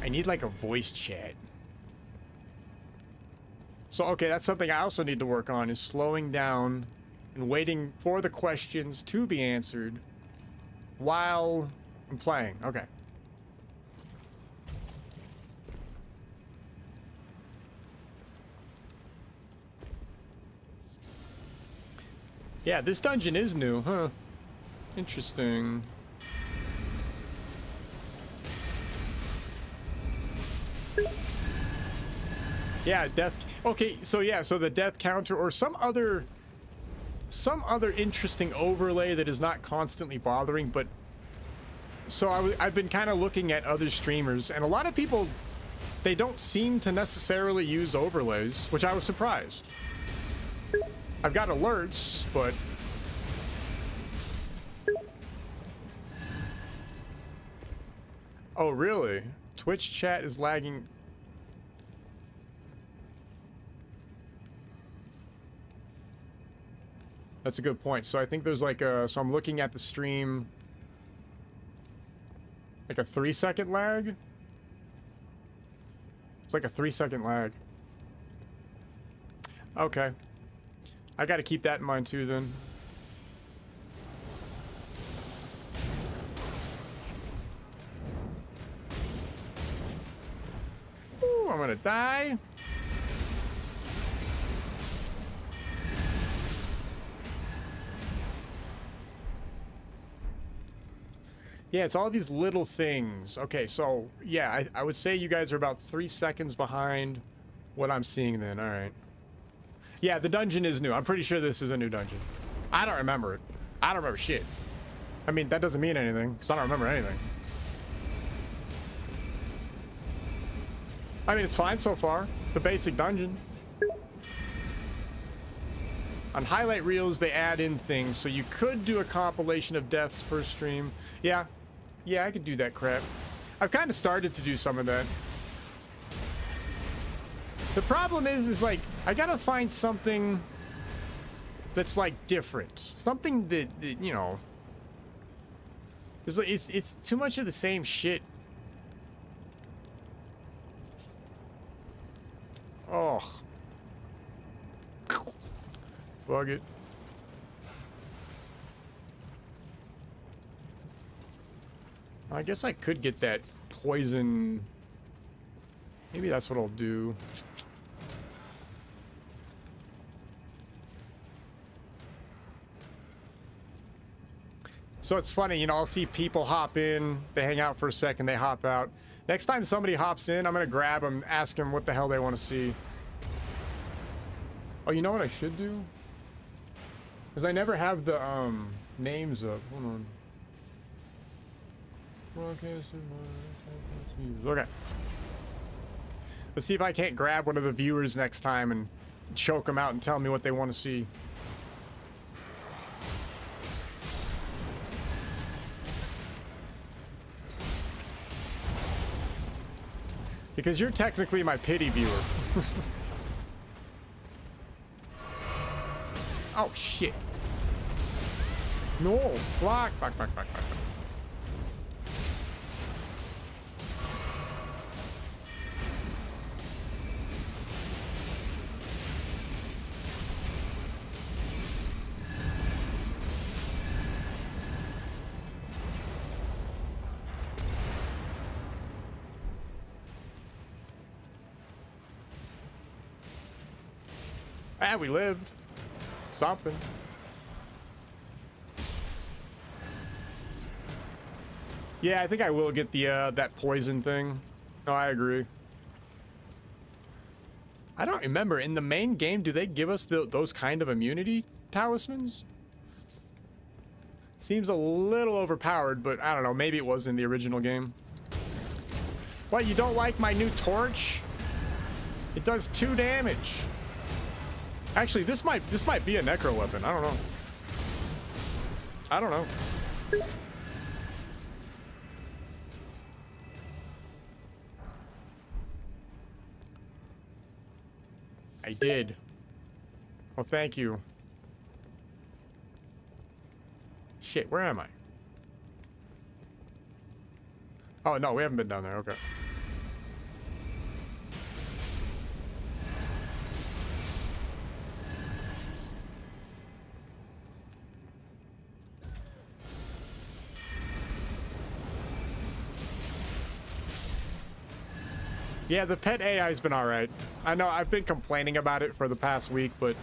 I need like a voice chat. So, okay, that's something I also need to work on, is slowing down and waiting for the questions to be answered while I'm playing. Okay. Yeah, this dungeon is new, huh? Interesting. Yeah, death. Okay, so yeah, so the death counter or some other interesting overlay that is not constantly bothering, but so I've been kind of looking at other streamers, and a lot of people, they don't seem to necessarily use overlays, which I was surprised. I've got alerts, but Oh, really? Twitch chat is lagging. That's a good point. So I think there's like a, so I'm looking at the stream, like a 3-second lag. It's like a 3-second lag. Okay. I got to keep that in mind too then. Ooh, I'm gonna die. Yeah, it's all these little things. Okay, so yeah, I would say you guys are about 3 seconds behind what I'm seeing then. All right. Yeah, the dungeon is new. I'm pretty sure this is a new dungeon. I don't remember it. I don't remember shit. I mean, that doesn't mean anything, because I don't remember anything. I mean, it's fine so far. It's a basic dungeon. On highlight reels, they add in things, so you could do a compilation of deaths per stream. Yeah. Yeah, I could do that crap. I've kind of started to do some of that. The problem is like, I gotta find something that's like different. Something that you know, it's too much of the same shit. Oh. Fuck it. I guess I could get that poison. Maybe that's what I'll do. So it's funny, you know, I'll see people hop in, they hang out for a second, they hop out. Next time somebody hops in, I'm gonna grab them, ask them what the hell they want to see. Oh, you know what I should do? Because I never have the names up. Hold on. Okay. Let's see if I can't grab one of the viewers next time and choke them out and tell me what they want to see. Because you're technically my pity viewer. Oh shit. No, block, block, block, block, block. Ah, we lived. Something. Yeah, I think I will get the that poison thing. No, I agree. I don't remember. In the main game, do they give us those kind of immunity talismans? Seems a little overpowered, but I don't know. Maybe it was in the original game. What, you don't like my new torch? It does 2 damage. Actually, this might be a necro weapon. I don't know. I don't know. I did. Well, thank you. Shit, where am I? Oh, no, we haven't been down there. Okay. Yeah, the pet AI's been alright. I know I've been complaining about it for the past week, but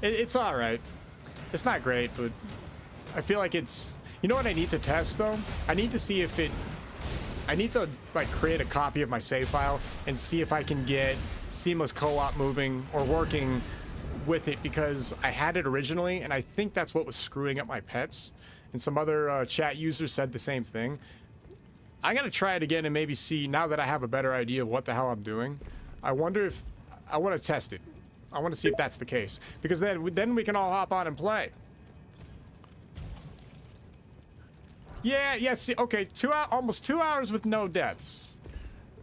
it's alright. It's not great, but I feel like it's... You know what I need to test, though? I need to see if it... I need to, like, create a copy of my save file and see if I can get seamless co-op moving or working with it, because I had it originally, and I think that's what was screwing up my pets. And some other chat users said the same thing. I gotta try it again and maybe see, now that I have a better idea of what the hell I'm doing. I wonder if... I want to test it. I want to see if that's the case. Because then we can all hop on and play. Yeah, see, okay, almost 2 hours with no deaths.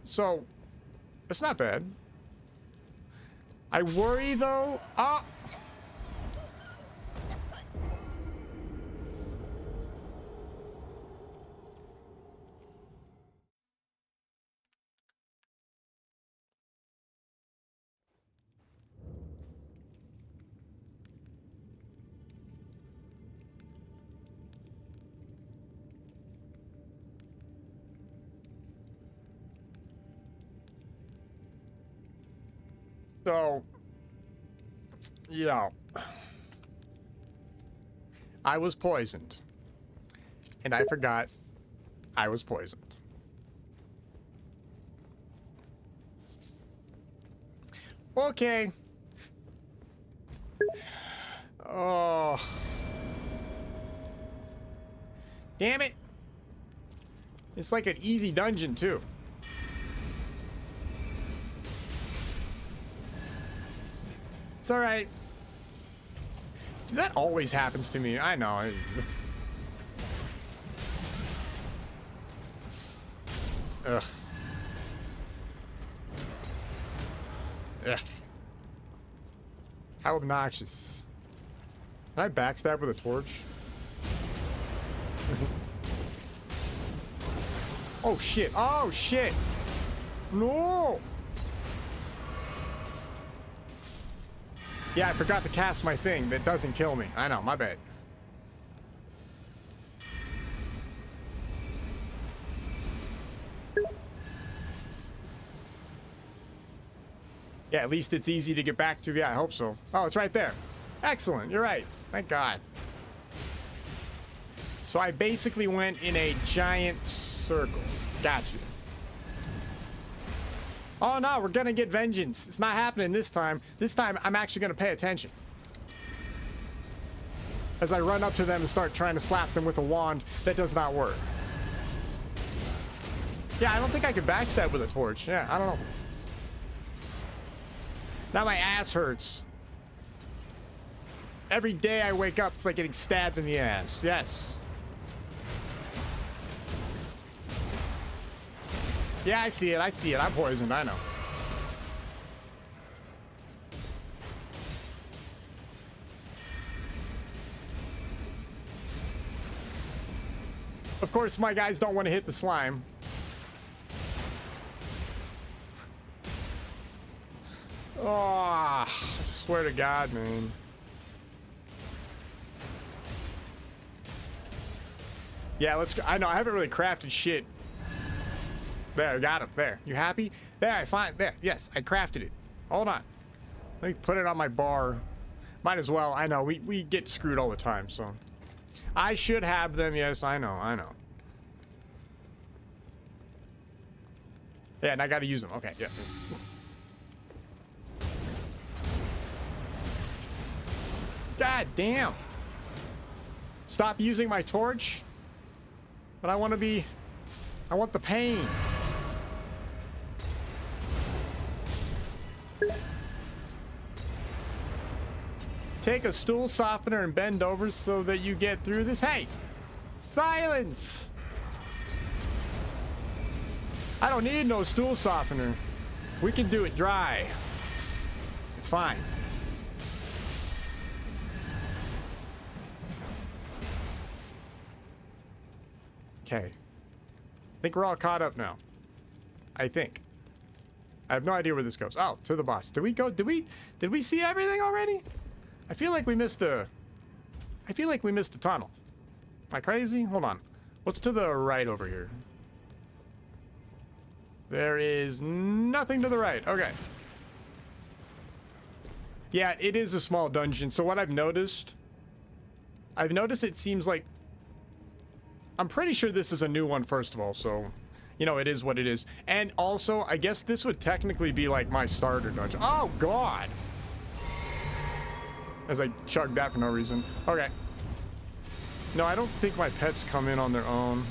So, it's not bad. I worry, though. So, you know, I was poisoned. And I forgot I was poisoned. Okay. Oh. Damn it. It's like an easy dungeon, too. It's alright. That always happens to me. I know. Ugh. Ugh. How obnoxious. Can I backstab with a torch? Oh shit. Oh shit. No. Yeah, I forgot to cast my thing that doesn't kill me. I know, my bad. Yeah, at least it's easy to get back to. Yeah, I hope so. Oh, it's right there. Excellent, you're right. Thank God. So I basically went in a giant circle. Gotcha. Oh no, we're gonna get vengeance. It's not happening this time. This time, I'm actually gonna pay attention. As I run up to them and start trying to slap them with a wand, that does not work. Yeah, I don't think I can backstab with a torch. Yeah, I don't know. Now my ass hurts. Every day I wake up, it's like getting stabbed in the ass. Yes. Yeah, I see it. I see it. I'm poisoned. I know. Of course, my guys don't want to hit the slime. Oh, I swear to God, man. Yeah, let's go. I know, I haven't really crafted shit. There, got him. There. You happy? There, I find. There. Yes, I crafted it. Hold on. Let me put it on my bar. Might as well. I know, we get screwed all the time, so. I should have them. Yes, I know, I know. Yeah, and I gotta use them. Okay, yeah. God damn. Stop using my torch. But I want to be... I want the pain. Take a stool softener and bend over so that you get through this. Hey! Silence! I don't need no stool softener. We can do it dry. It's fine. Okay. I think we're all caught up now. I think. I have no idea where this goes. Oh, to the boss. Did we see everything already? I feel like we missed a tunnel. Am I crazy? Hold on. What's to the right over here? There is nothing to the right. Okay. Yeah, it is a small dungeon. So what I've noticed it seems like... I'm pretty sure this is a new one, first of all, so... You know, it is what it is. And also, I guess this would technically be like my starter dungeon. Oh, God! As I chugged that for no reason. Okay. No, I don't think my pets come in on their own.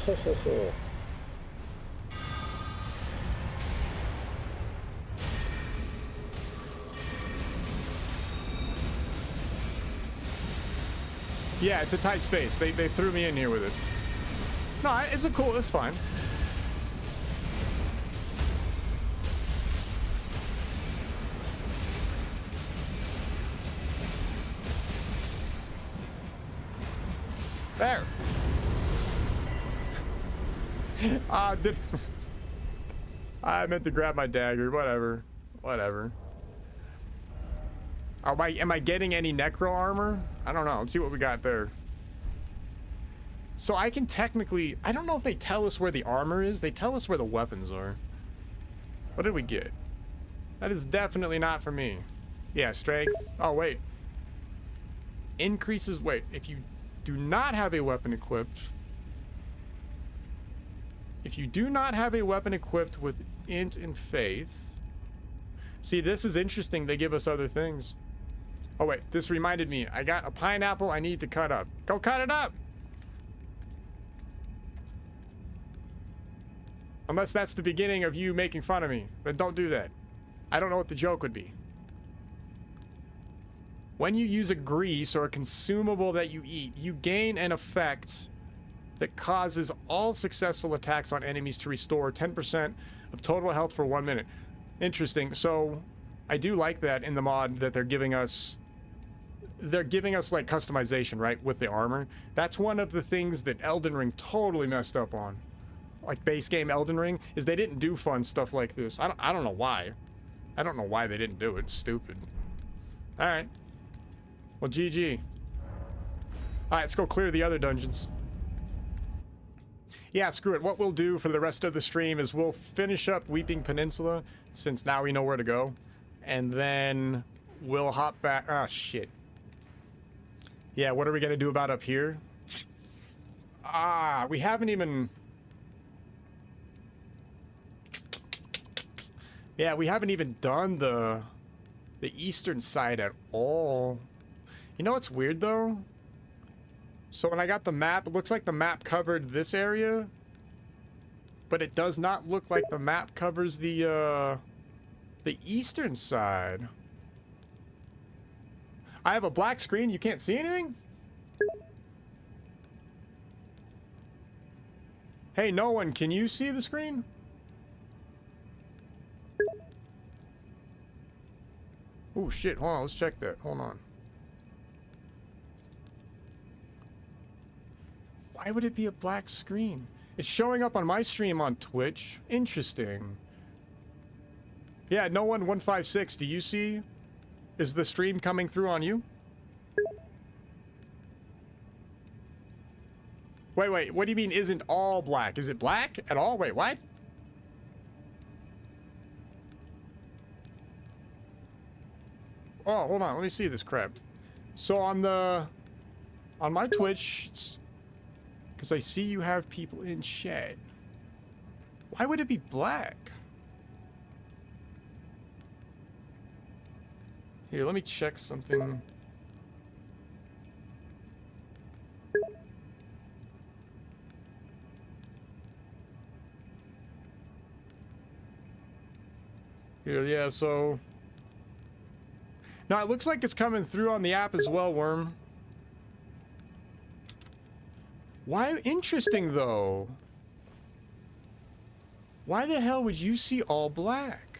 Ho, ho, ho. Yeah, it's a tight space. They threw me in here with it. No, it's a cool. It's fine. There. I meant to grab my dagger. Whatever. Whatever. Am I getting any necro armor? I don't know. Let's see what we got there. So I can technically... I don't know if they tell us where the armor is. They tell us where the weapons are. What did we get? That is definitely not for me. Yeah, strength. Oh, wait. Increases... Wait, if you do not have a weapon equipped... If you do not have a weapon equipped with int and faith... See, this is interesting. They give us other things. Oh, wait. This reminded me. I got a pineapple I need to cut up. Go cut it up! Unless that's the beginning of you making fun of me. Then don't do that. I don't know what the joke would be. When you use a grease or a consumable that you eat, you gain an effect that causes all successful attacks on enemies to restore 10% of total health for 1 minute. Interesting. So I do like that in the mod that they're giving us like customization, right, with the armor. That's one of the things that Elden Ring totally messed up on. Like base game Elden Ring, is they didn't do fun stuff like this. I don't know why. I don't know why they didn't do it. It's stupid. All right. Well, GG. All right, let's go clear the other dungeons. Yeah, screw it. What we'll do for the rest of the stream is we'll finish up Weeping Peninsula, since now we know where to go. And then we'll hop back. Ah, shit. Yeah, what are we going to do about up here? Ah, we haven't even... Yeah, we haven't even done the eastern side at all. You know what's weird, though? So when I got the map, it looks like the map covered this area. But it does not look like the map covers the eastern side. I have a black screen. You can't see anything? Hey, no one. Can you see the screen? Oh, shit. Hold on. Let's check that. Hold on. Why would it be a black screen? It's showing up on my stream on Twitch. Interesting. Yeah, no one 156. Do you see? Is the stream coming through on you? Wait. What do you mean isn't all black? Is it black at all? Wait, what? Oh, hold on. Let me see this crap. So on my Twitch, because I see you have people in chat. Why would it be black? Here, let me check something. Here, yeah, so... Now, it looks like it's coming through on the app as well, Worm. Why? Interesting, though. Why the hell would you see all black?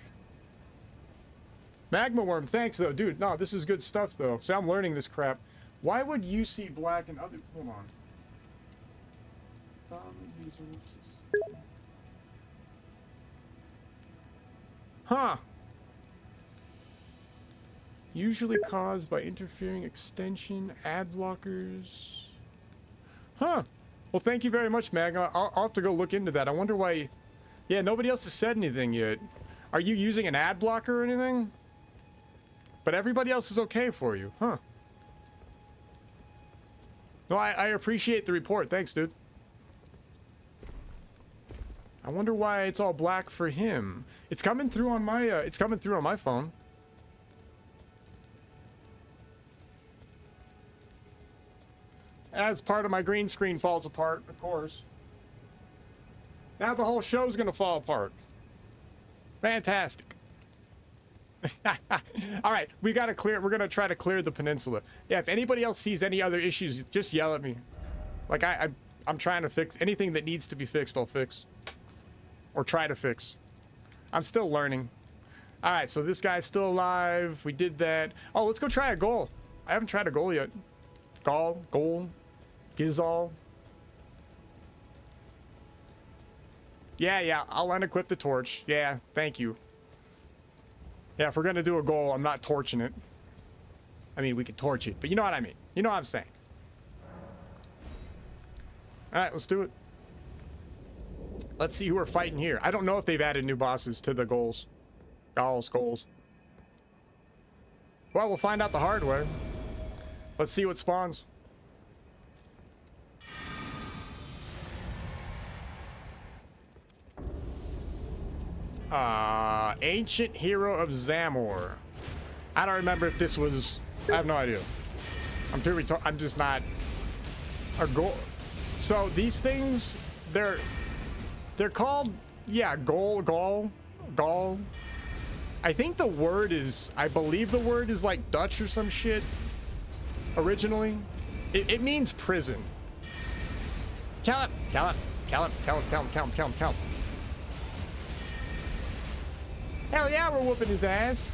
Magma Worm, thanks, though. Dude, no, this is good stuff, though. So I'm learning this crap. Why would you see black and other... Hold on. Huh. Usually caused by interfering extension, ad blockers. Huh. Well, thank you very much, Mag. I'll have to go look into that. I wonder why... Yeah, nobody else has said anything yet. Are you using an ad blocker or anything? But everybody else is okay for you. Huh. No, I appreciate the report. Thanks, dude. I wonder why it's all black for him. It's coming through on my phone. As part of my green screen falls apart, of course. Now the whole show's gonna fall apart. Fantastic. All right, we gotta clear. We're gonna try to clear the peninsula. Yeah, if anybody else sees any other issues, just yell at me. Like I'm trying to fix anything that needs to be fixed. I'll fix, or try to fix. I'm still learning. All right, so this guy's still alive. We did that. Oh, let's go try a goal. I haven't tried a goal yet. Goal, Gizal. Yeah, I'll unequip the torch. Yeah, thank you. Yeah, if we're gonna do a goal, I'm not torching it. I mean, we can torch it, but you know what I mean. You know what I'm saying. All right, let's do it. Let's see who we're fighting here. I don't know if they've added new bosses to the goals. Goals. Well, we'll find out the hard way. Let's see what spawns. Ancient Hero of Zamor. I don't remember if this was... I have no idea. I'm just not... A goal... So, these things, they're called... Yeah, Gall. I think the word is... I believe the word is like Dutch or some shit. Originally. It means prison. Count. Hell yeah, we're whooping his ass.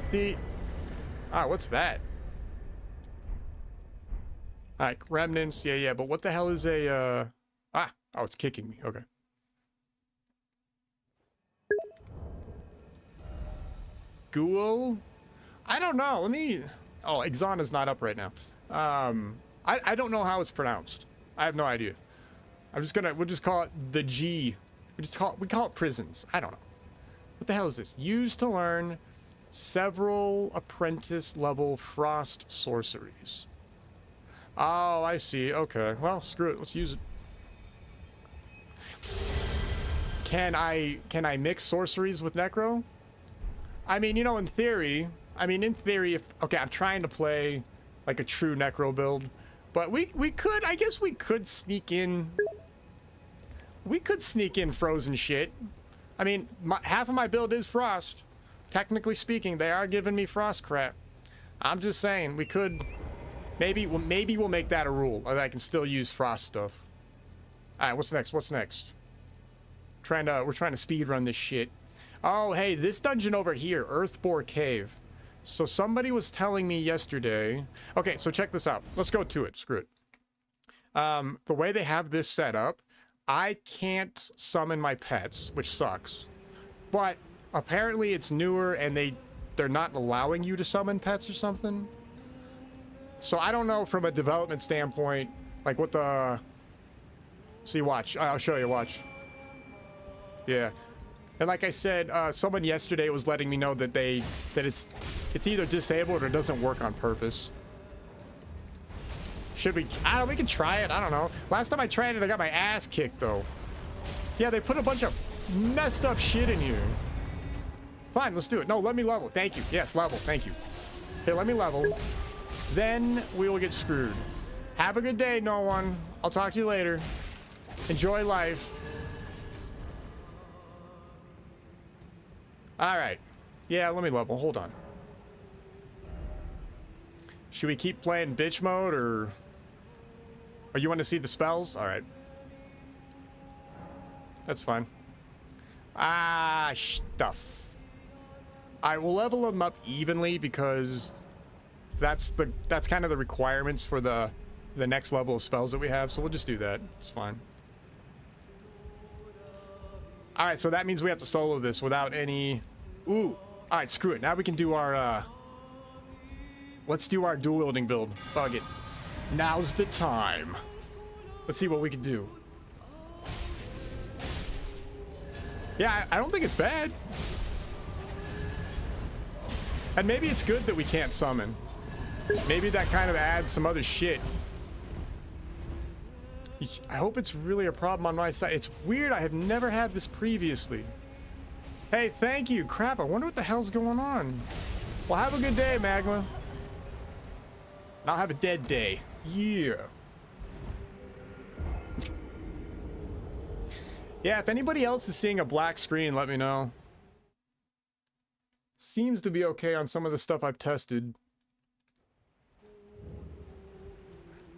See? Ah, what's that? Alright, remnants. Yeah, but what the hell is a, oh, it's kicking me. Okay. Ghoul? I don't know. Let me... Oh, Ixana's not up right now. I don't know how it's pronounced. I have no idea. We'll just call it the G. We call it prisons. I don't know. What the hell is this? Used to learn several apprentice level frost sorceries. Oh, I see. Okay. Well, screw it. Let's use it. Can I mix sorceries with Necro? I mean, you know, in theory, if... Okay, I'm trying to play like a true Necro build. But we could... I guess we could sneak in... We could sneak in frozen shit. I mean, half of my build is frost. Technically speaking, they are giving me frost crap. I'm just saying, we could... Maybe we'll make that a rule. That I can still use frost stuff. Alright, what's next? We're trying to speed run this shit. Oh, hey, this dungeon over here, Earthbore Cave. So somebody was telling me yesterday... Okay, so check this out. Let's go to it. Screw it. The way they have this set up, I can't summon my pets, which sucks. But apparently it's newer and they're not allowing you to summon pets or something. So I don't know from a development standpoint, like what the... See, watch. I'll show you, watch. Yeah. And like I said, someone yesterday was letting me know that it's either disabled or doesn't work on purpose. Should we... I don't know, we can try it. I don't know. Last time I tried it, I got my ass kicked, though. Yeah, they put a bunch of messed up shit in here. Fine, let's do it. No, let me level. Thank you. Yes, level. Thank you. Here, let me level. Then we will get screwed. Have a good day, no one. I'll talk to you later. Enjoy life. All right. Yeah, let me level. Hold on. Should we keep playing bitch mode or you want to see the spells? All right. That's fine. Ah, stuff. I will level them up evenly because that's kind of the requirements for the next level of spells that we have. So we'll just do that. It's fine. All right, so that means we have to solo this without any... Ooh. All right, screw it. Now we can do our... Let's do our dual-wielding build. Bug it. Now's the time. Let's see what we can do. Yeah, I don't think it's bad. And maybe it's good that we can't summon. Maybe that kind of adds some other shit. I hope it's really a problem on my side. It's weird. I have never had this previously. Hey, thank you. Crap, I wonder what the hell's going on. Well, have a good day, Magma. And I'll have a dead day. Yeah. Yeah, if anybody else is seeing a black screen, let me know. Seems to be okay on some of the stuff I've tested.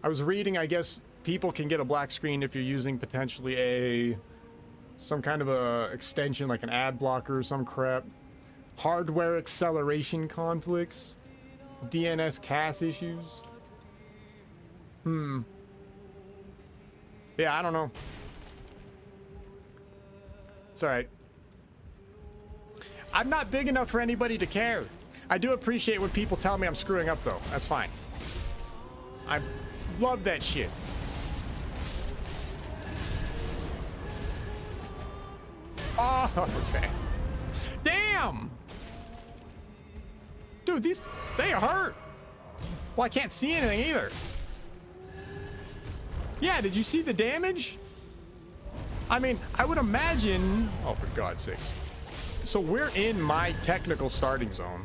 I was reading, I guess people can get a black screen if you're using potentially some kind of a extension like an ad blocker or some crap. Hardware acceleration conflicts. DNS cache issues. Yeah, I don't know. It's alright. I'm not big enough for anybody to care. I do appreciate when people tell me I'm screwing up, though. That's fine. I love that shit. Oh, okay. Damn! Dude, they hurt. Well, I can't see anything either. Yeah, did you see the damage? I mean, I would imagine... Oh, for God's sakes. So we're in my technical starting zone.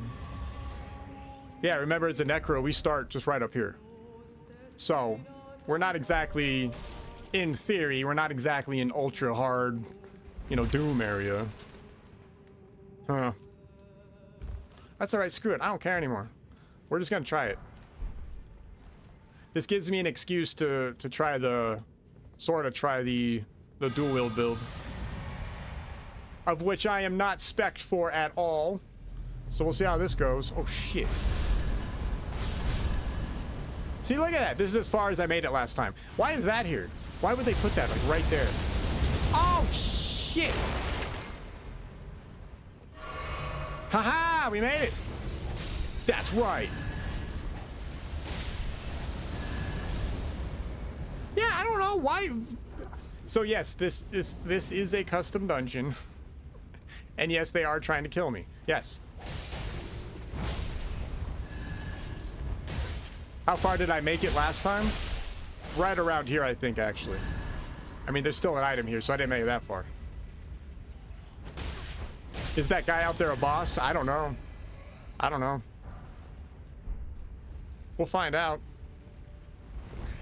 Yeah, remember, as a Necro, we start just right up here. So, we're not exactly... In theory, we're not exactly in ultra hard, you know, Doom area. Huh. That's alright, screw it. I don't care anymore. We're just gonna try it. This gives me an excuse to try the... Sort of try the dual wield build. Of which I am not spec'd for at all. So we'll see how this goes. Oh, shit. See, look at that. This is as far as I made it last time. Why is that here? Why would they put that, like, right there? Oh, shit! Haha! We made it! That's right! Yeah, I don't know why... So yes, this is a custom dungeon. And yes, they are trying to kill me. Yes. How far did I make it last time? Right around here, I think, actually. I mean, there's still an item here, so I didn't make it that far. Is that guy out there a boss? I don't know. I don't know. We'll find out.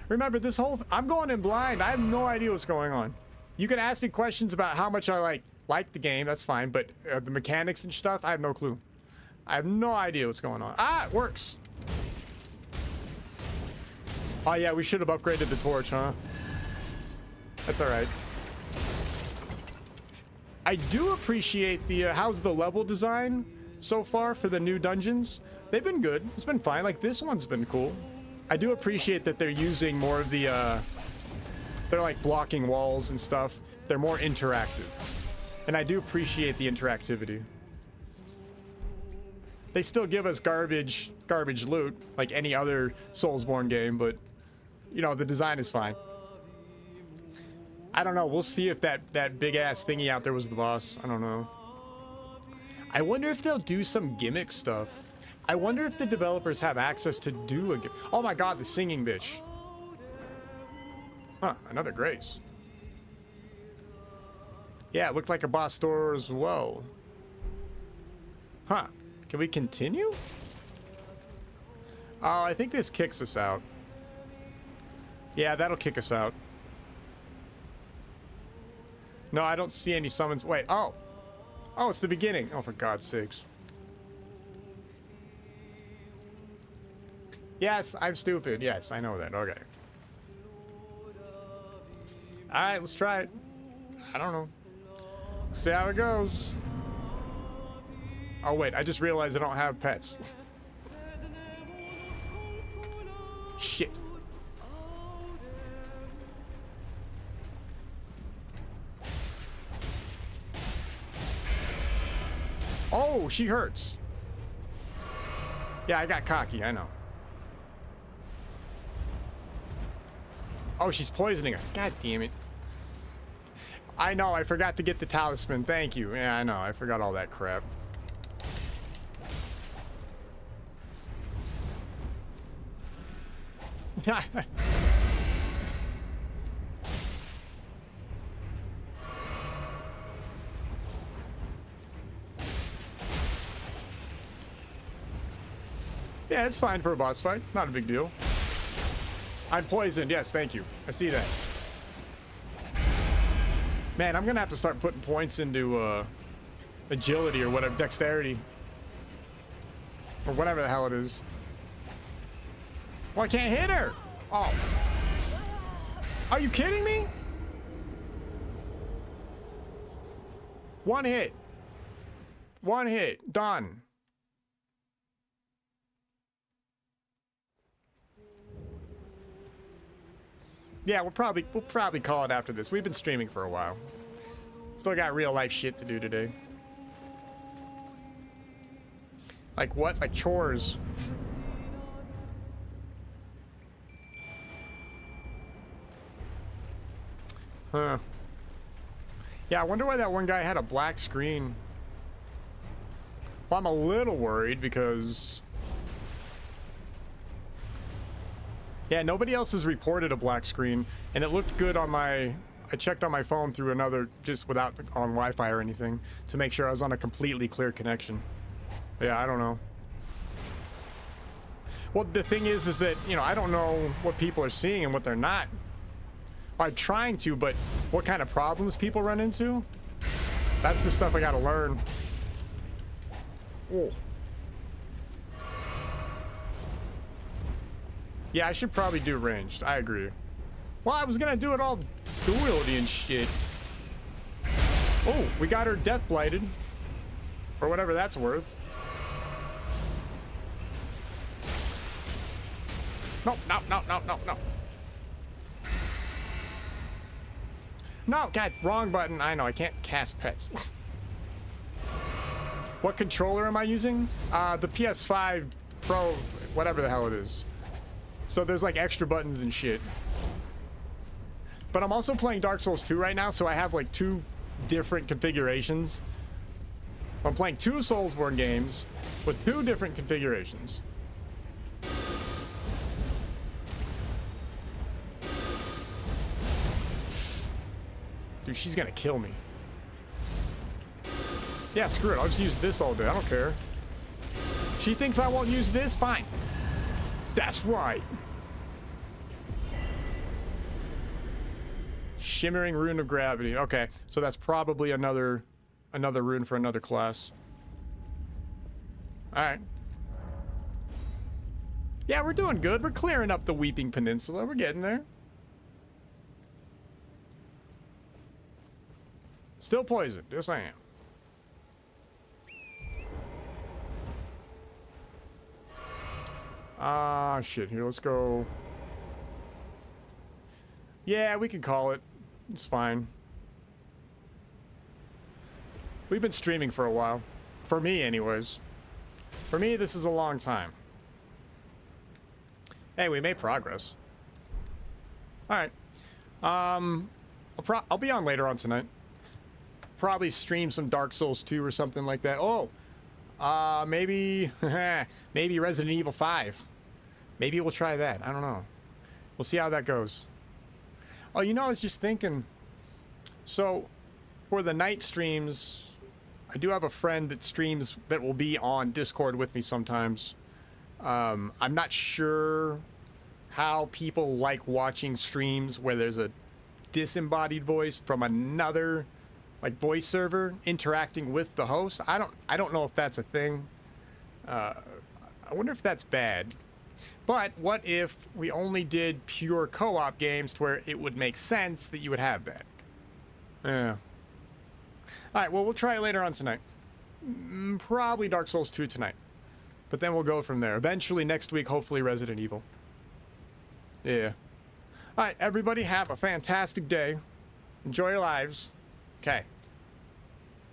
Remember, this whole... I'm going in blind. I have no idea what's going on. You can ask me questions about how much I like the game. That's fine. But the mechanics and stuff, I have no clue. I have no idea what's going on. Ah, it works. Oh, yeah, we should have upgraded the torch, huh? That's all right. I do appreciate the... how's the level design so far for the new dungeons? They've been good. It's been fine. Like, this one's been cool. I do appreciate that they're using more of the, they're like blocking walls and stuff. They're more interactive. And I do appreciate the interactivity. They still give us garbage loot, like any other Soulsborne game, but, you know, the design is fine. I don't know. We'll see if that big-ass thingy out there was the boss. I don't know. I wonder if they'll do some gimmick stuff. I wonder if the developers have access to do a... Oh my god, the singing bitch. Huh, another Grace. Yeah, it looked like a boss door as well. Huh. Can we continue? Oh, I think this kicks us out. Yeah, that'll kick us out. No, I don't see any summons. Wait, oh. Oh, it's the beginning. Oh, for God's sakes. Yes, I'm stupid. Yes, I know that. Okay. Alright, let's try it. I don't know. See how it goes. Oh, wait. I just realized I don't have pets. Shit. Oh, she hurts. Yeah, I got cocky. I know. Oh, she's poisoning us. God damn it. I know, I forgot to get the talisman. Thank you. Yeah, I know. I forgot all that crap. Yeah, it's fine for a boss fight. Not a big deal. I'm poisoned. Yes, thank you. I see that. Man, I'm gonna have to start putting points into agility or whatever, dexterity. Or whatever the hell it is. Well, I can't hit her. Oh. Are you kidding me? One hit. One hit. Done. Yeah, we'll probably call it after this. We've been streaming for a while. Still got real life shit to do today. Like what? Like chores. Huh. Yeah, I wonder why that one guy had a black screen. Well, I'm a little worried because... Yeah, nobody else has reported a black screen, and it looked good on my... I checked on my phone through another, just without on Wi-Fi or anything, to make sure I was on a completely clear connection. Yeah, I don't know. Well, the thing is that, you know, I don't know what people are seeing and what they're not. I'm trying to, but what kind of problems people run into? That's the stuff I gotta learn. Oh. Yeah, I should probably do ranged. I agree. Well, I was gonna do it all duality and shit. Oh, we got her death blighted. Or whatever that's worth. No, no, no, no, no, no. No, God, wrong button. I know, I can't cast pets. What controller am I using? The PS5 Pro, whatever the hell it is. So there's like extra buttons and shit. But I'm also playing Dark Souls 2 right now, so I have like 2 different configurations. I'm playing 2 Soulsborne games with 2 different configurations. Dude, she's gonna kill me. Yeah, screw it. I'll just use this all day. I don't care. She thinks I won't use this? Fine. That's right. Shimmering Rune of Gravity. Okay, so that's probably another rune for another class. Alright. Yeah, we're doing good. We're clearing up the Weeping Peninsula. We're getting there. Still poisoned. Yes, I am. Ah, shit. Here, let's go. Yeah, we can call it. It's fine. We've been streaming for a while. For me, anyways. For me, this is a long time. Hey, we made progress. Alright. I'll be on later on tonight. Probably stream some Dark Souls 2 or something like that. Oh! Maybe... maybe Resident Evil 5. Maybe we'll try that. I don't know. We'll see how that goes. Oh, you know, I was just thinking... So, for the night streams... I do have a friend that streams that will be on Discord with me sometimes. I'm not sure how people like watching streams where there's a disembodied voice from another like voice server interacting with the host. I don't know if that's a thing. I wonder if that's bad. But what if we only did pure co-op games to where it would make sense that you would have that? Yeah. Alright, well, we'll try it later on tonight. Probably Dark Souls 2 tonight. But then we'll go from there. Eventually, next week, hopefully Resident Evil. Yeah. Alright, everybody, have a fantastic day. Enjoy your lives. Okay.